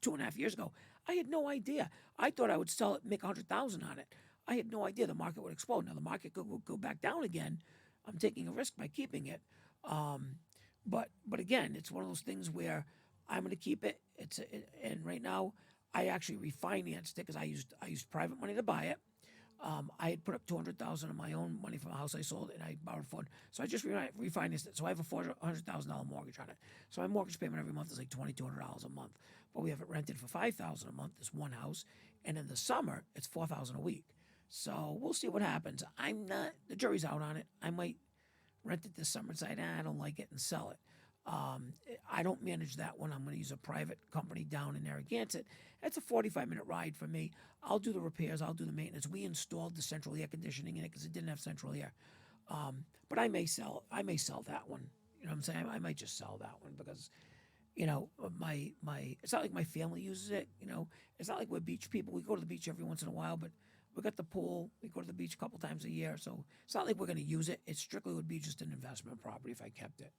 2.5 years ago. I had no idea. I thought I would sell it, make 100,000 on it. I had no idea the market would explode. Now the market could go back down again. I'm taking a risk by keeping it. But again, it's one of those things where I'm going to keep it. And right now I actually refinanced it because I used private money to buy it. I had put up 200,000 of my own money from a house I sold, and I borrowed for it. So I just refinanced it. So I have a $400,000 mortgage on it. So my mortgage payment every month is like $2,200 a month. But we have it rented for $5,000 a month. This one house, and in the summer it's $4,000 a week. So we'll see what happens. I'm not. The jury's out on it. I might rent it this summer and say, I don't like it, and sell it. I don't manage that one. I'm going to use a private company down in Narragansett. It's a 45-minute ride for me. I'll do the repairs. I'll do the maintenance. We installed the central air conditioning in it because it didn't have central air. But I may sell. I may sell that one. You know what I'm saying? I might just sell that one because, my it's not like my family uses it. It's not like we're beach people. We go to the beach every once in a while, but we got the pool. We go to the beach a couple times a year, so it's not like we're going to use it. It strictly would be just an investment property if I kept it.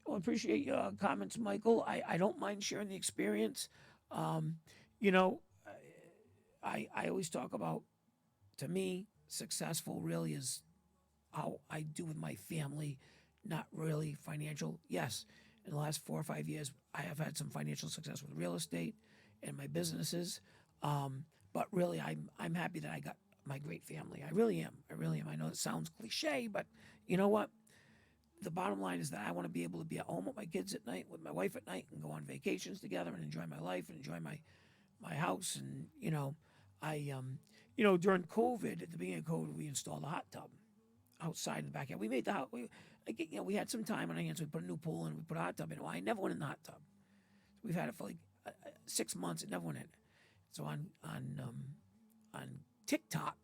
Well, I appreciate your comments, Michael. I don't mind sharing the experience. Um, you know, I always talk about, to me, successful really is how I do with my family, not really financial. Yes, in the last 4 or 5 years, I have had some financial success with real estate and my businesses. But really, I'm happy that I got my great family. I really am. I really am. I know it sounds cliche, but you know what? The bottom line is that I want to be able to be at home with my kids at night, with my wife at night, and go on vacations together and enjoy my life and enjoy my house. And I during COVID, at the beginning of COVID, we installed a hot tub. outside in the backyard. We made the house. We had some time on our hands. We put a new pool and we put a hot tub in. Well, I never went in the hot tub. We've had it for like 6 months. It never went in. So on TikTok,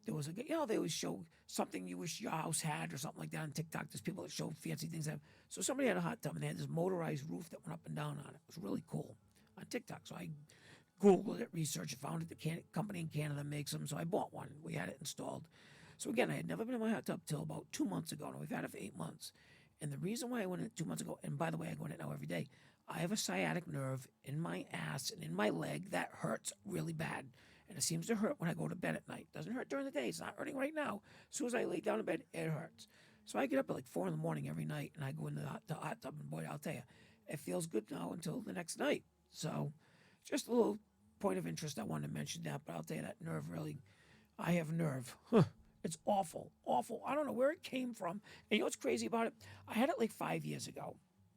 there was they always show something you wish your house had or something like that on TikTok. There's people that show fancy things. So somebody had a hot tub and they had this motorized roof that went up and down on it. It was really cool on TikTok. So I Googled it, researched it, found it. The company in Canada makes them. So I bought one. We had it installed. So again, I had never been in my hot tub till about 2 months ago. Now we've had it for 8 months. And the reason why I went in 2 months ago, and by the way, I go in it now every day, I have a sciatic nerve in my ass and in my leg that hurts really bad. And it seems to hurt when I go to bed at night. It doesn't hurt during the day. It's not hurting right now. As soon as I lay down in bed, it hurts. So I get up at like 4 in the morning every night and I go into the hot tub. And boy, I'll tell you, it feels good now until the next night. So just a little point of interest. I wanted to mention that, but I'll tell you that nerve really, I have nerve. It's awful, awful. I don't know where it came from. And you know what's crazy about it? I had it like 5 years ago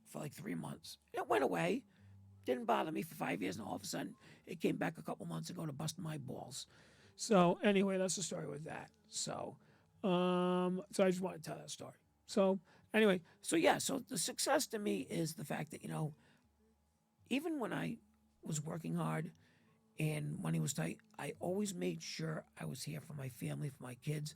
for like 3 months. It went away. Didn't bother me for 5 years, and all of a sudden it came back a couple months ago to bust my balls. So anyway, that's the story with that. So I just want to tell that story. So anyway, so the success to me is the fact that, even when I was working hard and money was tight, I always made sure I was here for my family, for my kids.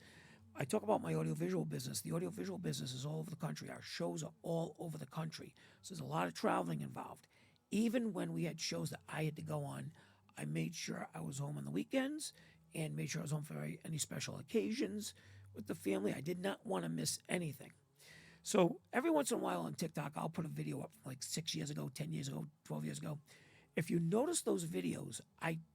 I talk about my audiovisual business. The audiovisual business is all over the country. Our shows are all over the country. So there's a lot of traveling involved. Even when we had shows that I had to go on, I made sure I was home on the weekends and made sure I was home for any special occasions with the family. I did not want to miss anything. So every once in a while on TikTok, I'll put a video up from like 6 years ago, 10 years ago, 12 years ago. If you notice those videos,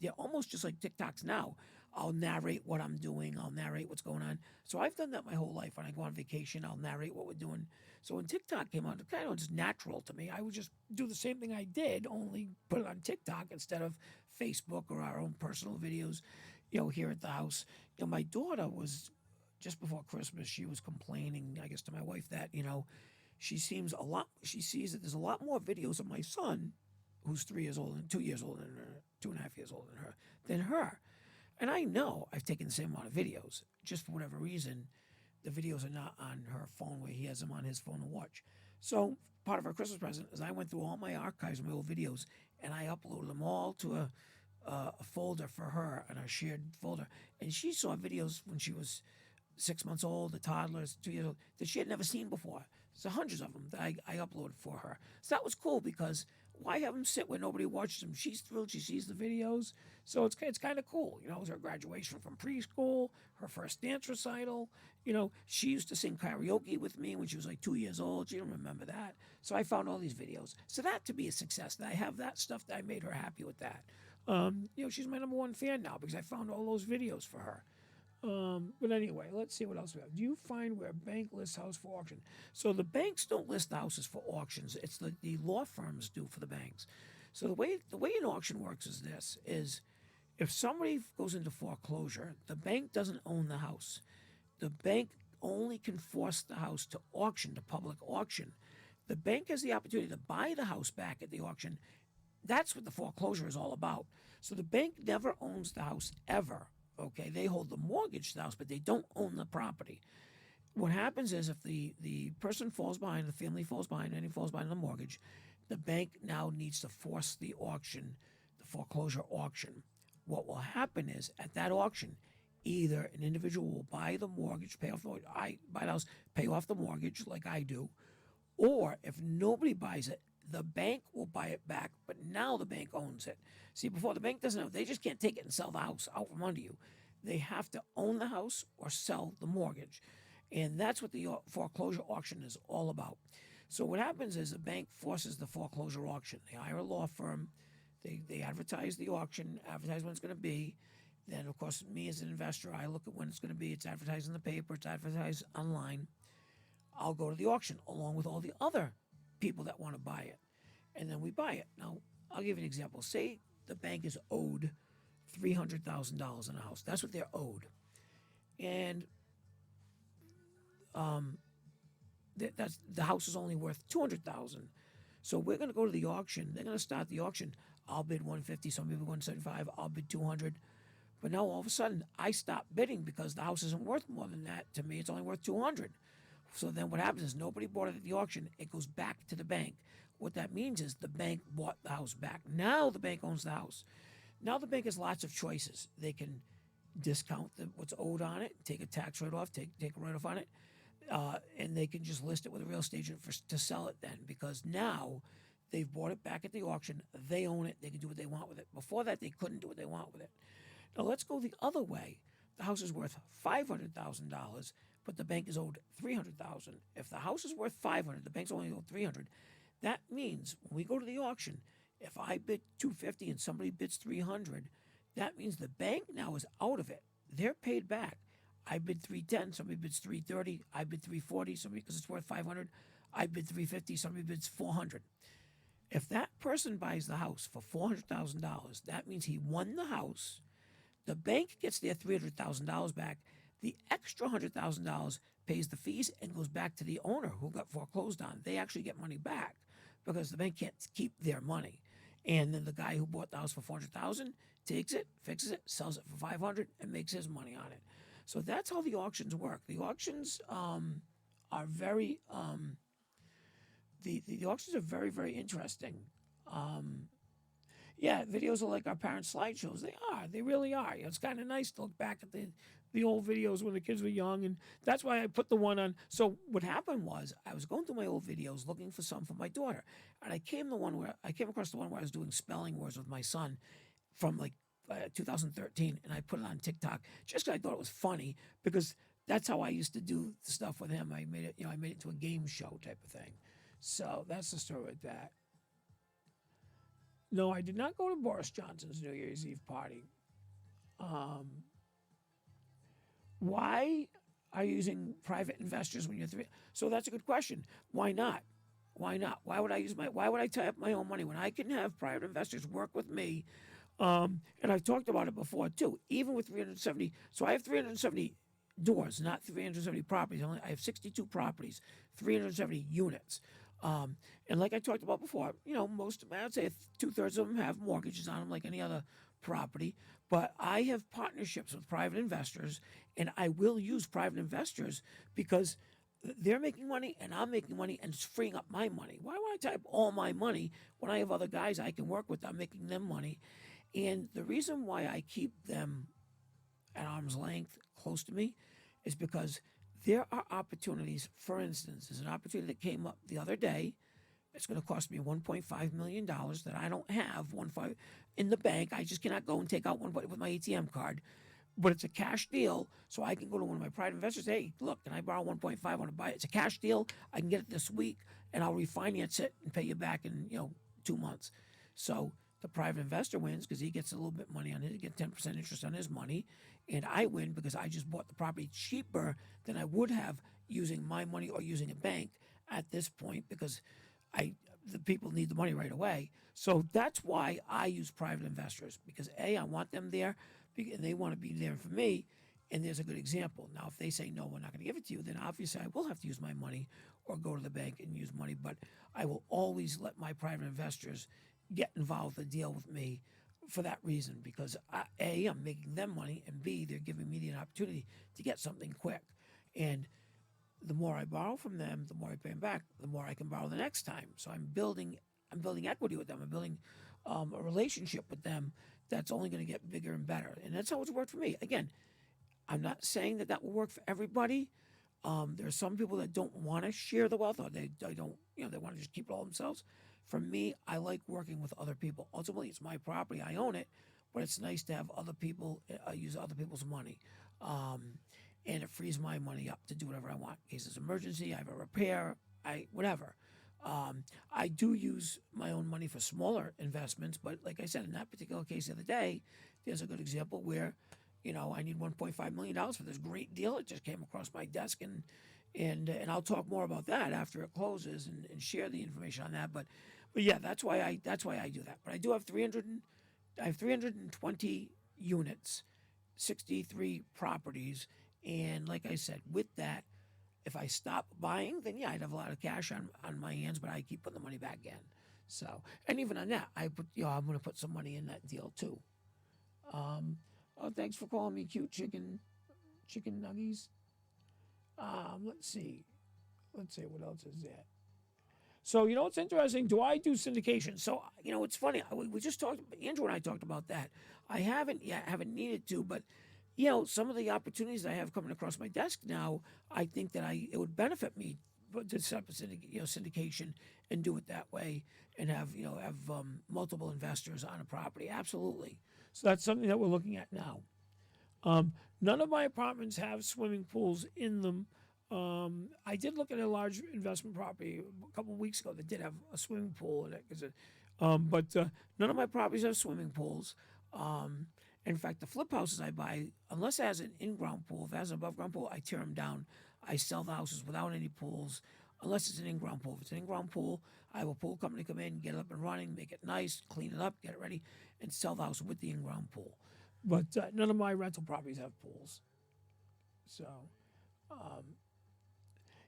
they're almost just like TikToks now. I'll narrate what I'm doing. I'll narrate what's going on. So I've done that my whole life. When I go on vacation, I'll narrate what we're doing. So when TikTok came out, it kind of just natural to me. I would just do the same thing I did, only put it on TikTok instead of Facebook or our own personal videos, here at the house. My daughter was, just before Christmas, she was complaining, I guess, to my wife that, she sees that there's a lot more videos of my son, who's 3 years old and 2 years older than her, 2.5 years older than her. And I know I've taken the same amount of videos. Just for whatever reason, the videos are not on her phone where he has them on his phone to watch. So part of her Christmas present is I went through all my archives of my old videos and I uploaded them all to a folder for her, and a shared folder. And she saw videos when she was 6 months old, the toddlers, 2 years old, that she had never seen before. So hundreds of them that I uploaded for her. So that was cool because why have them sit where nobody watches them? She's thrilled. She sees the videos. So it's kind of cool. It was her graduation from preschool, her first dance recital. She used to sing karaoke with me when she was like 2 years old. She don't remember that. So I found all these videos. So that to be a success. That I have that stuff that I made her happy with that. She's my number one fan now because I found all those videos for her. But anyway, let's see what else we have. Do you find where a bank lists house for auction? So the banks don't list the houses for auctions. It's the law firms do for the banks. So the way an auction works is this: is if somebody goes into foreclosure, the bank doesn't own the house. The bank only can force the house to auction, to public auction. The bank has the opportunity to buy the house back at the auction. That's what the foreclosure is all about. So the bank never owns the house ever. Okay, they hold the mortgage to the house, but they don't own the property. What happens is if the person falls behind, the family falls behind, and he falls behind on the mortgage, the bank now needs to force the auction, the foreclosure auction. What will happen is at that auction, either an individual will buy the mortgage, pay off the mortgage, I buy the house, pay off the mortgage like I do, or if nobody buys it, the bank will buy it back, but now the bank owns it. See, before the bank doesn't know, they just can't take it and sell the house out from under you. They have to own the house or sell the mortgage. And that's what the foreclosure auction is all about. So what happens is the bank forces the foreclosure auction. They hire a law firm. They advertise the auction, advertise when it's going to be. Then, of course, me as an investor, I look at when it's going to be. It's advertised in the paper. It's advertised online. I'll go to the auction along with all the other people that want to buy it. And then we buy it. Now, I'll give you an example. Say the bank is owed $300,000 in a house. That's what they're owed. And that's the house is only worth $200,000. So we're going to go to the auction. They're going to start the auction. I'll bid 150. Some people 175. I'll bid 200. But now all of a sudden, I stop bidding because the house isn't worth more than that. To me, it's only worth 200. So then what happens is nobody bought it at the auction. It goes back to the bank. What that means is the bank bought the house back. Now the bank owns the house. Now the bank has lots of choices. They can discount what's owed on it, take a tax write-off, take a write-off on it, and they can just list it with a real estate agent to sell it then, because now they've bought it back at the auction. They own it. They can do what they want with it. Before that, they couldn't do what they want with it. Now let's go the other way. The house is worth $500,000, but the bank is owed $300,000. If the house is worth $500,000, the bank's only owed $300,000. That means when we go to the auction, if I bid $250,000 and somebody bids $300,000, that means the bank now is out of it. They're paid back. I bid $310,000, somebody bids $330,000. I bid $340,000, somebody because it's worth $500,000. I bid $350,000, somebody bids $400,000. If that person buys the house for $400,000, that means he won the house. The bank gets their $300,000 back. The extra $100,000 pays the fees and goes back to the owner who got foreclosed on. They actually get money back because the bank can't keep their money. And then the guy who bought the house for $400,000 takes it, fixes it, sells it for $500,000, and makes his money on it. So that's how the auctions work. The auctions are very the auctions are very, very interesting. Yeah, videos are like our parents' slideshows. They are. They really are. It's kind of nice to look back at the old videos when the kids were young, and that's why I put the one on. So what happened was I was going through my old videos looking for some for my daughter, and I came across the one where I was doing spelling words with my son from like 2013, and I put it on TikTok just because I thought it was funny, because that's how I used to do the stuff with him. I made it into a game show type of thing. So that's the story with that. No, I did not go to Boris Johnson's New Year's Eve party. Why are you using private investors when you're three? So that's a good question. Why not? Why not? Why would I tie up my own money when I can have private investors work with me? And I've talked about it before too. Even with 370, so I have 370 doors, not 370 properties. I have 62 properties, 370 units. And like I talked about before, most of them, I'd say 2/3 of them have mortgages on them like any other property. But I have partnerships with private investors, and I will use private investors because they're making money and I'm making money, and it's freeing up my money. Why would I type all my money when I have other guys I can work with? I'm making them money. And the reason why I keep them at arm's length close to me is because there are opportunities. For instance, there's an opportunity that came up the other day. It's going to cost me $1.5 million that I don't have in the bank. I just cannot go and take out one with my ATM card. But it's a cash deal, so I can go to one of my private investors. Hey, look, can I borrow 1.5? I want to buy it. It's a cash deal. I can get it this week, and I'll refinance it and pay you back in 2 months. So the private investor wins because he gets a little bit money on it. He gets 10% interest on his money, and I win because I just bought the property cheaper than I would have using my money or using a bank at this point, because the people need the money right away. So that's why I use private investors, because I want them there, and they want to be there for me. And there's a good example. Now, if they say, no, we're not going to give it to you, then obviously I will have to use my money or go to the bank and use money. But I will always let my private investors get involved and deal with me for that reason, because A, I'm making them money, and B, they're giving me the opportunity to get something quick. And the more I borrow from them, the more I pay them back, the more I can borrow the next time. So I'm building equity with them. I'm building a relationship with them that's only going to get bigger and better. And that's how it's worked for me. Again, I'm not saying that will work for everybody. There are some people that don't want to share the wealth, or they don't, they want to just keep it all themselves. For me, I like working with other people. Ultimately, it's my property. I own it, but it's nice to have other people use other people's money. And it frees my money up to do whatever I want. In case there's an emergency, I have a repair, whatever. I do use my own money for smaller investments, but like I said, in that particular case the other day, there's a good example where, I need $1.5 million for this great deal. It just came across my desk, and I'll talk more about that after it closes and share the information on that. But yeah, that's why I do that. But I do have 320 units, 63 properties, and like I said, with that, if I stop buying, then yeah, I'd have a lot of cash on my hands, but I keep putting the money back in. So, and even on that, I'm going to put some money in that deal too. Oh, thanks for calling me cute chicken nuggies. Let's see. What else is there. So, what's interesting? Do I do syndication? So, it's funny. We just talked. Andrew and I talked about that. I haven't yet. Haven't needed to, but some of the opportunities I have coming across my desk now, I think that it would benefit me to set up a syndication and do it that way, and have multiple investors on a property. Absolutely. So that's something that we're looking at now. None of my apartments have swimming pools in them. I did look at a large investment property a couple of weeks ago that did have a swimming pool in it. But none of my properties have swimming pools. In fact, the flip houses I buy, unless it has an in-ground pool, if it has an above-ground pool, I tear them down. I sell the houses without any pools, unless it's an in-ground pool. If it's an in-ground pool, I have a pool company come in, get it up and running, make it nice, clean it up, get it ready, and sell the house with the in-ground pool. But none of my rental properties have pools. So,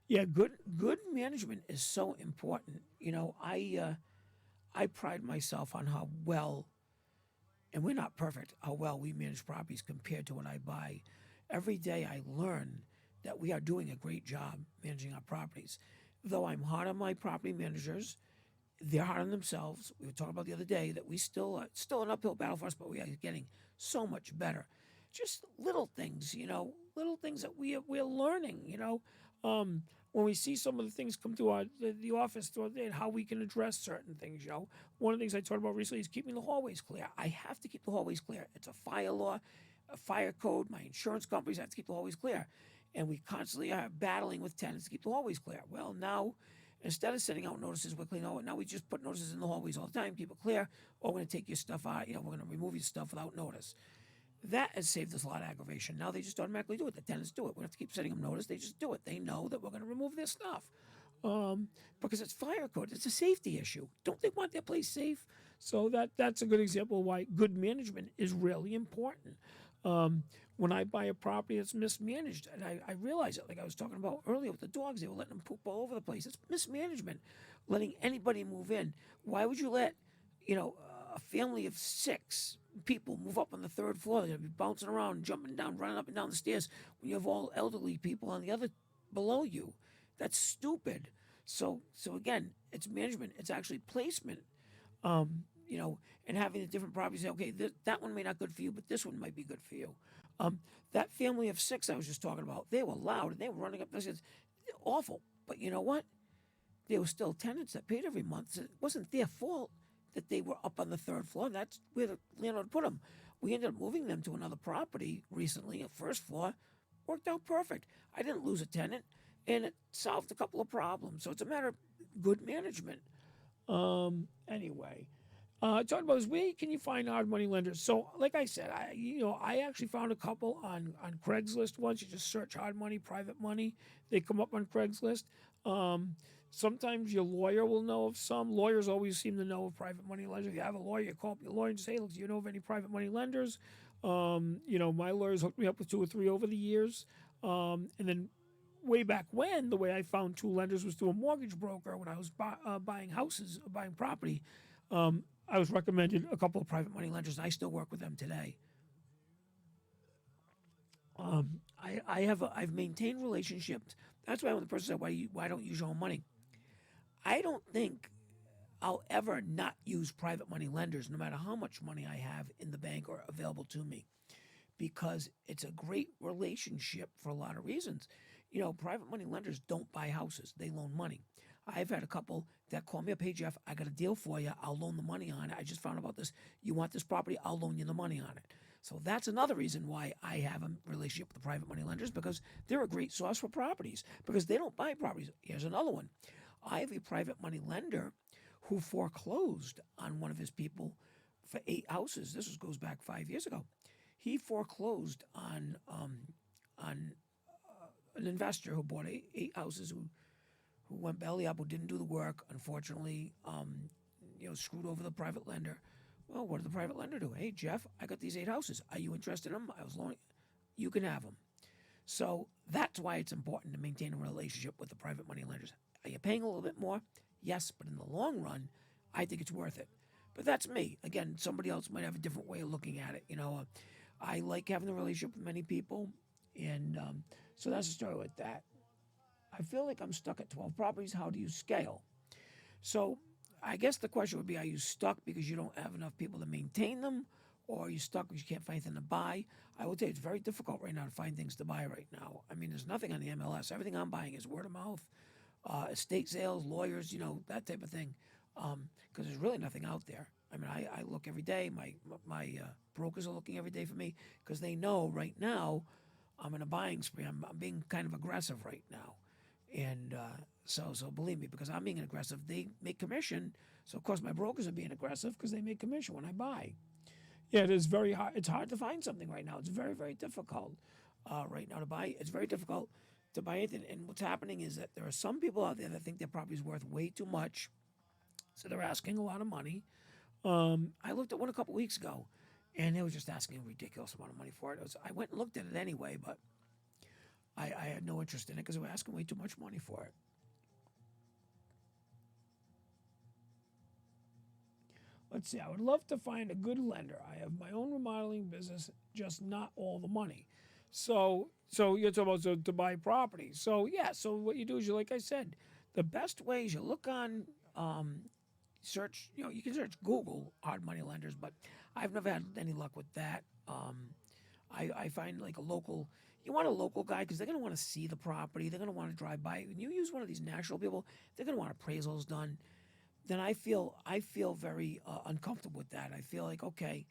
yeah, good management is so important. I pride myself on how well, and we're not perfect, how well we manage properties compared to what I buy. Every day I learn that we are doing a great job managing our properties. Though I'm hard on my property managers, they're hard on themselves. We were talking about the other day that we still an uphill battle for us, but we are getting so much better. Just little things, little things that we're learning. When we see some of the things come to the office and how we can address certain things. One of the things I talked about recently is keeping the hallways clear. I have to keep the hallways clear. It's a fire law, a fire code. My insurance companies have to keep the hallways clear, and we constantly are battling with tenants to keep the hallways clear. Well, now, instead of sending out notices, we're cleaning out. Now we just put notices in the hallways all the time, keep it clear, or we're going to take your stuff out. We're going to remove your stuff without notice. That has saved us a lot of aggravation. Now they just automatically do it. The tenants do it. We don't have to keep sending them notice. They just do it. They know that we're going to remove their stuff because it's fire code. It's a safety issue. Don't they want their place safe? So that's a good example of why good management is really important. When I buy a property that's mismanaged, and I realize it, like I was talking about earlier with the dogs, they were letting them poop all over the place. It's mismanagement, letting anybody move in. Why would you let, a family of 6 people move up on the 3rd floor? They're going to be bouncing around, jumping down, running up and down the stairs when you have all elderly people on the other below you. That's stupid. So again, it's management. It's actually placement. And having the different properties say, okay, that one may not good for you, but this one might be good for you. That family of 6 I was just talking about, they were loud and they were running up the stairs. Awful. But you know what? They were still tenants that paid every month. So it wasn't their fault that they were up on the 3rd floor. That's where the landlord put them. We ended up moving them to another property recently, a 1st floor. Worked out perfect. I didn't lose a tenant, and it solved a couple of problems. So it's a matter of good management. Anyway, talking about this, where can you find hard money lenders? So, like I said, I actually found a couple on Craigslist once. You just search hard money, private money. They come up on Craigslist. Sometimes your lawyer will know of some. Lawyers always seem to know of private money lenders. If you have a lawyer, you call up your lawyer and say, look, do you know of any private money lenders? My lawyers hooked me up with 2 or 3 over the years. And then way back when, the way I found 2 lenders was through a mortgage broker when I was buying houses, buying property. I was recommended a couple of private money lenders, and I still work with them today. I've maintained relationships. That's why when the person said, why don't you use your own money? I don't think I'll ever not use private money lenders, no matter how much money I have in the bank or available to me, because it's a great relationship for a lot of reasons. Private money lenders don't buy houses, they loan money. I've had a couple that call me up, hey, Jeff, I got a deal for you. I'll loan the money on it. I just found out about this. You want this property? I'll loan you the money on it. So that's another reason why I have a relationship with the private money lenders, because they're a great source for properties, because they don't buy properties. Here's another one. I have a private money lender who foreclosed on one of his people for 8 houses. This goes back 5 years ago. He foreclosed on an investor who bought 8 houses who went belly up, who didn't do the work, unfortunately, screwed over the private lender. Well, what did the private lender do? Hey, Jeff, I got these 8 houses. Are you interested in them? I was loaning. You can have them. So that's why it's important to maintain a relationship with the private money lenders. Are you paying a little bit more? Yes, but in the long run, I think it's worth it. But that's me. Again, somebody else might have a different way of looking at it. I like having a relationship with many people, and so that's the story with that. I feel like I'm stuck at 12 properties. How do you scale? So I guess the question would be, are you stuck because you don't have enough people to maintain them? Or are you stuck because you can't find anything to buy? I will tell you, it's very difficult right now to find things to buy right now. I mean, there's nothing on the MLS. Everything I'm buying is word of mouth, estate sales, lawyers, that type of thing. Because there's really nothing out there. I mean, I look every day. My brokers are looking every day for me because they know right now I'm in a buying spree. I'm being kind of aggressive right now. And so believe me, because I'm being aggressive, they make commission. So of course my brokers are being aggressive because they make commission when I buy. Yeah, it is very hard. It's hard to find something right now. It's very, very difficult right now to buy. It's very difficult to buy anything. And what's happening is that there are some people out there that think their property is worth way too much, so they're asking a lot of money. I looked at one a couple weeks ago, and they were just asking a ridiculous amount of money for it. I went and looked at it anyway, but I had no interest in it because they were asking way too much money for it. Let's see. I would love to find a good lender. I have my own remodeling business, just not all the money. So you're talking about to buy property. So yeah. So what you do is like I said, the best way is you look on search. You can search Google hard money lenders, but I've never had any luck with that. I find like a local. You want a local guy because they're going to want to see the property. They're going to want to drive by. When you use one of these national people, they're going to want appraisals done. Then I feel very uncomfortable with that. I feel like, okay,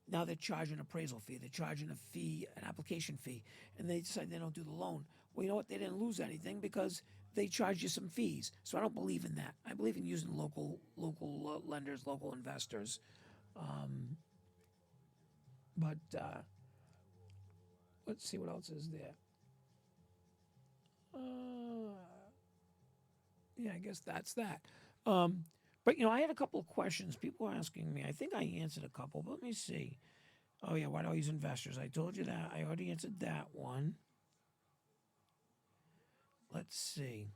now they're charging an appraisal fee, they're charging a fee, an application fee, and they decide they don't do the loan. Well, you know what? They didn't lose anything because they charged you some fees. So I don't believe in that. I believe in using local lenders, local investors. But let's see what else is there. Uh, yeah, I guess that's that. But I had a couple of questions. People were asking me. I think I answered a couple, but let me see. Oh yeah, why do I use investors? I told you that. I already answered that one. Let's see.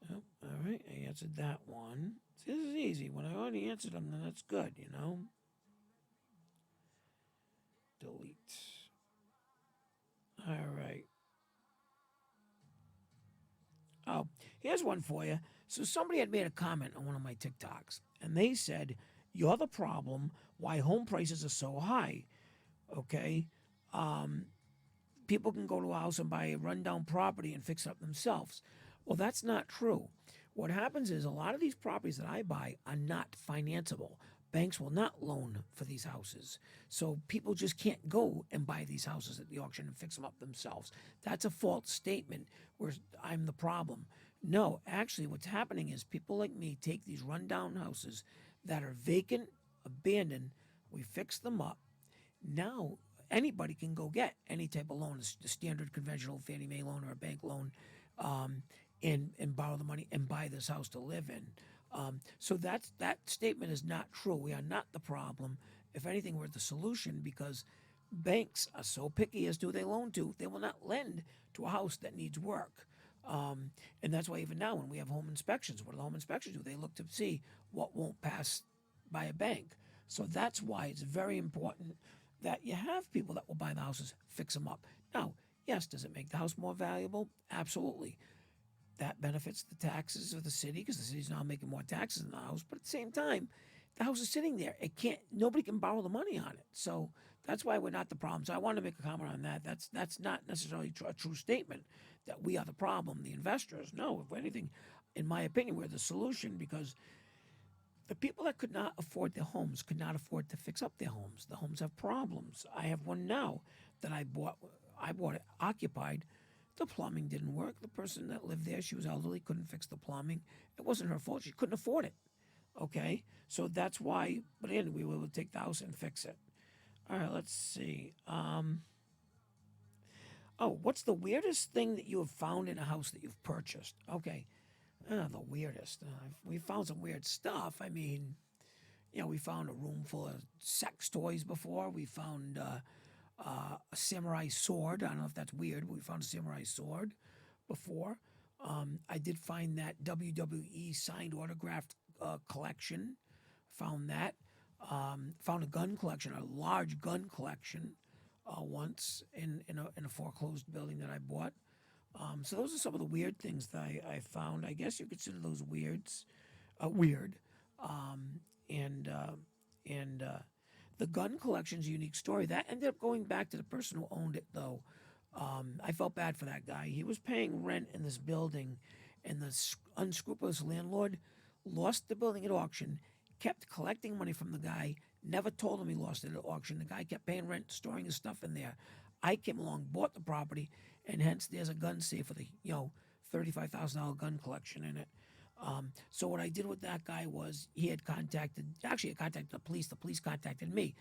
Oh, all right, I answered that one. See, this is easy. When I already answered them, then that's good. Delete. All right. Oh, here's one for you. So somebody had made a comment on one of my TikToks, and they said, "You're the problem. Why home prices are so high?" Okay. People can go to a house and buy a rundown property and fix it up themselves. Well, that's not true. What happens is a lot of these properties that I buy are not financeable. Banks will not loan for these houses. So people just can't go and buy these houses at the auction and fix them up themselves. That's a false statement where I'm the problem. No, actually, what's happening is people like me take these rundown houses that are vacant, abandoned, we fix them up. Now anybody can go get any type of loan, a standard conventional Fannie Mae loan or a bank loan, and borrow the money and buy this house to live in. So that statement is not true. We are not the problem. If anything, we're the solution because banks are so picky as to who they loan to. They will not lend to a house that needs work. And that's why even now when we have home inspections, what do the home inspections do? They look to see what won't pass by a bank. So that's why it's very important that you have people that will buy the houses, fix them up. Now, yes, does it make the house more valuable? Absolutely. That benefits the taxes of the city because the city's now making more taxes in the house. But at the same time, the house is sitting there. Nobody can borrow the money on it. So that's why we're not the problem. So I want to make a comment on that. That's not necessarily a true statement that we are the problem, the investors. No, if anything, in my opinion, we're the solution because the people that could not afford their homes could not afford to fix up their homes. The homes have problems. I have one now that I bought. I bought it occupied. The plumbing didn't work. The person that lived there, she was elderly, couldn't fix the plumbing. It wasn't her fault. She couldn't afford it. Okay, so that's why. But anyway, we were able to take the house and fix it. All right, let's see. Oh, what's the weirdest thing that you have found in a house that you've purchased? Okay, the weirdest. We found some weird stuff. I mean, we found a room full of sex toys before. We found a samurai sword. I don't know if that's weird, but we found a samurai sword before. I did find that WWE signed autographed collection. Found that. Found a gun collection, a large gun collection, once in a foreclosed building that I bought. So those are some of the weird things that I found. I guess you consider those weird. And the gun collection's a unique story. That ended up going back to the person who owned it, though. I felt bad for that guy. He was paying rent in this building, and the unscrupulous landlord lost the building at auction, kept collecting money from the guy, never told him he lost it at auction. The guy kept paying rent, storing his stuff in there. I came along, bought the property, and hence there's a gun safe with a $35,000 gun collection in it. So what I did with that guy was he had contacted the police. The police contacted me.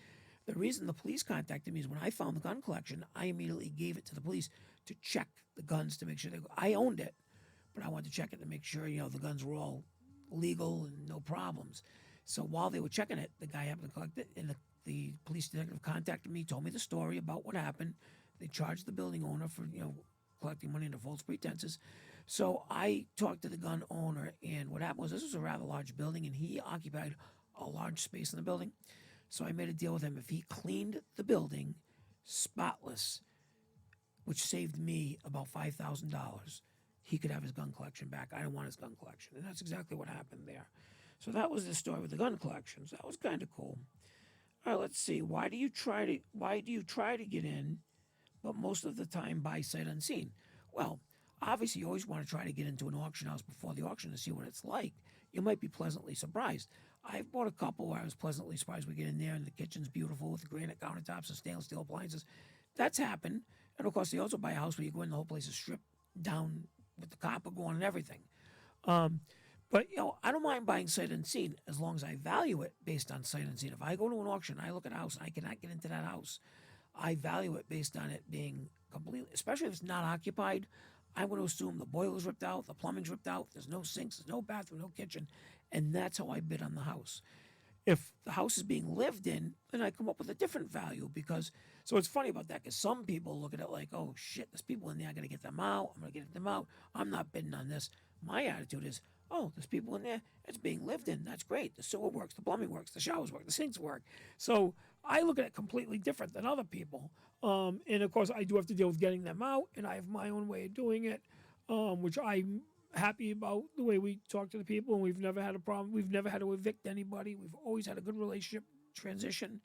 The reason the police contacted me is when I found the gun collection, I immediately gave it to the police to check the guns to make sure I owned it, but I wanted to check it to make sure the guns were all legal and no problems. So while they were checking it, the guy happened to collect it, and the police detective contacted me, told me the story about what happened. They charged the building owner for collecting money under false pretenses. So I talked to the gun owner, and what happened was this was a rather large building, and he occupied a large space in the building. So I made a deal with him. If he cleaned the building spotless, which saved me about $5,000, he could have his gun collection back. I don't want his gun collection. And that's exactly what happened there. So that was the story with the gun collections. That was kind of cool. All right, let's see. Why do you try to get in, but most of the time buy sight unseen? Well, obviously you always want to try to get into an auction house before the auction to see what it's like. You might be pleasantly surprised. I've bought a couple where I was pleasantly surprised. We get in there and the kitchen's beautiful with the granite countertops and stainless steel appliances. That's happened. And of course, you also buy a house where you go in, the whole place is stripped down with the copper going and everything. But I don't mind buying sight unseen as long as I value it based on sight unseen. If I go to an auction, I look at a house and I cannot get into that house, I value it based on it being completely, especially if it's not occupied. I'm going to assume the boiler's ripped out, the plumbing's ripped out, there's no sinks, there's no bathroom, no kitchen, and that's how I bid on the house. If the house is being lived in, then I come up with a different value so it's funny about that because some people look at it like, oh shit, there's people in there, I got to get them out, I'm going to get them out, I'm not bidding on this. My attitude is, oh, there's people in there, it's being lived in, that's great. The sewer works, the plumbing works, the showers work, the sinks work. So I look at it completely different than other people. And of course, I do have to deal with getting them out, and I have my own way of doing it, which I'm happy about the way we talk to the people, and we've never had a problem. We've never had to evict anybody. We've always had a good relationship transition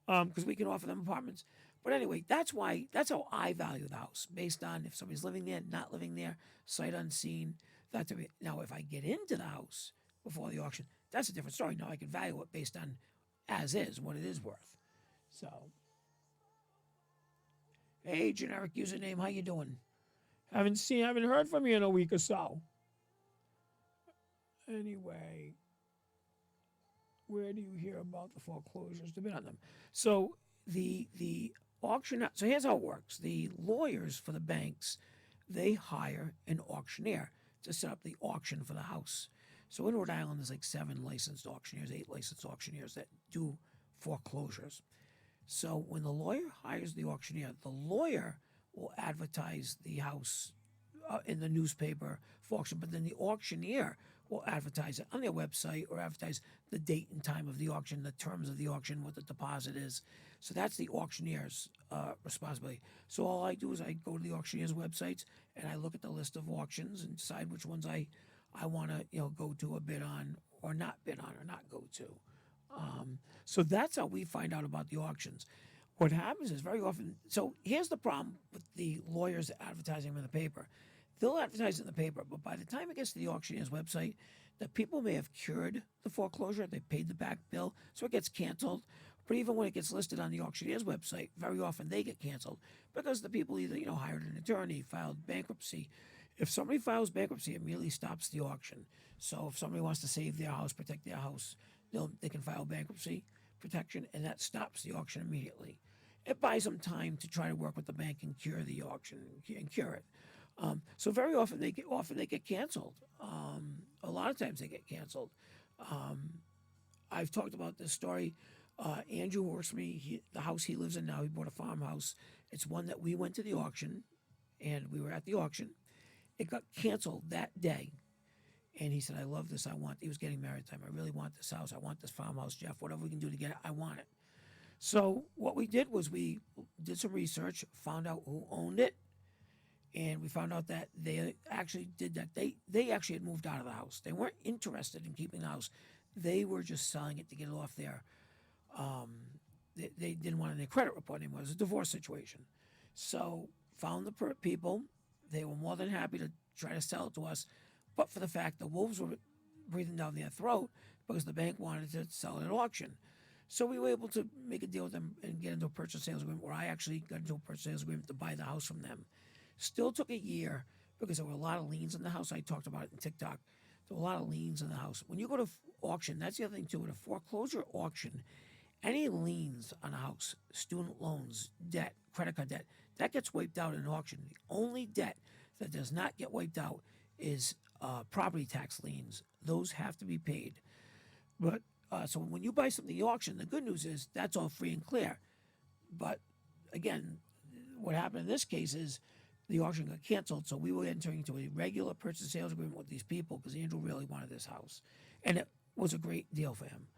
because we can offer them apartments. But anyway, that's how I value the house, based on if somebody's living there, not living there, sight unseen. Now, if I get into the house before the auction, that's a different story. Now I can value it based on as is, what it is worth. So, hey, generic username, how you doing? Haven't heard from you in a week or so. Anyway, where do you hear about the foreclosures to bid on them? So the auction. So here's how it works: the lawyers for the banks, they hire an auctioneer to set up the auction for the house. So in Rhode Island, there's like 7 licensed auctioneers, 8 licensed auctioneers that do foreclosures. So when the lawyer hires the auctioneer, the lawyer will advertise the house in the newspaper for auction, but then the auctioneer will advertise it on their website or advertise the date and time of the auction, the terms of the auction, what the deposit is. So that's the auctioneer's responsibility. So all I do is I go to the auctioneer's websites and I look at the list of auctions and decide which ones I want to go to a bid on or not bid on or not go to. So that's how we find out about the auctions. What happens is very often, so here's the problem with the lawyers advertising in the paper. They'll advertise it in the paper, but by the time it gets to the auctioneer's website, the people may have cured the foreclosure, they paid the back bill, so it gets canceled. But even when it gets listed on the auctioneer's website, very often they get canceled because the people either, hired an attorney, filed bankruptcy. If somebody files bankruptcy, it immediately stops the auction. So if somebody wants to save their house, protect their house, they can file bankruptcy protection, and that stops the auction immediately. It buys them time to try to work with the bank and cure the auction and cure it. So very often they get canceled. A lot of times they get canceled. I've talked about this story. Andrew works for me. The house he lives in now, he bought a farmhouse. It's one that we went to the auction, and we were at the auction. It got canceled that day. And he said, I love this. He was getting married at the time. I really want this house. I want this farmhouse, Jeff. Whatever we can do to get it, I want it. So what we did was we did some research, found out who owned it, and we found out that they actually did that. They actually had moved out of the house. They weren't interested in keeping the house. They were just selling it to get it off their. They didn't want any credit report anymore. It was a divorce situation. So found the people. They were more than happy to try to sell it to us, but for the fact the wolves were breathing down their throat because the bank wanted to sell it at auction. So we were able to make a deal with them and get into a purchase sales agreement where I actually got into a purchase sales agreement to buy the house from them. Still took a year because there were a lot of liens in the house. I talked about it in TikTok. There were a lot of liens in the house. When you go to auction, that's the other thing too. At a foreclosure auction, any liens on a house, student loans, debt, credit card debt, that gets wiped out in an auction. The only debt that does not get wiped out is property tax liens. Those have to be paid. But so when you buy something at the auction, the good news is that's all free and clear. But again, what happened in this case is the auction got canceled, so we were entering into a regular purchase sales agreement with these people because Andrew really wanted this house, and it was a great deal for him.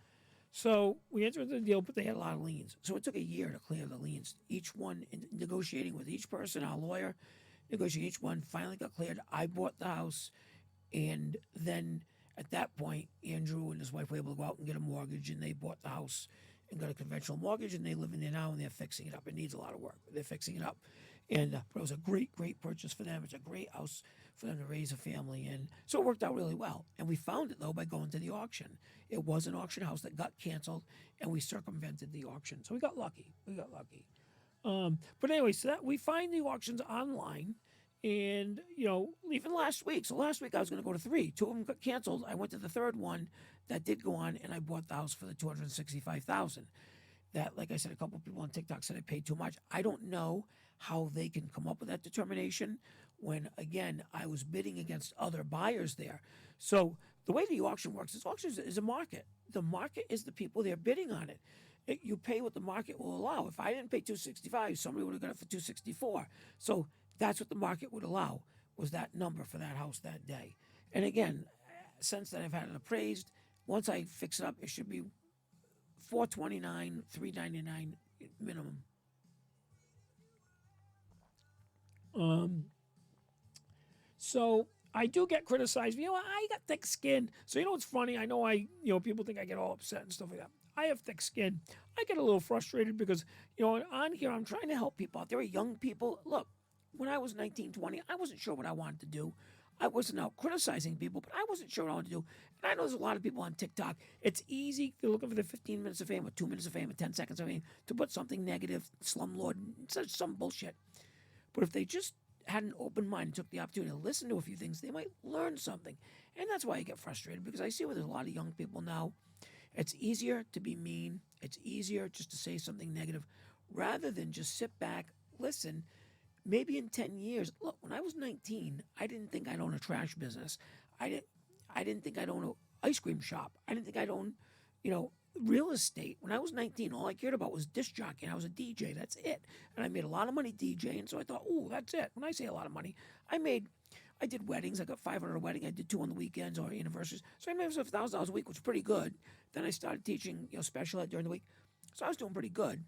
So we entered the deal, but they had a lot of liens. So it took a year to clear the liens. Each one, negotiating with each person, our lawyer, negotiating each one, finally got cleared. I bought the house, and then at that point, Andrew and his wife were able to go out and get a mortgage, and they bought the house and got a conventional mortgage, and they live in there now, and they're fixing it up. It needs a lot of work, but they're fixing it up. And but it was a great, great purchase for them. It's a great house for them to raise a family in. So it worked out really well. And we found it, though, by going to the auction. It was an auction house that got canceled, and we circumvented the auction. So we got lucky. But anyway, so that we find the auctions online. And, even last week. So last week I was going to go to 3. 2 of them got canceled. I went to the third one that did go on, and I bought the house for the $265,000. That, like I said, a couple of people on TikTok said I paid too much. I don't know how they can come up with that determination when, again, I was bidding against other buyers there. So the way the auction works is auction is a market. The market is the people they're bidding on it. You pay what the market will allow. If I didn't pay $265, somebody would have got it for $264. So that's what the market would allow, was that number for that house that day. And again, since then I've had it appraised. Once I fix it up, it should be $429, $399 minimum. So I do get criticized. I got thick skin. So what's funny? I know people think I get all upset and stuff like that. I have thick skin. I get a little frustrated because, on here I'm trying to help people out. There are young people. Look, when I was 19, 20, I wasn't sure what I wanted to do. I wasn't out criticizing people, but I wasn't sure what I wanted to do. And I know there's a lot of people on TikTok. It's easy. They're looking for the 15 minutes of fame or 2 minutes of fame or 10 seconds of fame to put something negative, slumlord, some bullshit. But if they just had an open mind and took the opportunity to listen to a few things, they might learn something. And that's why I get frustrated, because I see where there's a lot of young people now. It's easier to be mean. It's easier just to say something negative rather than just sit back, listen. Maybe in 10 years, look, when I was 19, I didn't think I'd own a trash business. I didn't think I'd own an ice cream shop. I didn't think I'd own, real estate. When I was 19, all I cared about was disc jockeying. I was a DJ. That's it. And I made a lot of money DJing. So I thought, that's it. When I say a lot of money, I did weddings. I got 500 a wedding. I did 2 on the weekends or anniversaries. So I made myself $1,000 a week, which was pretty good. Then I started teaching, special ed during the week. So I was doing pretty good.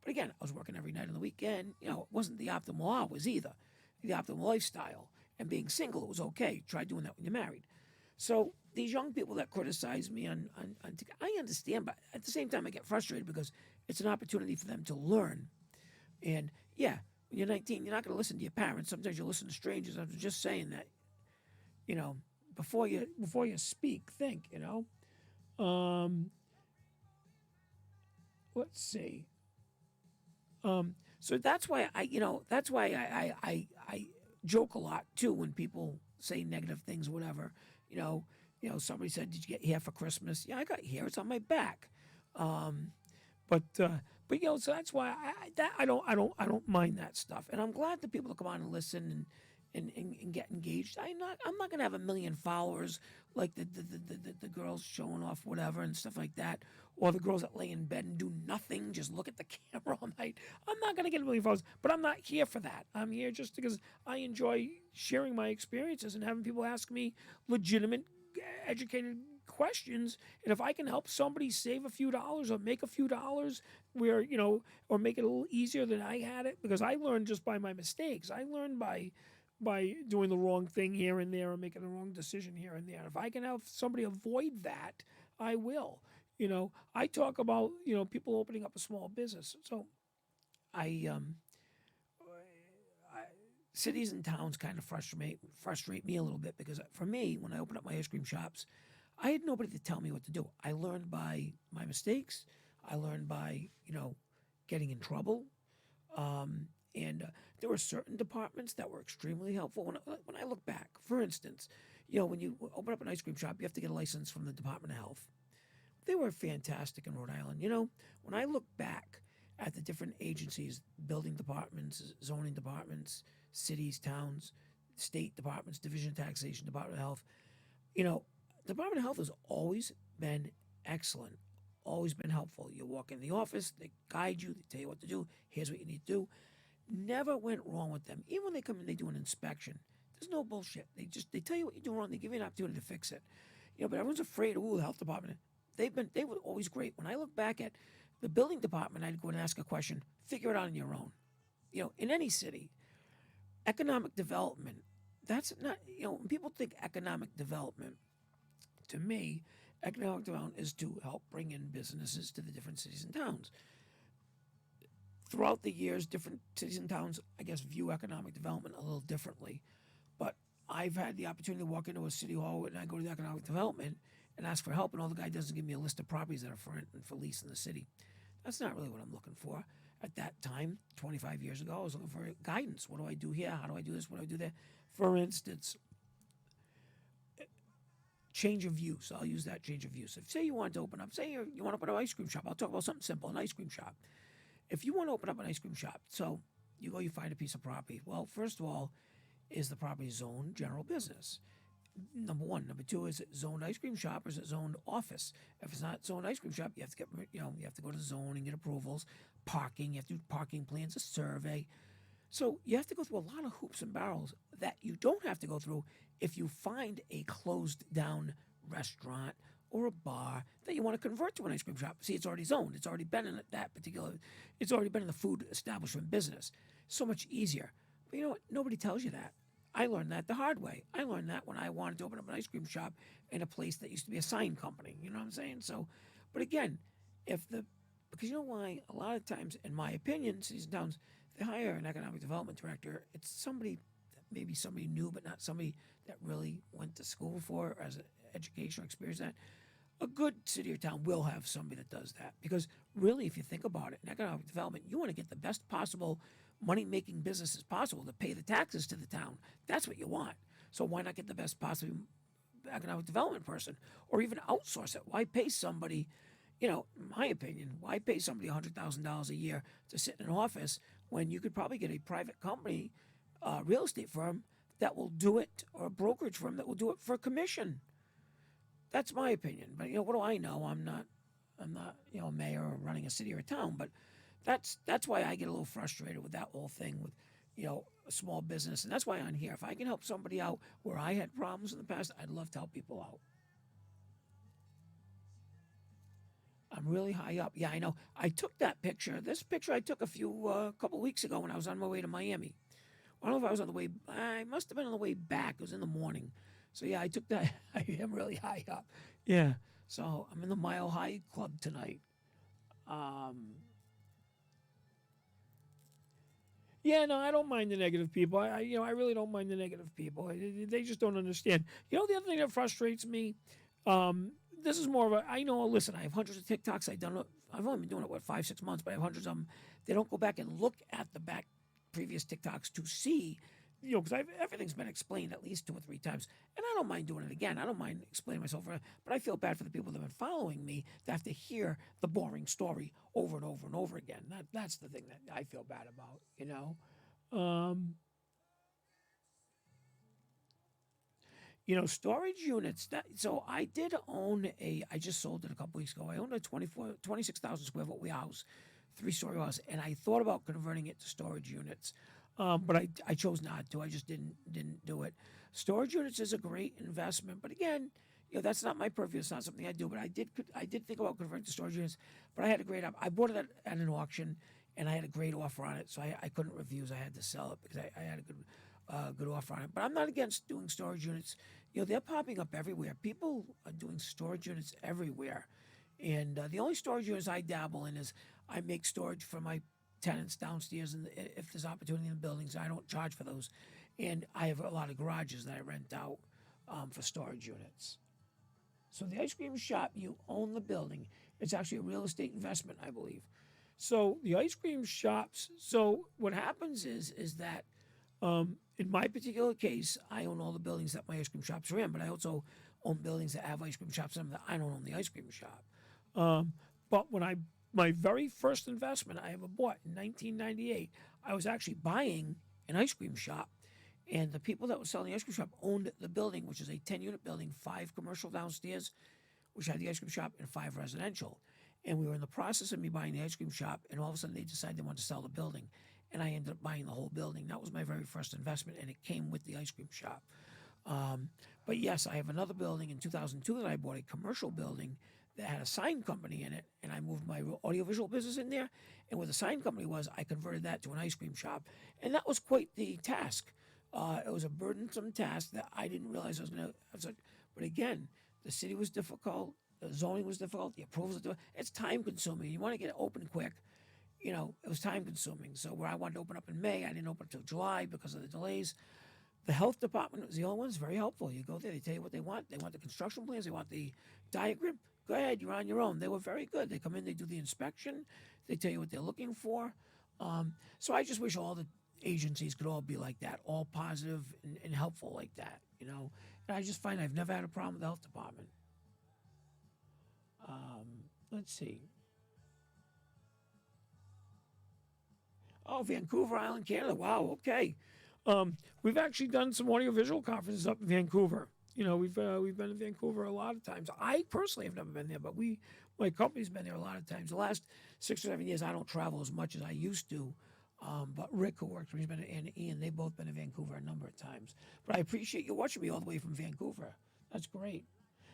But again, I was working every night on the weekend. It wasn't the optimal hours either. The optimal lifestyle. And being single, it was okay. Try doing that when you're married. So these young people that criticize me on I understand, but at the same time, I get frustrated because it's an opportunity for them to learn. And yeah, when you're 19, you're not going to listen to your parents. Sometimes you listen to strangers. I'm just saying that, before you speak, think, Let's see. So that's why I joke a lot too when people say negative things, whatever. Somebody said, "Did you get hair for Christmas?" Yeah, I got hair. It's on my back. But so that's why I don't mind that stuff, and I'm glad that people come on and listen and get engaged. I'm not gonna have 1 million followers like the girls showing off whatever and stuff like that, or the girls that lay in bed and do nothing, just look at the camera all night. I'm not gonna get 1 million followers, but I'm not here for that. I'm here just because I enjoy sharing my experiences and having people ask me legitimate educated questions, and if I can help somebody save a few dollars or make a few dollars, where or make it a little easier than I had it, because I learned just by my mistakes. I learned by doing the wrong thing here and there or making the wrong decision here and there. If I can help somebody avoid that, I will. I talk about people opening up a small business. So I cities and towns kind of frustrate me a little bit, because for me, when I opened up my ice cream shops, I had nobody to tell me what to do. I learned by my mistakes. I learned by getting in trouble. And there were certain departments that were extremely helpful. When I look back, for instance, when you open up an ice cream shop, you have to get a license from the Department of Health. They were fantastic in Rhode Island. When I look back at the different agencies, building departments, zoning departments, cities, towns, state departments, Division of Taxation, Department of Health, Department of Health has always been excellent, always been helpful. You walk in the office, they guide you, they tell you what to do. Here's what you need to do. Never went wrong with them. Even when they come in, they do an inspection. There's no bullshit. They tell you what you do wrong. They give you an opportunity to fix it. But everyone's afraid. Ooh, the health department. They were always great. When I look back at the building department, I'd go and ask a question. Figure it out on your own. In any city, economic development. That's not. When people think economic development, to me, economic development is to help bring in businesses to the different cities and towns. Throughout the years, different cities and towns, I guess, view economic development a little differently. But I've had the opportunity to walk into a city hall and I go to the economic development and ask for help, and all the guy does is give me a list of properties that are for rent and for lease in the city. That's not really what I'm looking for. At that time, 25 years ago, I was looking for guidance. What do I do here? How do I do this? What do I do there? For instance, change of use. I'll use that change of use. If, say, you want to open up, say you want to open an ice cream shop. I'll talk about something simple, an ice cream shop. If you want to open up an ice cream shop, so you go, you find a piece of property. Well, first of all, is the property zoned general business? Number one. Number two, is it zoned ice cream shop or is it zoned office? If it's not zoned ice cream shop, you have to get, you have to go to zoning, get approvals, parking. You have to do parking plans, a survey. So you have to go through a lot of hoops and barrels that you don't have to go through if you find a closed down restaurant or a bar that you want to convert to an ice cream shop. See, it's already zoned. It's already been in it's already been in the food establishment business. So much easier. But you know what? Nobody tells you that. I learned that the hard way. I learned that when I wanted to open up an ice cream shop in a place that used to be a sign company. You know what I'm saying? So, but again, because you know why? A lot of times, in my opinion, cities and towns, they hire an economic development director. It's somebody, maybe somebody new, but not somebody that really went to school for or as an educational experience. That a good city or town will have somebody that does that, because really, if you think about it, in economic development, you want to get the best possible money-making businesses possible to pay the taxes to the town. That's what you want. So why not get the best possible economic development person, or even outsource it? Why pay somebody? In my opinion, why pay somebody $100,000 a year to sit in an office when you could probably get a private company, real estate firm that will do it, or a brokerage firm that will do it for a commission? That's my opinion. But what do I know? I'm not a mayor or running a city or a town. But that's why I get a little frustrated with that whole thing with a small business, and that's why I'm here. If I can help somebody out where I had problems in the past, I'd love to help people out. I'm really high up. Yeah, I know. I took that picture. This picture I took a couple weeks ago when I was on my way to Miami. I don't know if I was on the way. I must have been on the way back. It was in the morning. So yeah, I took that. I am really high up. Yeah. So I'm in the Mile High Club tonight. Yeah, no, I don't mind the negative people. I really don't mind the negative people. They just don't understand. The other thing that frustrates me, this is more of a. I know. Listen, I have hundreds of TikToks. I've only been doing it 5-6 months, but I have hundreds of them. They don't go back and look at the previous TikToks to see. Because everything's been explained at least 2 or 3 times, and I don't mind doing it again. I don't mind explaining myself, but I feel bad for the people that have been following me that have to hear the boring story over and over and over again. That's the thing that I feel bad about. Storage units. So I did own I just sold it a couple weeks ago. I owned a 26,000 square foot warehouse, 3-story house, and I thought about converting it to storage units. But I chose not to. I just didn't do it. Storage units is a great investment, but again, that's not my purview. It's not something I do. But I did think about converting to storage units. But I had a great I bought it at an auction, and I had a great offer on it. So I couldn't refuse. I had to sell it because I had a good offer on it. But I'm not against doing storage units. They're popping up everywhere. People are doing storage units everywhere. And the only storage units I dabble in is I make storage for my tenants downstairs, and if there's opportunity in the buildings, I don't charge for those. And I have a lot of garages that I rent out for storage units. So the ice cream shop, you own the building. It's actually a real estate investment, I believe. So the ice cream shops. So what happens is that in my particular case, I own all the buildings that my ice cream shops are in, but I also own buildings that have ice cream shops in them that I don't own the ice cream shop. But my very first investment I ever bought in 1998, I was actually buying an ice cream shop, and the people that were selling the ice cream shop owned the building, which is a 10-unit building, 5 commercial downstairs, which had the ice cream shop, and 5 residential. And we were in the process of me buying the ice cream shop, and all of a sudden they decided they wanted to sell the building, and I ended up buying the whole building. That was my very first investment, and it came with the ice cream shop. But yes, I have another building in 2002 that I bought, a commercial building that had a sign company in it, and I moved my audiovisual business in there. And where the sign company was, I converted that to an ice cream shop, and that was quite the task. It was a burdensome task that I didn't realize I was going to. But again, the city was difficult, the zoning was difficult, the approvals were difficult. It's time consuming. You want to get it open quick. It was time consuming. So where I wanted to open up in May, I didn't open until July because of the delays. The health department was the only one that's very helpful. You go there, they tell you what they want. They want the construction plans, they want the diagram. Go ahead, you're on your own. They were very good. They come in, they do the inspection, they tell you what they're looking for. So I just wish all the agencies could all be like that, all positive and helpful like that, And I just find I've never had a problem with the health department. Let's see. Oh, Vancouver Island, Canada. Wow, okay. We've actually done some audiovisual conferences up in Vancouver. We've been in Vancouver a lot of times. I personally have never been there, but my company's been there a lot of times. The last 6 or 7 years, I don't travel as much as I used to. But Rick, who works for me, and Ian, they've both been in Vancouver a number of times. But I appreciate you watching me all the way from Vancouver. That's great.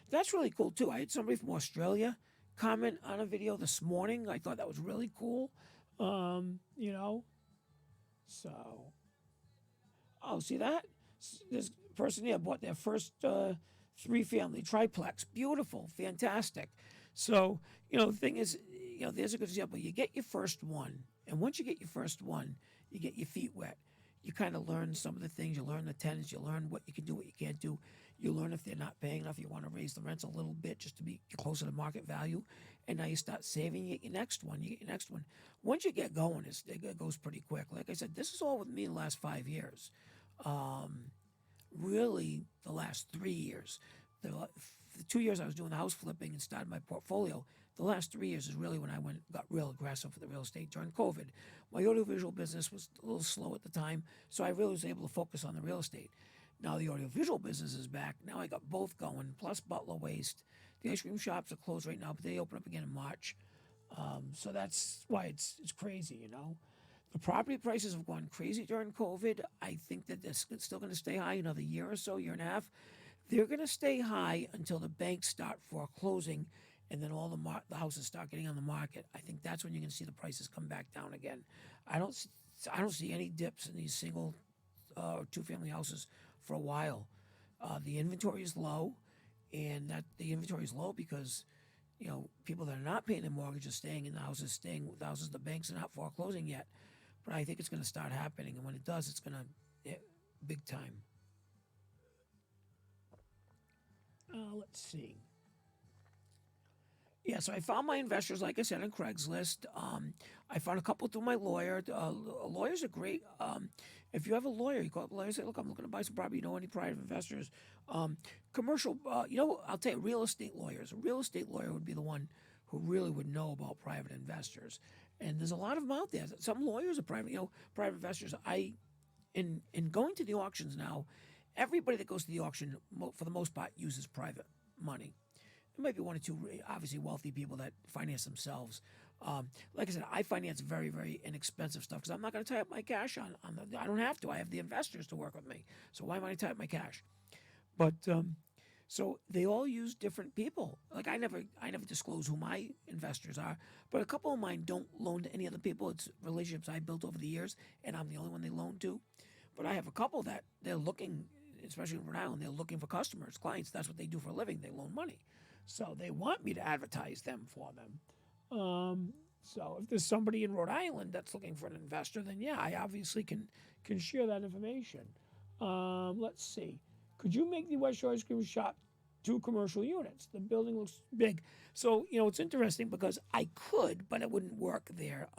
That's really cool too. I had somebody from Australia comment on a video this morning. I thought that was really cool. So. Oh, see that? This person here bought their first 3-family triplex. Beautiful, fantastic. So, the thing is, there's a good example. You get your first one, and once you get your first one, you get your feet wet. You kind of learn some of the things. You learn the tenants. You learn what you can do, what you can't do. You learn if they're not paying enough. You want to raise the rents a little bit just to be closer to market value. And now you start saving. You get your next one. You get your next one. Once you get going, it goes pretty quick. Like I said, this is all with me in the last 5 years. Really, the last 3 years. The 2 years I was doing the house flipping and started my portfolio. The last 3 years is really when I got real aggressive for the real estate during COVID. My audiovisual business was a little slow at the time, so I really was able to focus on the real estate. Now the audiovisual business is back. Now I got both going, plus Butler Waste. The ice cream shops are closed right now, but they open up again in March. So that's why it's crazy, The property prices have gone crazy during COVID. I think that they're still going to stay high another year or so, year and a half. They're going to stay high until the banks start foreclosing, and then all the houses start getting on the market. I think that's when you're going to see the prices come back down again. I don't see any dips in these single or 2-family houses for a while. The inventory is low, and the inventory is low because people that are not paying their mortgage are staying in the houses, staying with the houses. The banks are not foreclosing yet, but I think it's going to start happening, and when it does, it's going to hit big time. Let's see. Yeah, so I found my investors, like I said, on Craigslist. I found a couple through my lawyer. Lawyers are great. If you have a lawyer, you call up a lawyer and say, look, I'm looking to buy some property. You know any private investors? Commercial, I'll tell you, real estate lawyers. A real estate lawyer would be the one who really would know about private investors. And there's a lot of them out there. Some lawyers are private investors. In going to the auctions now, everybody that goes to the auction, for the most part, uses private money. There might be one or two obviously wealthy people that finance themselves. Like I said, I finance very, very inexpensive stuff because I'm not going to tie up my cash on I don't have to. I have the investors to work with me. So why am I going to tie up my cash? But So they all use different people. Like I never disclose who my investors are, but a couple of mine don't loan to any other people. It's relationships I built over the years, and I'm the only one they loan to. But I have a couple that they're looking, especially in Rhode Island, they're looking for customers, clients. That's what they do for a living. They loan money, so they want me to advertise them for them. So if there's somebody in Rhode Island that's looking for an investor, then yeah, I obviously can share that information. Let's see. Could you make the West Shore Ice Cream Shop 2 commercial units? The building looks big. So, it's interesting because I could, but it wouldn't work there.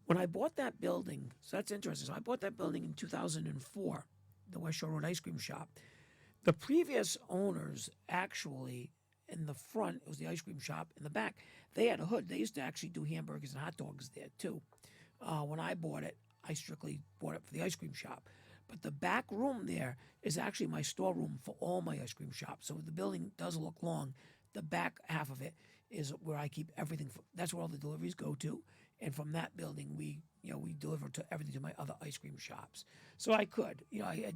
When I bought that building, so that's interesting. So I bought that building in 2004, the West Shore Road Ice Cream Shop. The previous owners actually, in the front, it was the ice cream shop. In the back, they had a hood. They used to actually do hamburgers and hot dogs there too. When I bought it, I strictly bought it for the ice cream shop. But the back room there is actually my storeroom for all my ice cream shops. So the building does look long. The back half of it is where I keep everything. That's where all the deliveries go to. And from that building, we deliver to everything to my other ice cream shops. So I could,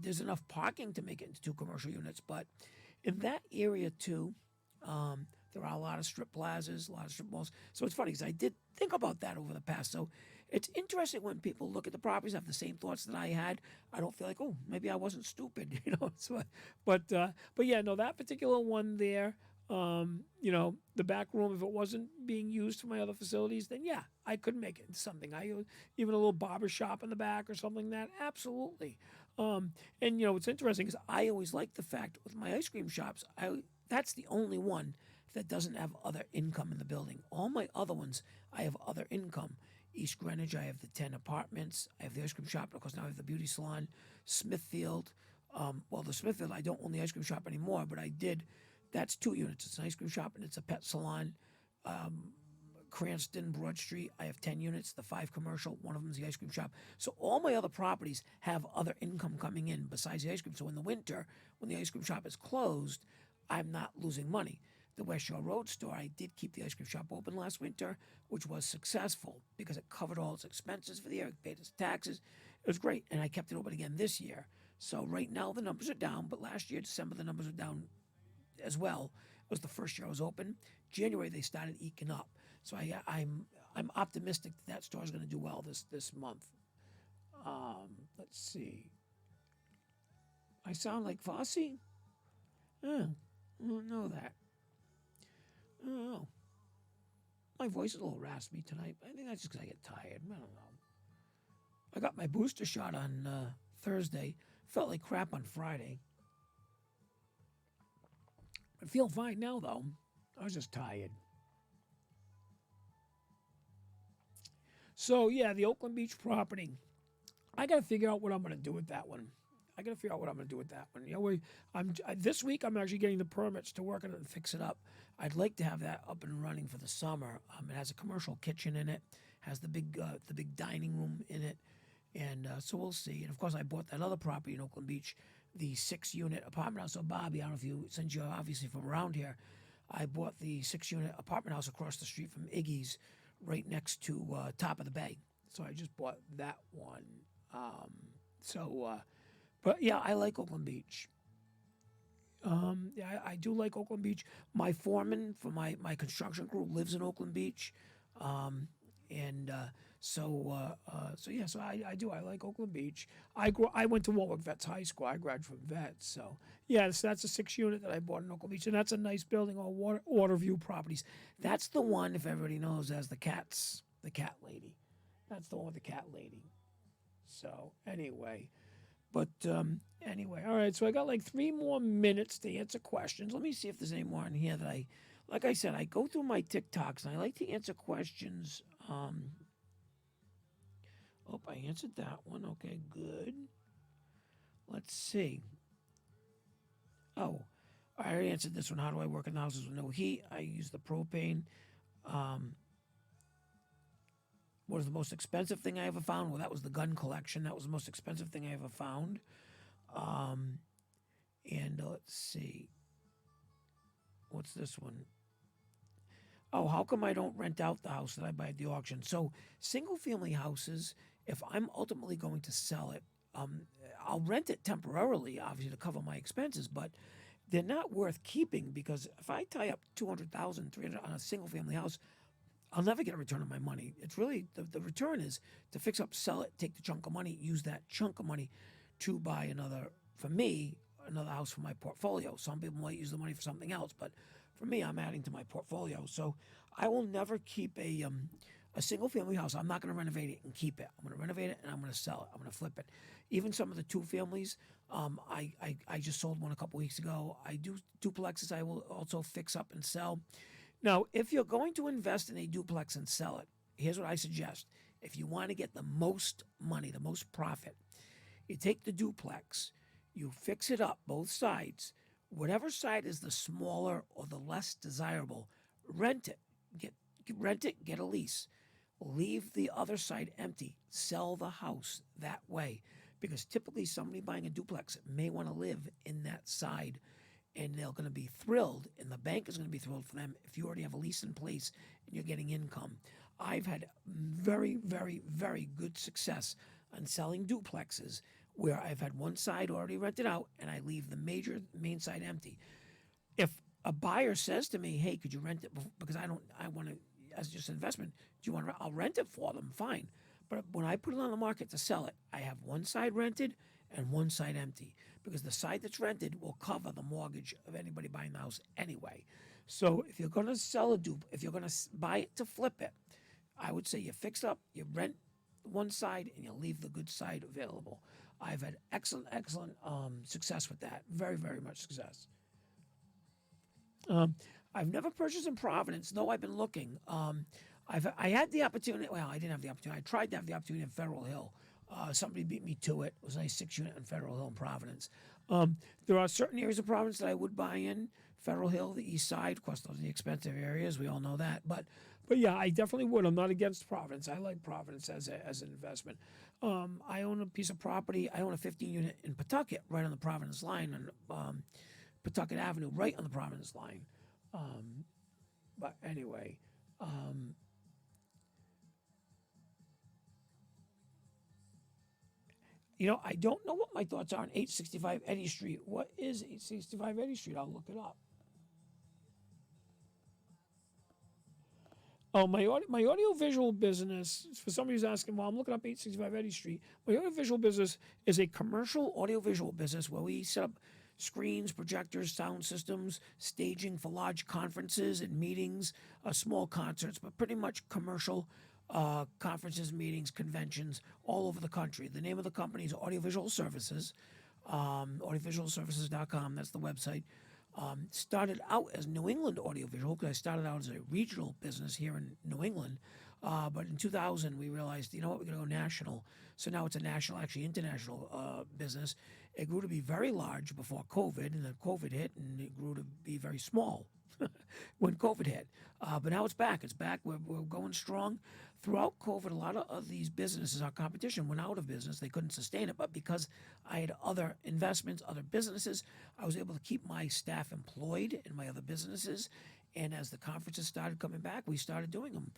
there's enough parking to make it into 2 commercial units. But in that area too, there are a lot of strip plazas, a lot of strip malls. So it's funny because I did think about that over the past. So it's interesting when people look at the properties, have the same thoughts that I had. I don't feel like, oh, maybe I wasn't stupid, So, but yeah, no, that particular one there, the back room, if it wasn't being used for my other facilities, then yeah, I could make it into something. Even a little barber shop in the back or something like that, absolutely. And what's interesting is I always like the fact with my ice cream shops, that's the only one that doesn't have other income in the building. All my other ones, I have other income. East Greenwich, I have the 10 apartments. I have the ice cream shop. Of course, now I have the beauty salon. Smithfield, the Smithfield, I don't own the ice cream shop anymore, but I did. That's 2 units. It's an ice cream shop and it's a pet salon. Cranston, Broad Street, I have 10 units, the 5 commercial, one of them is the ice cream shop. So all my other properties have other income coming in besides the ice cream. So in the winter, when the ice cream shop is closed, I'm not losing money. The West Shore Road store, I did keep the ice cream shop open last winter, which was successful because it covered all its expenses for the year, it paid its taxes. It was great, and I kept it open again this year. So right now the numbers are down, but last year, December, the numbers were down as well. It was the first year I was open. January, they started eking up. So I'm optimistic that store is going to do well this month. Let's see. I sound like Fosse? I don't know that. I don't know. My voice is a little raspy tonight. I think that's just because I get tired. I don't know. I got my booster shot on Thursday. Felt like crap on Friday. I feel fine now, though. I was just tired. So, yeah, the Oakland Beach property. I got to figure out what I'm going to do with that one. This week, I'm actually getting the permits to work on it and fix it up. I'd like to have that up and running for the summer. It has a commercial kitchen in it, has the big dining room in it, and so we'll see. And of course, I bought that other property in Oakland Beach, the 6-unit apartment house. So Bobby, I don't know since you're obviously from around here, I bought the 6-unit apartment house across the street from Iggy's, right next to Top of the Bay. So I just bought that one. But yeah, I like Oakland Beach. Yeah, I do like Oakland Beach. My foreman for my construction crew lives in Oakland Beach. So I do. I like Oakland Beach. I went to Warwick Vets High School. I graduated from Vets. So yeah, that's a 6-unit that I bought in Oakland Beach, and that's a nice building. All water view properties. That's the one, if everybody knows, as the cat lady. That's the one with the cat lady. So anyway. But anyway, all right, so I got like 3 more minutes to answer questions. Let me see if there's any more in here that like I said, I go through my TikToks and I like to answer questions. I answered that one. Okay, good. Let's see. Oh, I already answered this one. How do I work in houses with no heat? I use the propane. What is the most expensive thing I ever found? Well, that was the gun collection. That was the most expensive thing I ever found. Let's see. What's this one? Oh, how come I don't rent out the house that I buy at the auction? So single-family houses, if I'm ultimately going to sell it, I'll rent it temporarily, obviously, to cover my expenses. But they're not worth keeping because if I tie up 200,000, 300 on a single family house, I'll never get a return on my money. It's really the return is to fix up, sell it, take the chunk of money, use that chunk of money to buy another, for me, another house for my portfolio. Some people might use the money for something else, but for me, I'm adding to my portfolio. So I will never keep a single family house. I'm not going to renovate it and keep it. I'm going to renovate it and I'm going to sell it. I'm going to flip it. Even some of the two families, I just sold one a couple weeks ago. I do duplexes. I will also fix up and sell. Now, if you're going to invest in a duplex and sell it, here's what I suggest. If you want to get the most money, the most profit, you take the duplex, you fix it up, both sides. Whatever side is the smaller or the less desirable, rent it. Rent it, get a lease. Leave the other side empty. Sell the house that way. Because typically somebody buying a duplex may want to live in that side and they're going to be thrilled, and the bank is going to be thrilled for them if you already have a lease in place and you're getting income. I've had very, very, very good success on selling duplexes where I've had one side already rented out and I leave the main side empty. If a buyer says to me, "Hey, could you rent it?" Because I want to, as just an investment. Do you want to? I'll rent it for them. Fine. But when I put it on the market to sell it, I have one side rented and one side empty because the side that's rented will cover the mortgage of anybody buying the house anyway. So if you're going to sell a dupe, if you're going to buy it to flip it, I would say you fix up, you rent one side, and you leave the good side available. I've had excellent success with that. Very, very much success. I've never purchased in Providence, though I've been looking. I had the opportunity. Well, I didn't have the opportunity. I tried to have the opportunity in Federal Hill. Somebody beat me to it. It was a nice 6 unit in Federal Hill in Providence. There are certain areas of Providence that I would buy in. Federal Hill, the East Side. Of course, those are the expensive areas. We all know that. But yeah, I definitely would. I'm not against Providence. I like Providence as an investment. I own a piece of property. I own a 15 unit in Pawtucket, right on the Providence line, on Pawtucket Avenue, right on the Providence line. But anyway, I don't know what my thoughts are on 865 Eddy Street. What is 865 Eddy Street? I'll look it up. Oh, my audiovisual business, for somebody who's asking, well, I'm looking up 865 Eddy Street. My audiovisual business is a commercial audiovisual business where we set up screens, projectors, sound systems, staging for large conferences and meetings, small concerts, but pretty much commercial conferences, meetings, conventions all over the country. The name of the company is Audiovisual Services, audiovisualservices.com. That's the website. Started out as New England Audiovisual because I started out as a regional business here in New England. But in 2000, we realized, you know what, we're going to go national. So now it's a national, actually international business. It grew to be very large before COVID, and then COVID hit, and it grew to be very small when COVID hit. But now it's back. It's back. We're going strong. Throughout COVID, a lot of these businesses, our competition, went out of business. They couldn't sustain it. But because I had other investments, other businesses, I was able to keep my staff employed in my other businesses. And as the conferences started coming back, we started doing them.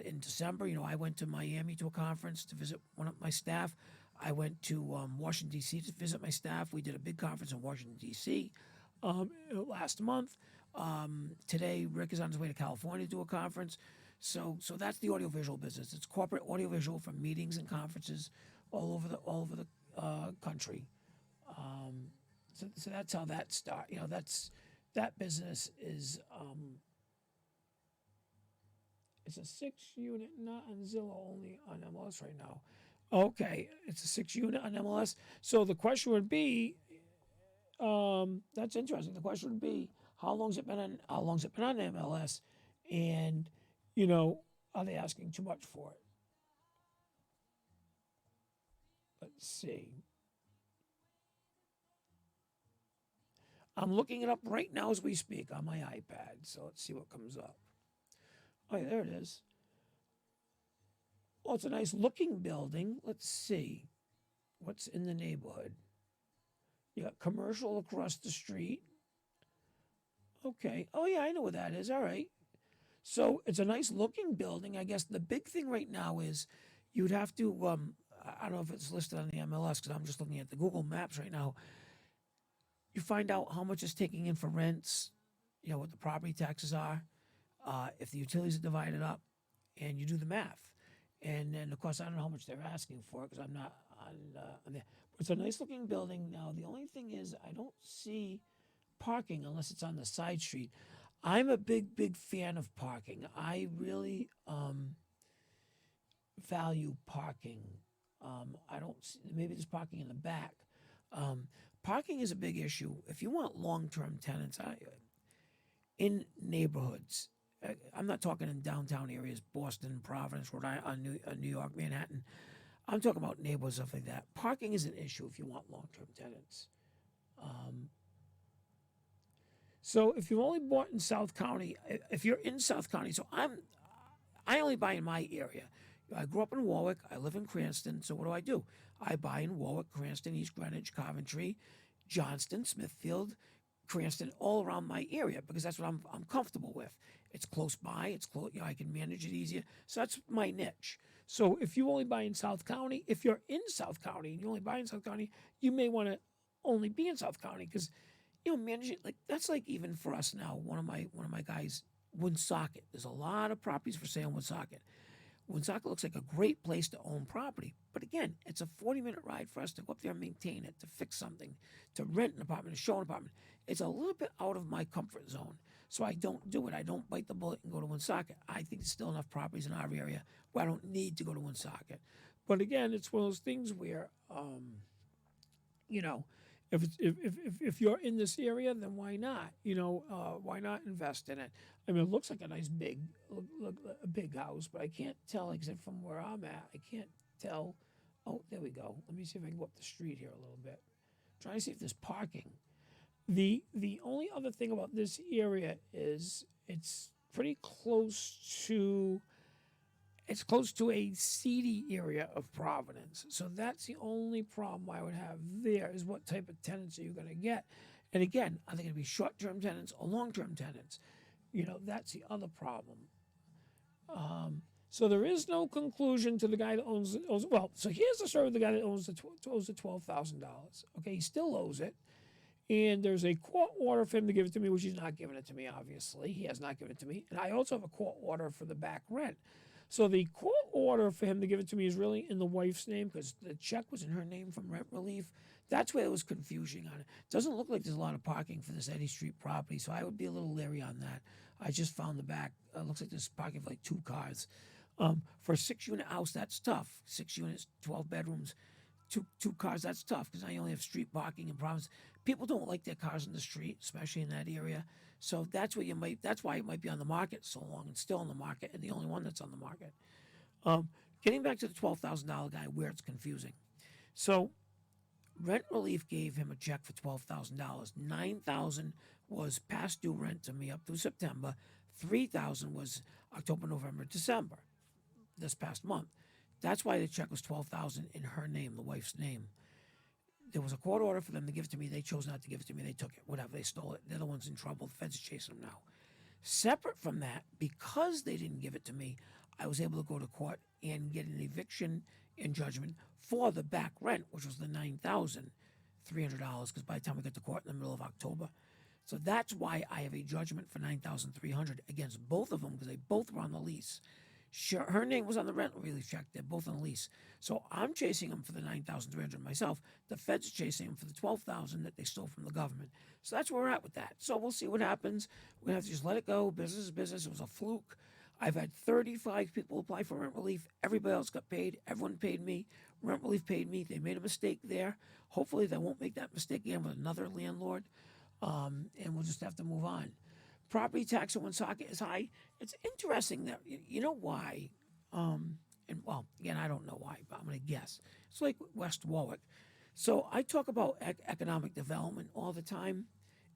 In December, I went to Miami to a conference to visit one of my staff. I went to Washington, D.C. to visit my staff. We did a big conference in Washington, D.C. Last month. Today, Rick is on his way to California to do a conference. So that's the audiovisual business. It's corporate audiovisual for meetings and conferences all over the country. So that's how that started. That business is it's a 6 unit, not on Zillow, only on MLS right now. Okay, it's a 6 unit on MLS. So the question would be, that's interesting. The question would be, how long's it been on MLS, and are they asking too much for it? Let's see. I'm looking it up right now as we speak on my iPad. So let's see what comes up. Oh, yeah, there it is. Well, it's a nice looking building. Let's see what's in the neighborhood. You got commercial across the street. Okay. Oh, yeah, I know what that is. All right. So it's a nice looking building. I guess the big thing right now is you'd have to, I don't know if it's listed on the MLS because I'm just looking at the Google Maps right now. You find out how much it's taking in for rents, what the property taxes are, if the utilities are divided up, and you do the math. And then, of course, I don't know how much they're asking for because I'm not on there. But it's a nice looking building. Now, the only thing is, I don't see parking unless it's on the side street. I'm a big fan of parking. I really value parking. I don't see, maybe there's parking in the back. Parking is a big issue. If you want long term tenants in neighborhoods, I'm not talking in downtown areas, Boston, Providence, Rhode Island, New York, Manhattan. I'm talking about neighborhoods, stuff like that. Parking is an issue if you want long term tenants. So if you've only bought in South County, if you're in South County, I only buy in my area. I grew up in Warwick. I live in Cranston. So what do? I buy in Warwick, Cranston, East Greenwich, Coventry, Johnston, Smithfield, Cranston, all around my area because that's what I'm comfortable with. It's close by. It's close. I can manage it easier. So that's my niche. So if you only buy in South County, if you're in South County and you only buy in South County, you may want to only be in South County because managing that's like even for us now. One of my guys, Woonsocket. There's a lot of properties for sale in Woonsocket. Woonsocket looks like a great place to own property, but again, it's a 40-minute ride for us to go up there and maintain it, to fix something, to rent an apartment, to show an apartment. It's a little bit out of my comfort zone, so I don't do it. I don't bite the bullet and go to Woonsocket. I think there's still enough properties in our area where I don't need to go to Woonsocket. But again, it's one of those things where, if you're in this area, then why not? Why not invest in it? I mean, it looks like a nice a big house, but I can't tell except from where I'm at. I can't tell. Oh, there we go. Let me see if I can go up the street here a little bit. Trying to see if there's parking. The only other thing about this area is it's pretty close to. It's close to a seedy area of Providence. So that's the only problem I would have there is what type of tenants are you going to get? And again, are they going to be short-term tenants or long-term tenants? That's the other problem. So there is no conclusion to the guy that owns well, so here's the story of the guy that owes the $12,000. Okay, he still owes it. And there's a court order for him to give it to me, which he's not giving it to me, obviously. He has not given it to me. And I also have a court order for the back rent. So the court order for him to give it to me is really in the wife's name because the check was in her name from rent relief. That's where there was confusion on it. Doesn't look like there's a lot of parking for this Eddy Street property, so I would be a little leery on that. I just found the back. Looks like there's parking for like 2 cars. For a 6-unit house, that's tough. 6 units, 12 bedrooms, two cars, that's tough because I only have street parking in Providence. People don't like their cars in the street, especially in that area. So that's why it might be on the market so long and still on the market and the only one that's on the market. Getting back to the $12,000 guy where it's confusing. So rent relief gave him a check for $12,000. $9,000 was past due rent to me up through September. $3,000 was October, November, December, this past month. That's why the check was $12,000 in her name, the wife's name. There was a court order for them to give it to me. They chose not to give it to me. They took it, whatever. They stole it. They're the ones in trouble. The feds are chasing them now. Separate from that, because they didn't give it to me, I was able to go to court and get an eviction in judgment for the back rent, which was the $9,300, because by the time we got to court in the middle of October. So that's why I have a judgment for $9,300 against both of them, because they both were on the lease. Sure, her name was on the rent relief check. They're both on the lease. So I'm chasing them for the $9,300 myself. The feds are chasing them for the $12,000 that they stole from the government. So that's where we're at with that. So we'll see what happens. We're going to have to just let it go. Business is business. It was a fluke. I've had 35 people apply for rent relief. Everybody else got paid. Everyone paid me. Rent relief paid me. They made a mistake there. Hopefully they won't make that mistake again with another landlord. And we'll just have to move on. Property tax in Woonsocket is high. It's interesting that, you know why? Again, I don't know why, but I'm going to guess. It's like West Warwick. So I talk about economic development all the time,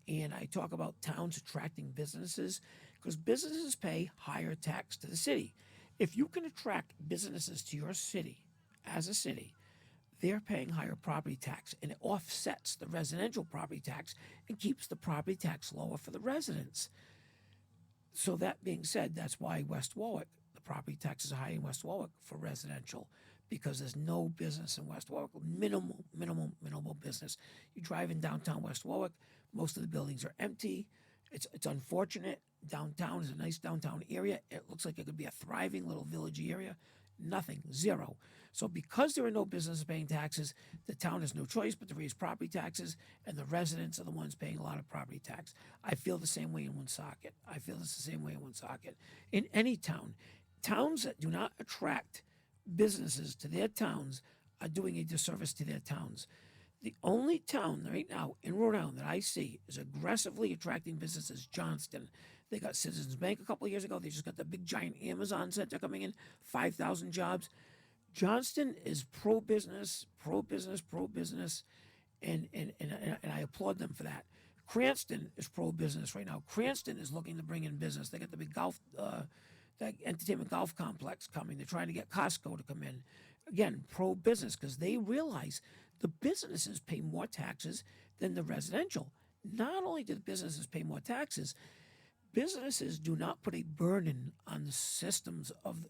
and I talk about towns attracting businesses because businesses pay higher tax to the city. If you can attract businesses to your city as a city, they're paying higher property tax, and it offsets the residential property tax and keeps the property tax lower for the residents. So that being said, that's why West Warwick, the property taxes are high in West Warwick for residential, because there's no business in West Warwick. Minimal business. You drive in downtown West Warwick, most of the buildings are empty. It's unfortunate. Downtown is a nice downtown area. It looks like it could be a thriving little village area. Nothing, zero. So because there are no businesses paying taxes, the town has no choice but to raise property taxes, and the residents are the ones paying a lot of property tax. I feel the same way in Woonsocket. I feel it's the same way in Woonsocket. In any town, towns that do not attract businesses to their towns are doing a disservice to their towns. The only town right now in Rhode Island that I see is aggressively attracting businesses, Johnston. They got Citizens Bank a couple of years ago. They just got the big giant Amazon center coming in, 5,000 jobs. Johnston is pro-business, and I applaud them for that. Cranston is pro-business right now. Cranston is looking to bring in business. They got the big that entertainment golf complex coming. They're trying to get Costco to come in. Again, pro-business, because they realize the businesses pay more taxes than the residential. Not only do the businesses pay more taxes, businesses do not put a burden on the systems of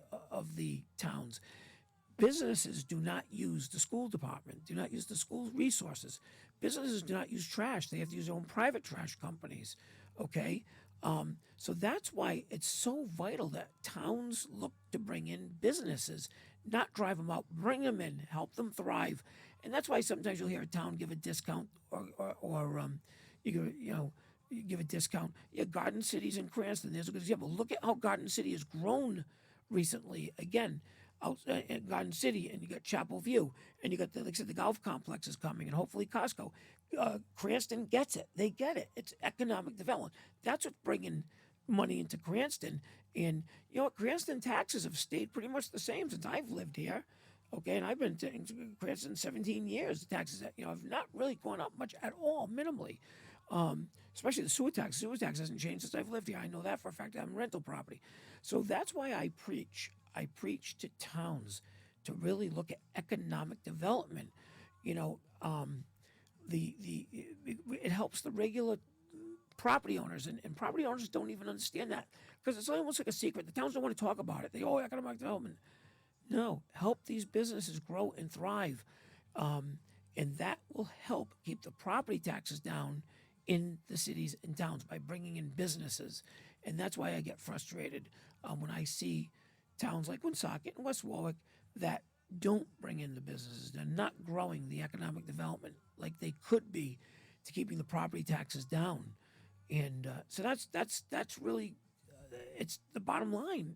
the towns. Businesses do not use the school department, do not use the school resources. Businesses do not use trash. They have to use their own private trash companies, okay? So that's why it's so vital that towns look to bring in businesses, not drive them out, bring them in, help them thrive. And that's why sometimes you'll hear a town give a discount or you give a discount. Yeah, Garden City's in Cranston. There's a good example. Look at how Garden City has grown recently. Again, out in Garden City, and you got Chapel View, and you got like I said, the golf complex is coming, and hopefully Costco. Cranston gets it. They get it. It's economic development. That's what's bringing money into Cranston. And you know what? Cranston taxes have stayed pretty much the same since I've lived here. Okay, and I've been in Cranston 17 years. The taxes, have not really gone up much at all, minimally. Especially the sewer tax. Sewer tax hasn't changed since I've lived here. I know that for a fact. I'm rental property. So that's why I preach. I preach to towns to really look at economic development. It helps the regular property owners, and property owners don't even understand that because it's almost like a secret. The towns don't want to talk about it. They economic development. No, help these businesses grow and thrive, and that will help keep the property taxes down in the cities and towns by bringing in businesses. And that's why I get frustrated when I see towns like Woonsocket and West Warwick that don't bring in the businesses. They're not growing the economic development like they could be to keeping the property taxes down. And so that's really it's the bottom line,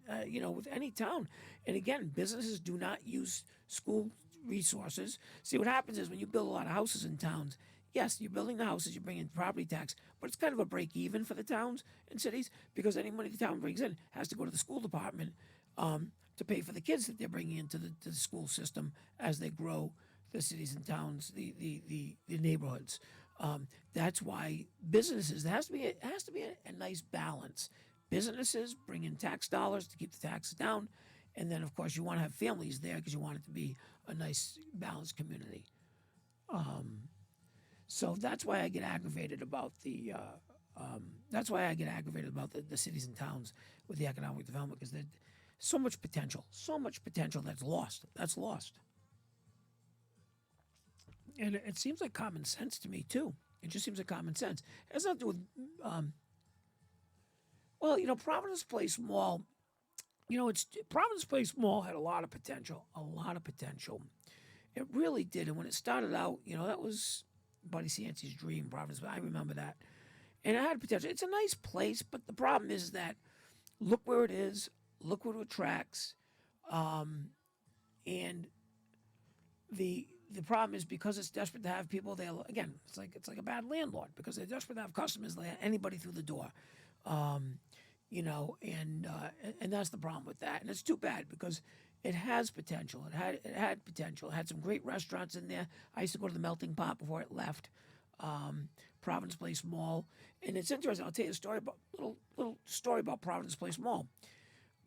with any town. And again, businesses do not use school resources. See, what happens is when you build a lot of houses in towns, yes, you're building the houses, you bring in property tax, but it's kind of a break even for the towns and cities because any money the town brings in has to go to the school department to pay for the kids that they're bringing into the school system as they grow the cities and towns, the neighborhoods. That's why businesses, there has to be a nice balance. Businesses bring in tax dollars to keep the taxes down, and then of course you want to have families there because you want it to be a nice balanced community. So that's why I get aggravated about the cities and towns with the economic development because there's so much potential that's lost. And it seems like common sense to me too. It just seems like common sense. It has nothing to do with, Providence Place Mall. Providence Place Mall had a lot of potential. It really did. And when it started out, that was Buddy Cianci's dream, Providence. I remember that. And it had potential. It's a nice place, but the problem is that look where it is, look what it attracts, and the problem is because it's desperate to have people. It's like a bad landlord because they're desperate to have customers. They let anybody through the door, and that's the problem with that. And it's too bad because it has potential. It had potential. It had some great restaurants in there. I used to go to the Melting Pot before it left. Providence Place Mall, and it's interesting. I'll tell you a story about little story about Providence Place Mall.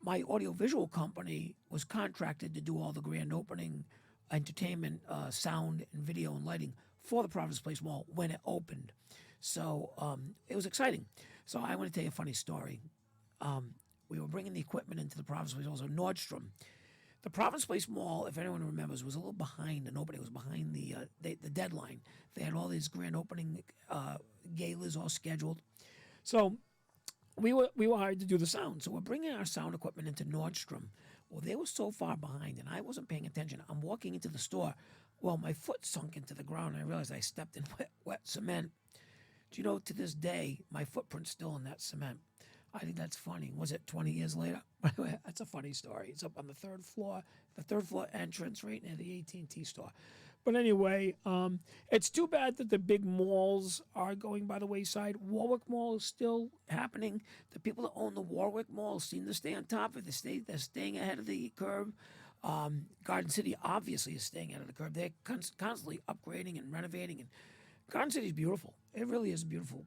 My audiovisual company was contracted to do all the grand opening, entertainment, sound, and video and lighting for the Providence Place Mall when it opened. So it was exciting. So I want to tell you a funny story. We were bringing the equipment into the Providence Place Mall. So Nordstrom, The Province Place Mall, if anyone remembers, was a little behind and opening. It was behind the deadline. They had all these grand opening galas all scheduled. So we were hired to do the sound. So we're bringing our sound equipment into Nordstrom. Well, they were so far behind, and I wasn't paying attention. I'm walking into the store. Well, my foot sunk into the ground. And I realized I stepped in wet cement. Do you know, to this day, my footprint's still in that cement. I think that's funny. Was it 20 years later? That's a funny story. It's up on the third floor entrance right near the AT&T store. But anyway, it's too bad that the big malls are going by the wayside. Warwick Mall is still happening. The people that own the Warwick Mall seem to stay on top of it. They're staying ahead of the curve. Garden City obviously is staying ahead of the curve. They're constantly upgrading and renovating. And Garden City is beautiful. It really is beautiful.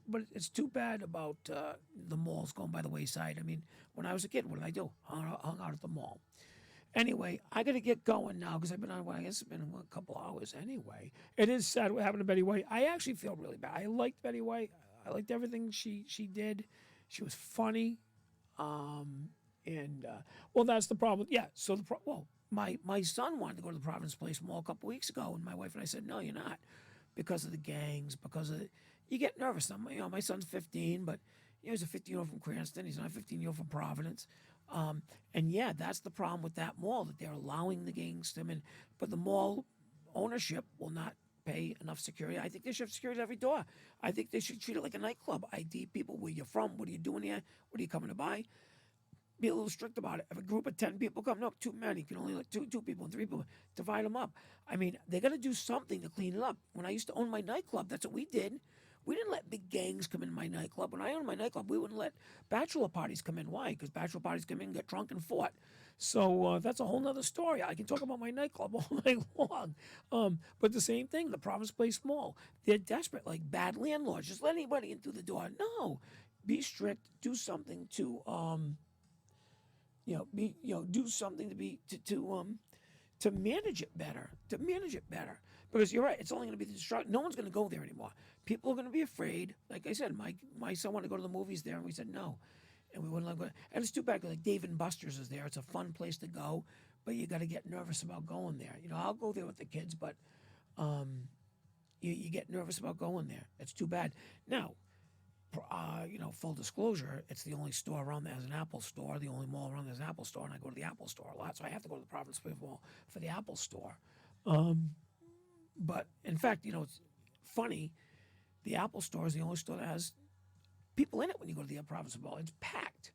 But it's too bad about the malls going by the wayside. I mean, when I was a kid, what did I do? Hung out at the mall. Anyway, I got to get going now because I've been on, I guess it's been a couple hours anyway. It is sad what happened to Betty White. I actually feel really bad. I liked Betty White. I liked everything she did. She was funny. Well, that's the problem. Yeah, so my son wanted to go to the Province Place Mall a couple weeks ago, and my wife and I said, no, you're not, because of the gangs, you get nervous. My son's 15, but he's a 15-year-old from Cranston. He's not a 15-year-old from Providence. And yeah, that's the problem with that mall, that they're allowing the gangs to come in. But the mall ownership will not pay enough security. I think they should have security at every door. I think they should treat it like a nightclub. ID people, where you're from, what are you doing here, what are you coming to buy? Be a little strict about it. If a group of 10 people come, no, too many. You can only let two people and 3 people. Divide them up. I mean, they got to do something to clean it up. When I used to own my nightclub, that's what we did. We didn't let big gangs come in my nightclub. When I owned my nightclub, we wouldn't let bachelor parties come in. Why? Because bachelor parties come in, get drunk, and fought. So that's a whole nother story. I can talk about my nightclub all night long. But the same thing, the Province Place Mall. They're desperate, like bad landlords. Just let anybody in through the door. No. Be strict. Do something to do something to manage it better. Because you're right, it's only going to be the destruction. No one's going to go there anymore. People are going to be afraid. Like I said, my son wanted to go to the movies there, and we said no, and we wouldn't let him go. And it's too bad, because like Dave and Buster's is there. It's a fun place to go, but you got to get nervous about going there. I'll go there with the kids, but you get nervous about going there. It's too bad. Now, full disclosure, it's the only store around there has an Apple store, the only mall around there has an Apple store, and I go to the Apple store a lot, so I have to go to the Province Place Mall for the Apple store. But in fact, it's funny, the Apple store is the only store that has people in it when you go to the Province Mall. It's packed.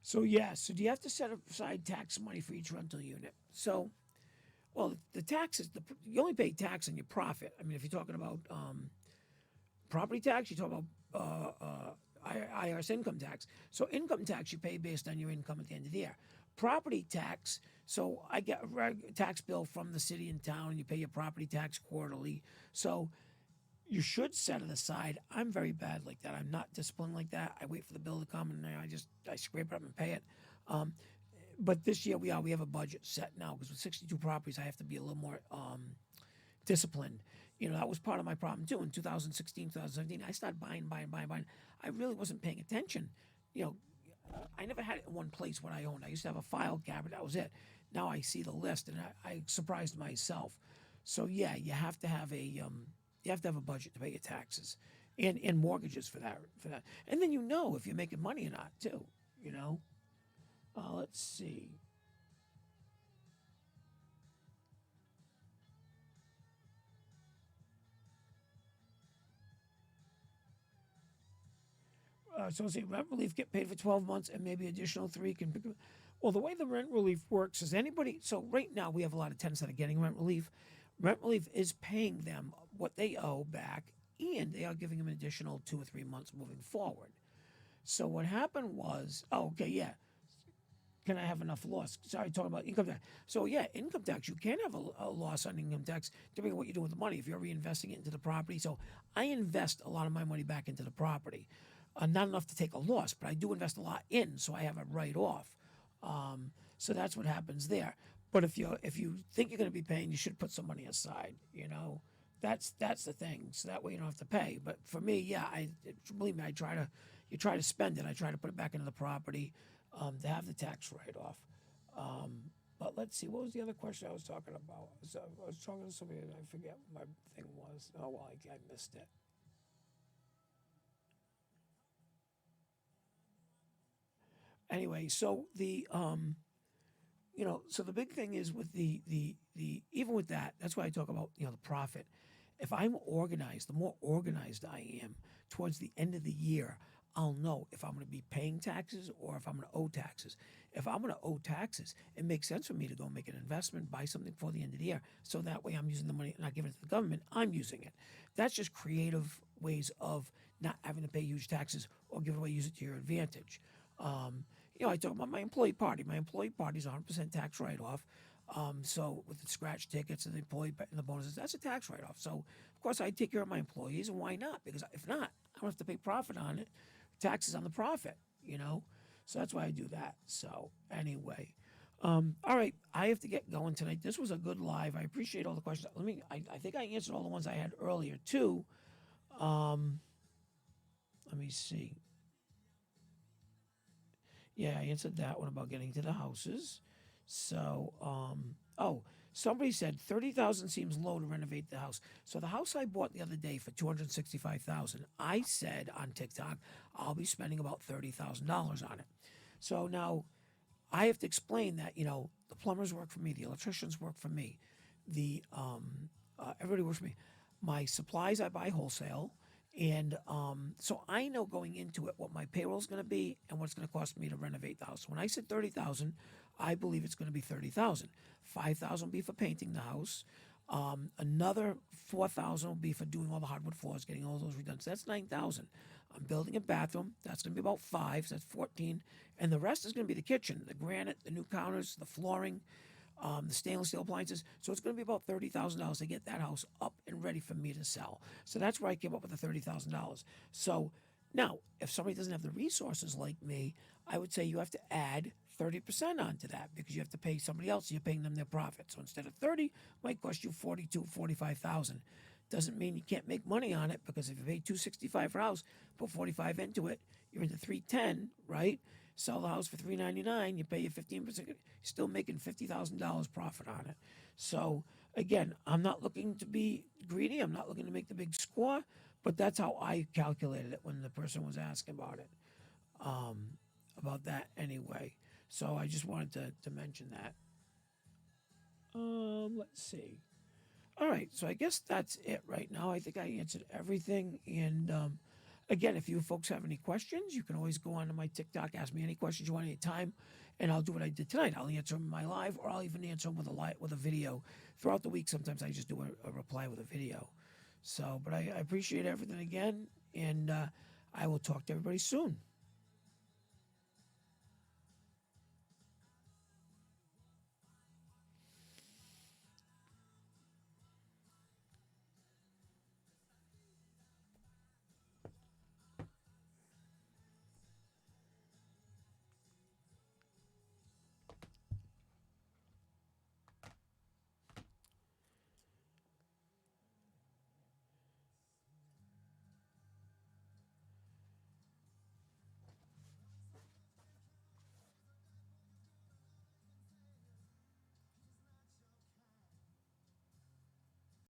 So do you have to set aside tax money for each rental unit? So, the taxes, you only pay tax on your profit. I mean, if you're talking about property tax, you talk about IRS income tax. So income tax you pay based on your income at the end of the year. Property tax, so I get a tax bill from the city and town, and you pay your property tax quarterly. So you should set it aside. I'm very bad like that. I'm not disciplined like that. I wait for the bill to come, and I scrape it up and pay it. But this year we have a budget set now, because with 62 properties, I have to be a little more disciplined. That was part of my problem too. In 2016, 2017, I started buying. I really wasn't paying attention. I never had it in one place what I owned. I used to have a file cabinet. That was it. Now I see the list, and I surprised myself. So yeah, you have to have a budget to pay your taxes and mortgages for that. And then if you're making money or not too. Let's see. So let's see, rent relief get paid for 12 months and maybe additional 3 can pick. Well, the way the rent relief works is so right now we have a lot of tenants that are getting rent relief. Rent relief is paying them what they owe back, and they are giving them an additional 2 or 3 months moving forward. So what happened was, can I have enough loss? Sorry, talking about income tax. So yeah, income tax, you can have a loss on income tax depending on what you do with the money, if you're reinvesting it into the property. So I invest a lot of my money back into the property. Not enough to take a loss, but I do invest a lot in, so I have a write-off. So that's what happens there. But if you think you're going to be paying, you should put some money aside. That's the thing. So that way you don't have to pay. But for me, believe me, you try to spend it. I try to put it back into the property. to have the tax write-off. But let's see, what was the other question I was talking about? I was talking to somebody and I forget what my thing was. Oh, well, I missed it. Anyway, so so the big thing is with the even with that, that's why I talk about the profit. If I'm organized, the more organized I am towards the end of the year, I'll know if I'm going to be paying taxes or if I'm going to owe taxes. If I'm going to owe taxes, it makes sense for me to go make an investment, buy something for the end of the year, so that way I'm using the money, not giving it to the government. I'm using it. That's just creative ways of not having to pay huge taxes or give it away, use it to your advantage. I talk about my employee party. My employee party is 100% tax write-off. So with the scratch tickets and the employee and the bonuses, that's a tax write-off. So of course I take care of my employees, and why not? Because if not, I don't have to pay profit on it, taxes on the profit. So that's why I do that. So anyway, all right, I have to get going tonight. This was a good live. I appreciate all the questions. I think I answered all the ones I had earlier too. Let me see. Yeah, I answered that one about getting to the houses. So, somebody said 30,000 seems low to renovate the house. So the house I bought the other day for 265,000, I said on TikTok I'll be spending about $30,000 on it. So now I have to explain that the plumbers work for me, the electricians work for me, the everybody works for me. My supplies I buy wholesale, and so I know going into it what my payroll is going to be and what it's going to cost me to renovate the house. When I said 30,000, I believe it's going to be 30,000. 5,000 will be for painting the house. Another 4,000 will be for doing all the hardwood floors, getting all those redone. So that's 9,000. I'm building a bathroom. That's going to be about 5. So that's 14, and the rest is going to be the kitchen, the granite, the new counters, the flooring, the stainless steel appliances. So it's going to be about $30,000 to get that house up and ready for me to sell. So that's where I came up with the $30,000. So now, if somebody doesn't have the resources like me, I would say you have to add 30% onto that because you have to pay somebody else. You're paying them their profit. So instead of 30, it might cost you 42, 45,000. Doesn't mean you can't make money on it because if you pay 265 for a house, put 45 into it, you're into 310, right? Sell the house for 399, you pay your 15%, you're still making $50,000 profit on it. So again, I'm not looking to be greedy. I'm not looking to make the big score, but that's how I calculated it when the person was asking about it, about that anyway. So I just wanted to mention that. Let's see. All right, so I guess that's it right now. I think I answered everything. And again, if you folks have any questions, you can always go onto my TikTok, ask me any questions you want any time, and I'll do what I did tonight. I'll answer them in my live, or I'll even answer them with a video throughout the week. Sometimes I just do a reply with a video. So, but I appreciate everything again, and I will talk to everybody soon.